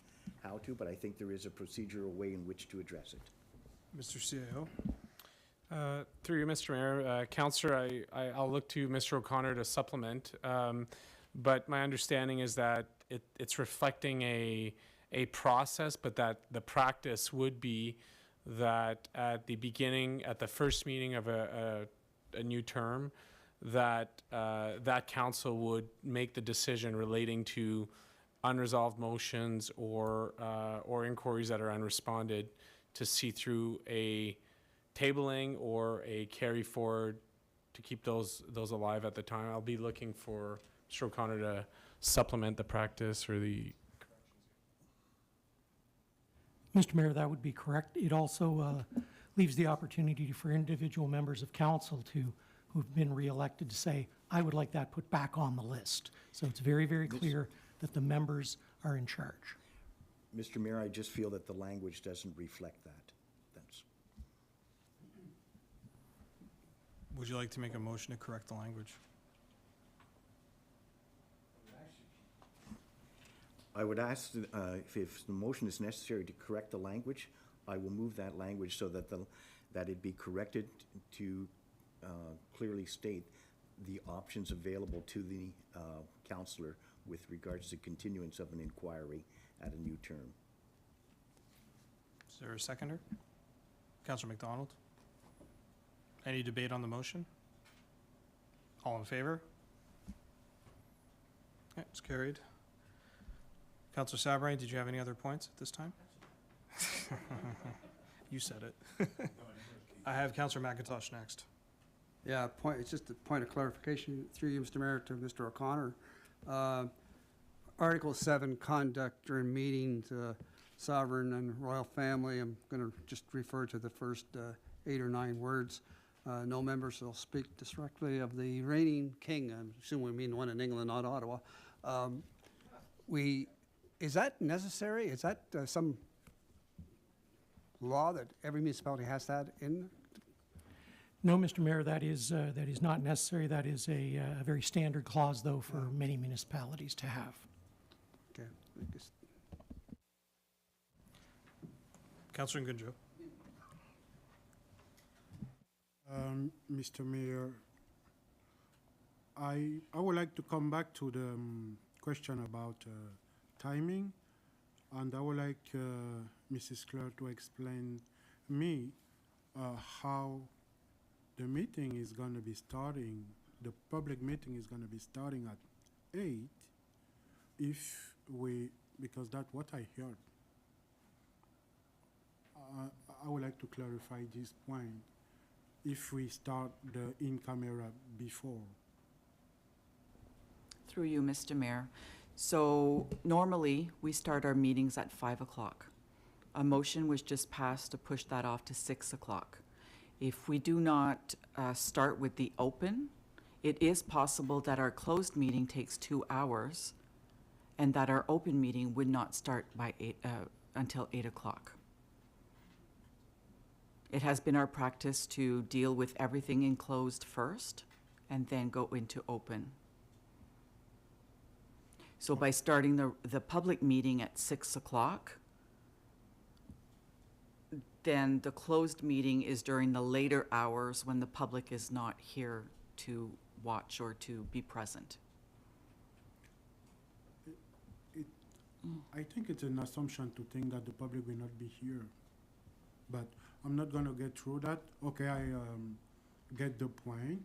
how to, but I think there is a procedural way in which to address it. Mr. CIO. Through you, Mr. Mayor, Councillor, I'll look to Mr. O'Connor to supplement, but my understanding is that it's reflecting a process, but that the practice would be that at the beginning, at the first meeting of a new term, that that council would make the decision relating to unresolved motions or inquiries that are unresponded to see through a tabling or a carry forward to keep those alive at the time. I'll be looking for Mr. O'Connor to supplement the practice or the. Mr. Mayor, that would be correct. It also leaves the opportunity for individual members of council who've been reelected to say, I would like that put back on the list. So it's very, very clear that the members are in charge. Mr. Mayor, I just feel that the language doesn't reflect that. That's. Would you like to make a motion to correct the language? I would ask if the motion is necessary to correct the language, I will move that language so that that it be corrected to clearly state the options available to the councillor with regards to continuance of an inquiry at a new term. Is there a seconder? Councillor McDonald? Any debate on the motion? All in favor? Okay, it's carried. Councillor Sabran, did you have any other points at this time? You said it. I have Councillor McIntosh next. Yeah, it's just a point of clarification through you, Mr. Mayor, to Mr. O'Connor. Article 7, conduct during meetings, sovereign and royal family. I'm going to just refer to the first 8 or 9 words. No member shall speak directly of the reigning king. I assume we mean one in England, not Ottawa. Is that necessary? Is that some law that every municipality has that in? No, Mr. Mayor, that is not necessary. That is a very standard clause, though, for many municipalities to have. Okay. Councillor Ngunjo. Mr. Mayor, I would like to come back to the question about timing, and I would like Mrs. Clerk to explain me how the meeting is going to be starting, the public meeting is going to be starting at 8 because that's what I heard. I would like to clarify this point. If we start the in-camera before. Through you, Mr. Mayor. So normally, we start our meetings at 5 o'clock. A motion was just passed to push that off to 6 o'clock. If we do not start with the open, it is possible that our closed meeting takes 2 hours, and that our open meeting would not start until 8 o'clock. It has been our practice to deal with everything in closed first and then go into open. So by starting the public meeting at 6 o'clock, then the closed meeting is during the later hours when the public is not here to watch or to be present. I think it's an assumption to think that the public will not be here, but I'm not going to get through that. Okay, I get the point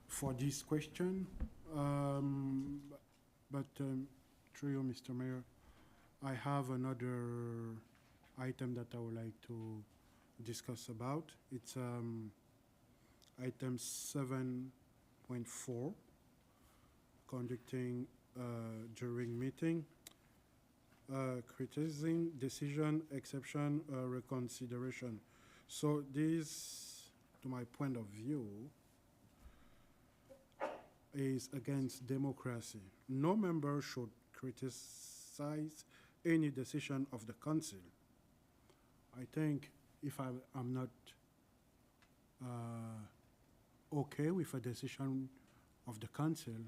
for this question, but through you, Mr. Mayor, I have another item that I would like to discuss about. It's item 7.4, conducting during meeting. Criticism, decision, exception, reconsideration. So this, to my point of view, is against democracy. No member should criticize any decision of the council. I think if I'm not okay with a decision of the council,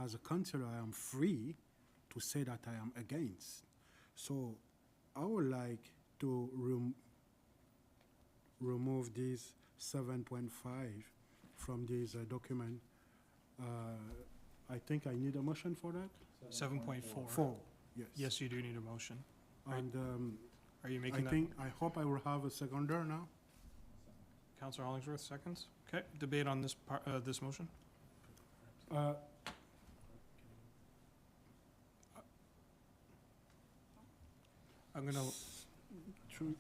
as a councillor, I am free to say that I am against. So I would like to remove this 7.5 from this document. I think I need a motion for that. 7.4. 4, yes. Yes, you do need a motion. And Are you making that? I hope I will have a seconder now. Councillor Hollingsworth, seconds. Okay, debate on this part, this motion. I'm gonna.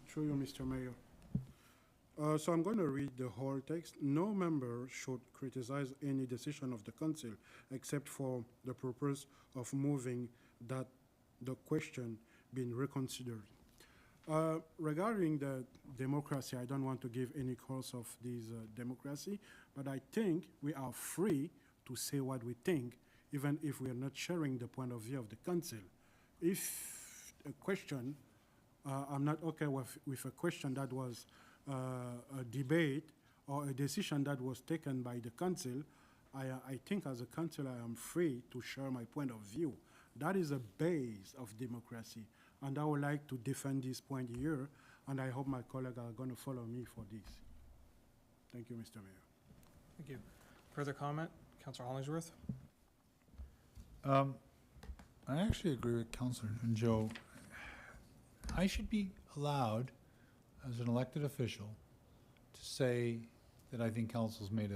Through you, Mr. Mayor. So I'm going to read the whole text. No member should criticize any decision of the council except for the purpose of moving that the question being reconsidered. Regarding the democracy, I don't want to give any course of this democracy, but I think we are free to say what we think, even if we are not sharing the point of view of the council. If a question, I'm not okay with a question that was a debate or a decision that was taken by the council, I think as a councillor I am free to share my point of view. That is a base of democracy, and I would like to defend this point here, and I hope my colleagues are going to follow me for this. Thank you, Mr. Mayor. Thank you. Further comment, Councillor Hollingsworth? I actually agree with Councillor Joe. I should be allowed, as an elected official, to say that I think council's made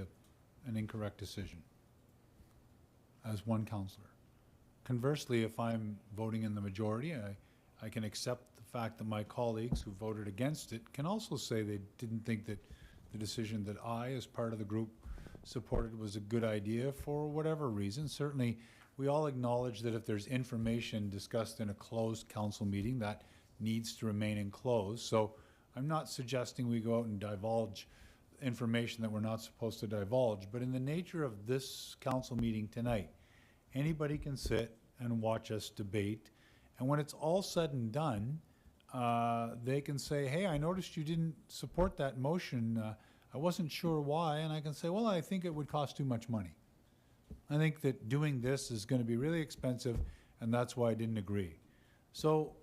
an incorrect decision as one councillor. Conversely, if I'm voting in the majority, I can accept the fact that my colleagues who voted against it can also say they didn't think that the decision that I, as part of the group, supported was a good idea for whatever reason. Certainly, we all acknowledge that if there's information discussed in a closed council meeting, that needs to remain enclosed. So I'm not suggesting we go out and divulge information that we're not supposed to divulge, but in the nature of this council meeting tonight, anybody can sit and watch us debate, and when it's all said and done, they can say, hey, I noticed you didn't support that motion. I wasn't sure why, and I can say, well, I think it would cost too much money. I think that doing this is going to be really expensive, and that's why I didn't agree. So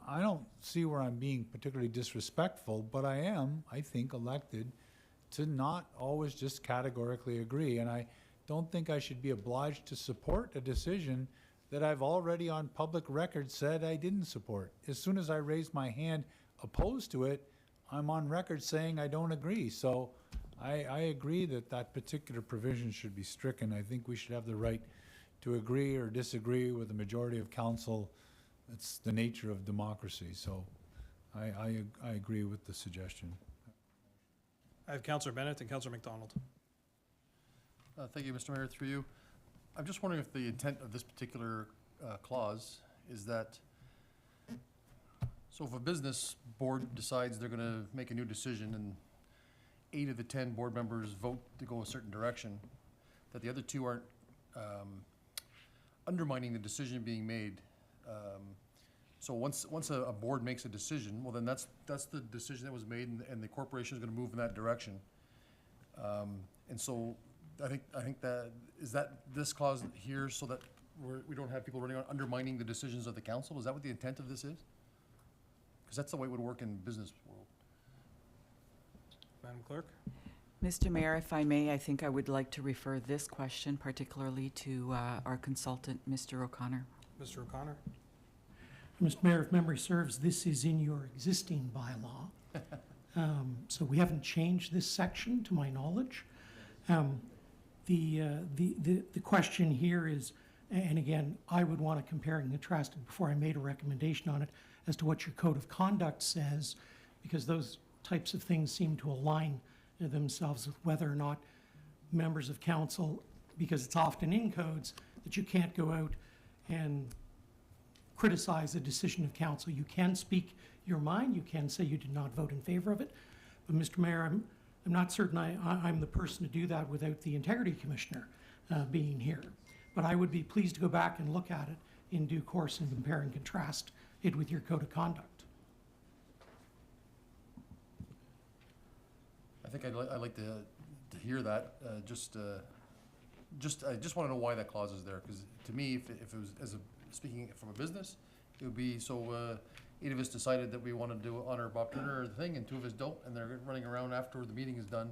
I don't see where I'm being particularly disrespectful, but I am, I think, elected to not always just categorically agree, and I don't think I should be obliged to support a decision that I've already on public record said I didn't support. As soon as I raise my hand opposed to it, I'm on record saying I don't agree. So I agree that that particular provision should be stricken. I think we should have the right to agree or disagree with the majority of council. It's the nature of democracy. So I agree with the suggestion. I have Councillor Bennett and Councillor McDonald. Thank you, Mr. Mayor, through you. I'm just wondering if the intent of this particular clause is that, so if a business board decides they're going to make a new decision and 8 of the 10 board members vote to go a certain direction, that the other 2 aren't undermining the decision being made So once a board makes a decision, well, then that's the decision that was made, and the corporation is gonna move in that direction. And so I think that, is that this clause here so that we don't have people running around undermining the decisions of the council? Is that what the intent of this is? Because that's the way it would work in business world. Madam Clerk? Mr. Mayor, if I may, I think I would like to refer this question particularly to our consultant, Mr. O'Connor. Mr. O'Connor? Mr. Mayor, if memory serves, this is in your existing bylaw. So we haven't changed this section, to my knowledge. The question here is, and again, I would want to compare and contrast it before I made a recommendation on it as to what your code of conduct says, because those types of things seem to align themselves with whether or not members of council, because it's often in codes, that you can't go out and criticize a decision of council. You can speak your mind, you can say you did not vote in favor of it, but Mr. Mayor, I'm not certain I'm the person to do that without the Integrity Commissioner being here. But I would be pleased to go back and look at it in due course and compare and contrast it with your code of conduct. I think I'd like to hear that, I just want to know why that clause is there, because to me, if it was, speaking from a business, it would be, so, 8 of us decided that we wanted to honor Bob Turner or the thing, and 2 of us don't, and they're running around after the meeting is done,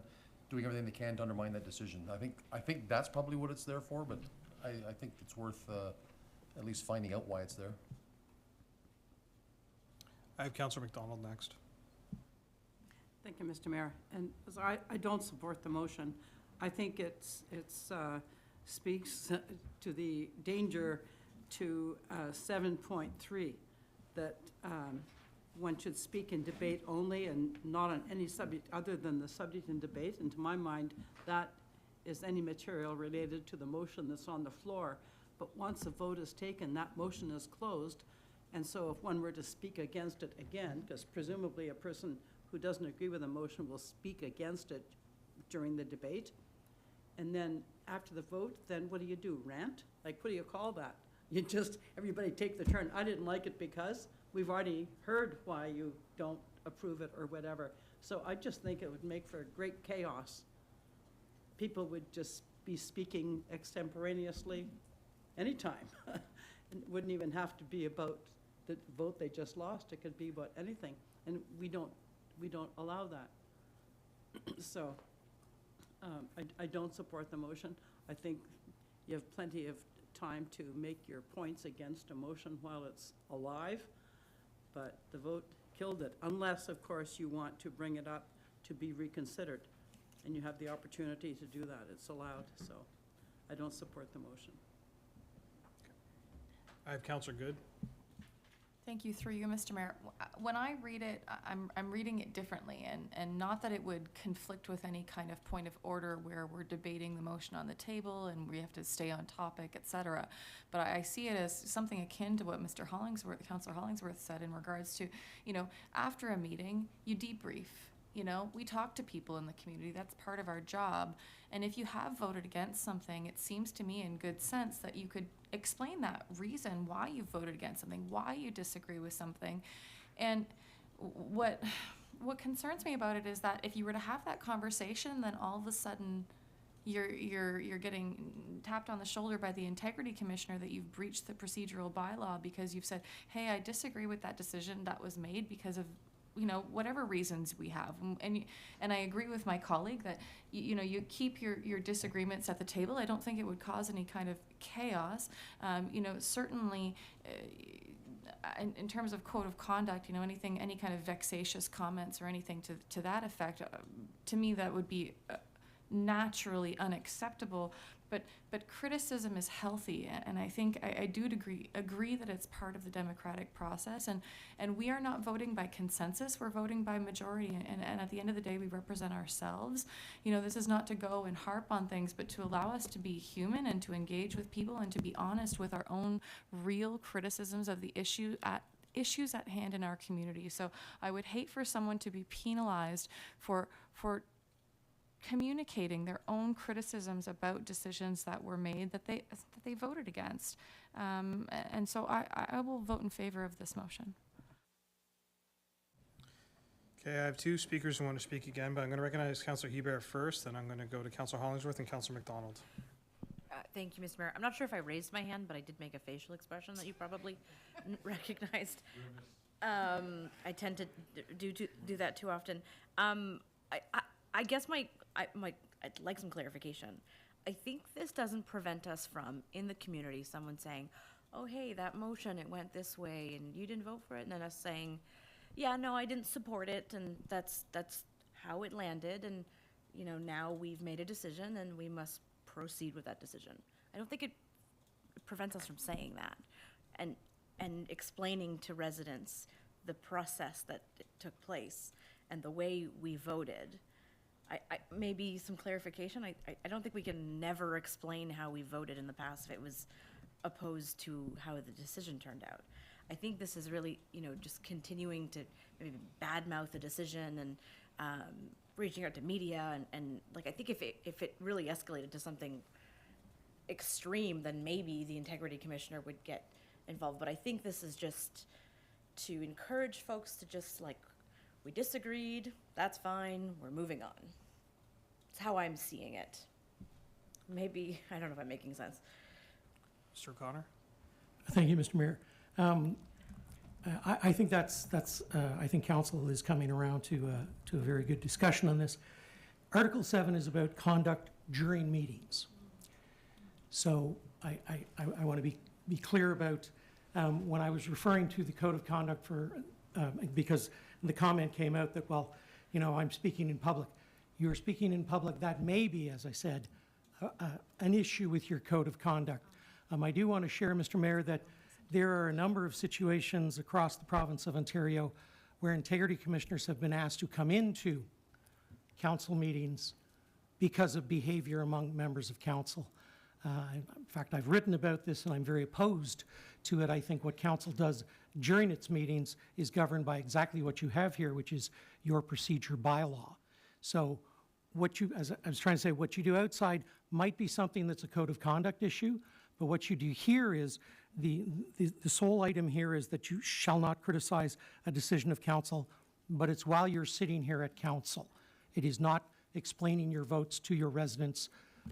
doing everything they can to undermine that decision. I think that's probably what it's there for, but I think it's worth, at least finding out why it's there. I have Councillor McDonald next. Thank you, Mr. Mayor. And as I don't support the motion. I think it speaks to the danger to 7.3, that one should speak in debate only and not on any subject other than the subject in debate. And to my mind, that is any material related to the motion that's on the floor. But once a vote is taken, that motion is closed. And so if one were to speak against it again, because presumably a person who doesn't agree with a motion will speak against it during the debate, and then after the vote, then what do? Rant? Like, what do you call that? You just, everybody take the turn. I didn't like it because we've already heard why you don't approve it or whatever. So I just think it would make for great chaos. People would just be speaking extemporaneously anytime. It wouldn't even have to be about the vote they just lost. It could be about anything. And we don't allow that. So I don't support the motion. I think you have plenty of time to make your points against a motion while it's alive, but the vote killed it, unless, of course, you want to bring it up to be reconsidered, and you have the opportunity to do that. It's allowed, so I don't support the motion. I have Councillor Good. Thank you, through you, Mr. Mayor. When I read it, I'm reading it differently, and not that it would conflict with any kind of point of order where we're debating the motion on the table and we have to stay on topic, et cetera. But I see it as something akin to what Mr. Hollingsworth, Councillor Hollingsworth said in regards to, after a meeting, you debrief. We talk to people in the community. That's part of our job. And if you have voted against something, it seems to me in good sense that you could explain that reason why you voted against something, why you disagree with something. And what concerns me about it is that if you were to have that conversation, then all of a sudden you're getting tapped on the shoulder by the Integrity Commissioner that you've breached the procedural bylaw because you've said, hey, I disagree with that decision that was made because of whatever reasons we have. And I agree with my colleague that, you keep your disagreements at the table. I don't think it would cause any kind of chaos. Certainly, in terms of code of conduct, any kind of vexatious comments or anything to that effect, to me, that would be naturally unacceptable. But criticism is healthy, and I think I do agree that it's part of the democratic process, and we are not voting by consensus, we're voting by majority, and at the end of the day, we represent ourselves. This is not to go and harp on things, but to allow us to be human and to engage with people and to be honest with our own real criticisms of the issues at hand in our community. So I would hate for someone to be penalized for communicating their own criticisms about decisions that were made that they voted against. And so I will vote in favor of this motion. Okay, I have two speakers who want to speak again, but I'm going to recognize Councillor Hebert first, then I'm going to go to Councillor Hollingsworth and Councillor McDonald. Thank you, Mr. Mayor. I'm not sure if I raised my hand, but I did make a facial expression that you probably recognized. I tend to do that too often. I guess I'd like some clarification. I think this doesn't prevent us from, in the community, someone saying, oh, hey, that motion, it went this way, and you didn't vote for it, and then us saying, yeah, no, I didn't support it, and that's how it landed, and, you know, now we've made a decision, and we must proceed with that decision. I don't think it prevents us from saying that and explaining to residents the process that took place and the way we voted. Maybe some clarification. I don't think we can never explain how we voted in the past if it was opposed to how the decision turned out. I think this is really, you know, just continuing to maybe badmouth a decision and reaching out to media and like I think if it really escalated to something extreme, then maybe the integrity commissioner would get involved. But I think this is just to encourage folks to just like, we disagreed, that's fine, we're moving on. It's how I'm seeing it. Maybe, I don't know if I'm making sense. Mr. O'Connor? Thank you, Mr. Mayor. I think I think council is coming around to a very good discussion on this. Article 7 is about conduct during meetings. So I want to be clear about when I was referring to the code of conduct because the comment came out that, well, you know, I'm speaking in public. You're speaking in public. That may be, as I said, an issue with your code of conduct. I do want to share, Mr. Mayor, that there are a number of situations across the province of Ontario where integrity commissioners have been asked to come into council meetings because of behavior among members of council. In fact, I've written about this and I'm very opposed to it. I think what council does during its meetings is governed by exactly what you have here, which is your procedure bylaw. So as I was trying to say, what you do outside might be something that's a code of conduct issue, but what you do here is the sole item here is that you shall not criticize a decision of council, but it's while you're sitting here at council. It is not explaining your votes to your residents,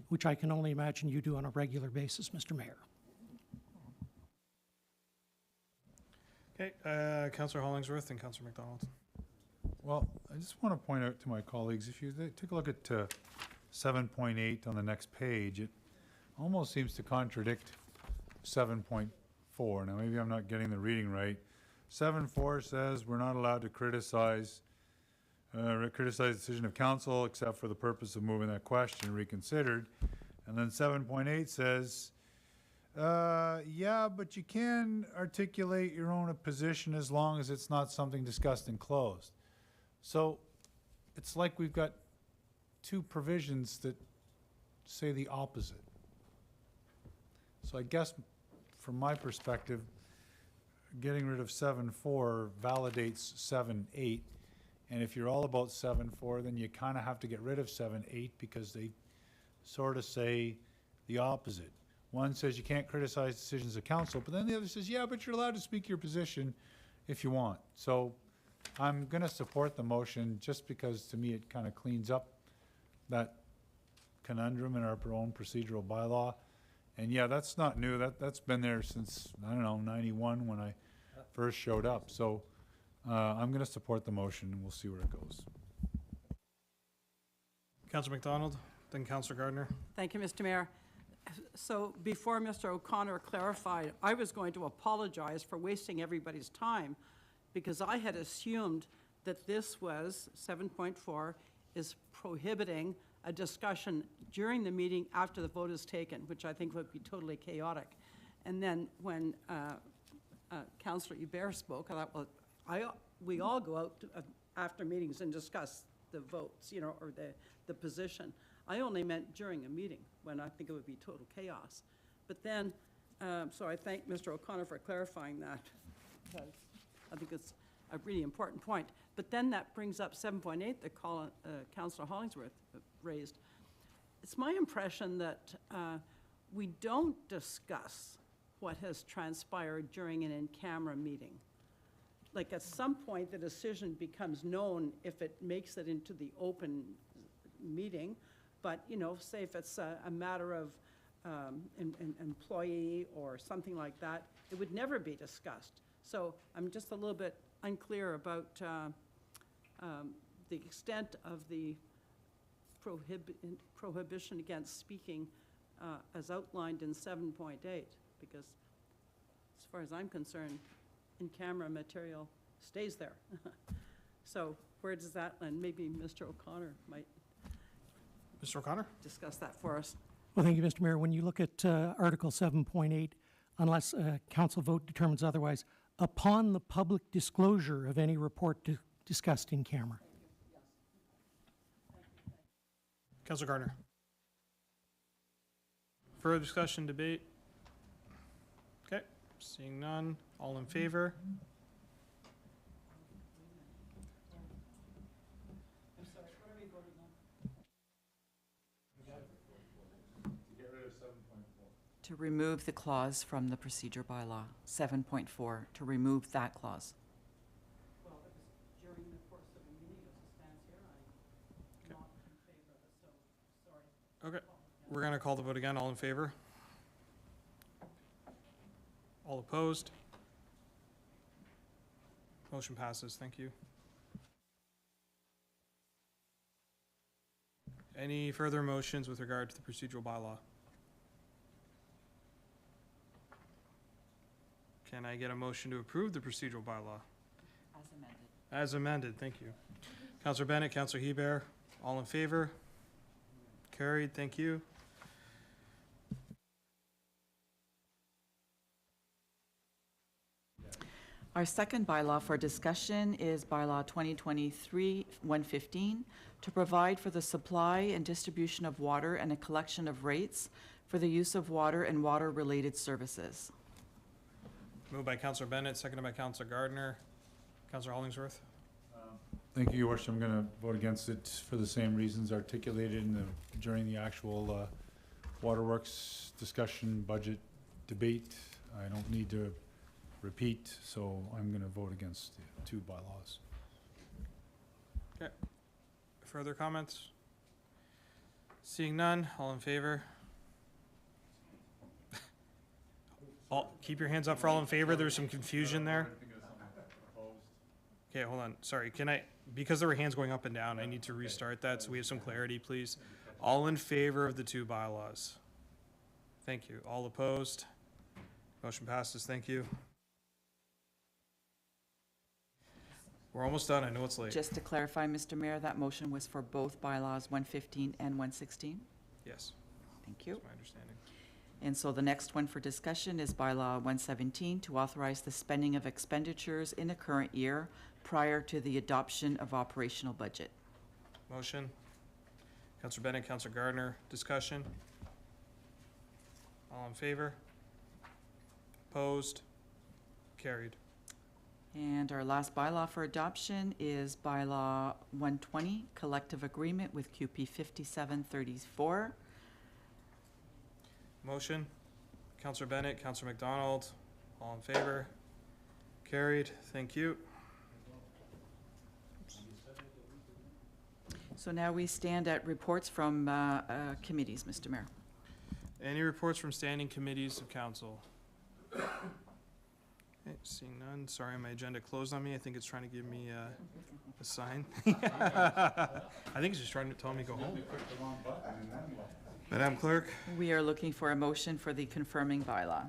which I can only imagine you do on a regular basis, Mr. Mayor. Okay, Councillor Hollingsworth and Councillor McDonald. Well, I just want to point out to my colleagues, if you take a look at 7.8 on the next page, it almost seems to contradict 7.4. Now, maybe I'm not getting the reading right. 7.4 says we're not allowed to criticize the decision of council except for the purpose of moving that question reconsidered. And then 7.8 says, yeah, but you can articulate your own position as long as it's not something discussed and closed. So it's like we've got two provisions that say the opposite. So I guess from my perspective, getting rid of 7.4 validates 7.8. And if you're all about 7.4, then you kind of have to get rid of 7.8 because they sort of say the opposite. One says you can't criticize decisions of council, but then the other says, yeah, but you're allowed to speak your position if you want. So I'm going to support the motion just because to me it kind of cleans up that conundrum in our own procedural bylaw. And yeah, that's not new. That's been there since, I don't know, 91 when I first showed up. So I'm going to support the motion and we'll see where it goes. Councillor McDonald, then Councillor Gardner. Thank you, Mr. Mayor. So before Mr. O'Connor clarified, I was going to apologize for wasting everybody's time because I had assumed that this was 7.4 is prohibiting a discussion during the meeting after the vote is taken, which I think would be totally chaotic. And then when Councillor Hebert spoke, I thought, well, we all go out after meetings and discuss the votes, you know, or the position. I only meant during a meeting when I think it would be total chaos. But then, so I thank Mr. O'Connor for clarifying that because I think it's a really important point. But then that brings up 7.8 that Councillor Hollingsworth raised. It's my impression that we don't discuss what has transpired during an in-camera meeting. Like at some point, the decision becomes known if it makes it into the open meeting. But, you know, say if it's a matter of an employee or something like that, it would never be discussed. So I'm just a little bit unclear about the extent of the prohibition against speaking as outlined in 7.8, because as far as I'm concerned, in-camera material stays there. So where does that land? Maybe Mr. O'Connor might Mr. O'Connor? discuss that for us. Well, thank you, Mr. Mayor. When you look at Article 7.8, unless council vote determines otherwise, upon the public disclosure of any report discussed in camera. Councillor Gardner. Further discussion, debate? Okay, seeing none. All in favor? To remove the clause from the procedure bylaw, 7.4, to remove that clause. Well, it was during the course of a meeting, as it stands here, I'm not in favor of it, so sorry. Okay, we're gonna call the vote again. All in favor? All opposed? Motion passes. Thank you. Any further motions with regard to the procedural bylaw? Can I get a motion to approve the procedural bylaw? As amended. As amended, thank you. Councillor Bennett, Councillor Hebert, all in favor? Carried, thank you. Our second bylaw for discussion is bylaw 2023-115, to provide for the supply and distribution of water and a collection of rates for the use of water and water-related services. Moved by Councillor Bennett, seconded by Councillor Gardner. Councillor Hollingsworth? Thank you, Your Worship. I'm gonna vote against it for the same reasons articulated during the actual waterworks discussion, budget debate. I don't need to repeat, so I'm gonna vote against the two bylaws. Okay. Further comments? Seeing none, all in favor? Keep your hands up for all in favor. There's some confusion there. Okay, hold on. Sorry, because there were hands going up and down, I need to restart that so we have some clarity, please. All in favor of the two bylaws? Thank you. All opposed? Motion passes. Thank you. We're almost done. I know it's late. Just to clarify, Mr. Mayor, that motion was for both bylaws 115 and 116? Yes. Thank you. That's my understanding. And so the next one for discussion is bylaw 117, to authorize the spending of expenditures in the current year prior to the adoption of operational budget. Motion. Councillor Bennett, Councillor Gardner. Discussion. All in favor? Opposed? Carried. And our last bylaw for adoption is bylaw 120, collective agreement with QP 5734. Motion. Councillor Bennett, Councillor McDonald. All in favor? Carried. Thank you. So now we stand at reports from committees, Mr. Mayor. Any reports from standing committees of council? Okay, seeing none. Sorry, my agenda closed on me. I think it's trying to give me a sign. I think it's just trying to tell me to go home. Madam Clerk? We are looking for a motion for the confirming bylaw.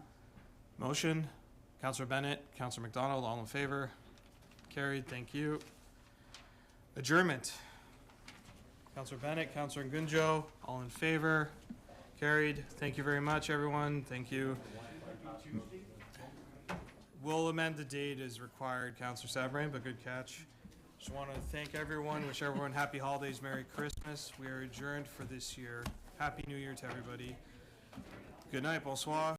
Motion. Councillor Bennett, Councillor McDonald, all in favor? Carried. Thank you. Adjournment. Councillor Bennett, Councillor Ngunjo, all in favor? Carried. Thank you very much, everyone. Thank you. We'll amend the date as required, Councillor Sabran, but good catch. Just want to thank everyone, wish everyone happy holidays, Merry Christmas. We are adjourned for this year. Happy New Year to everybody. Good night, bonsoir.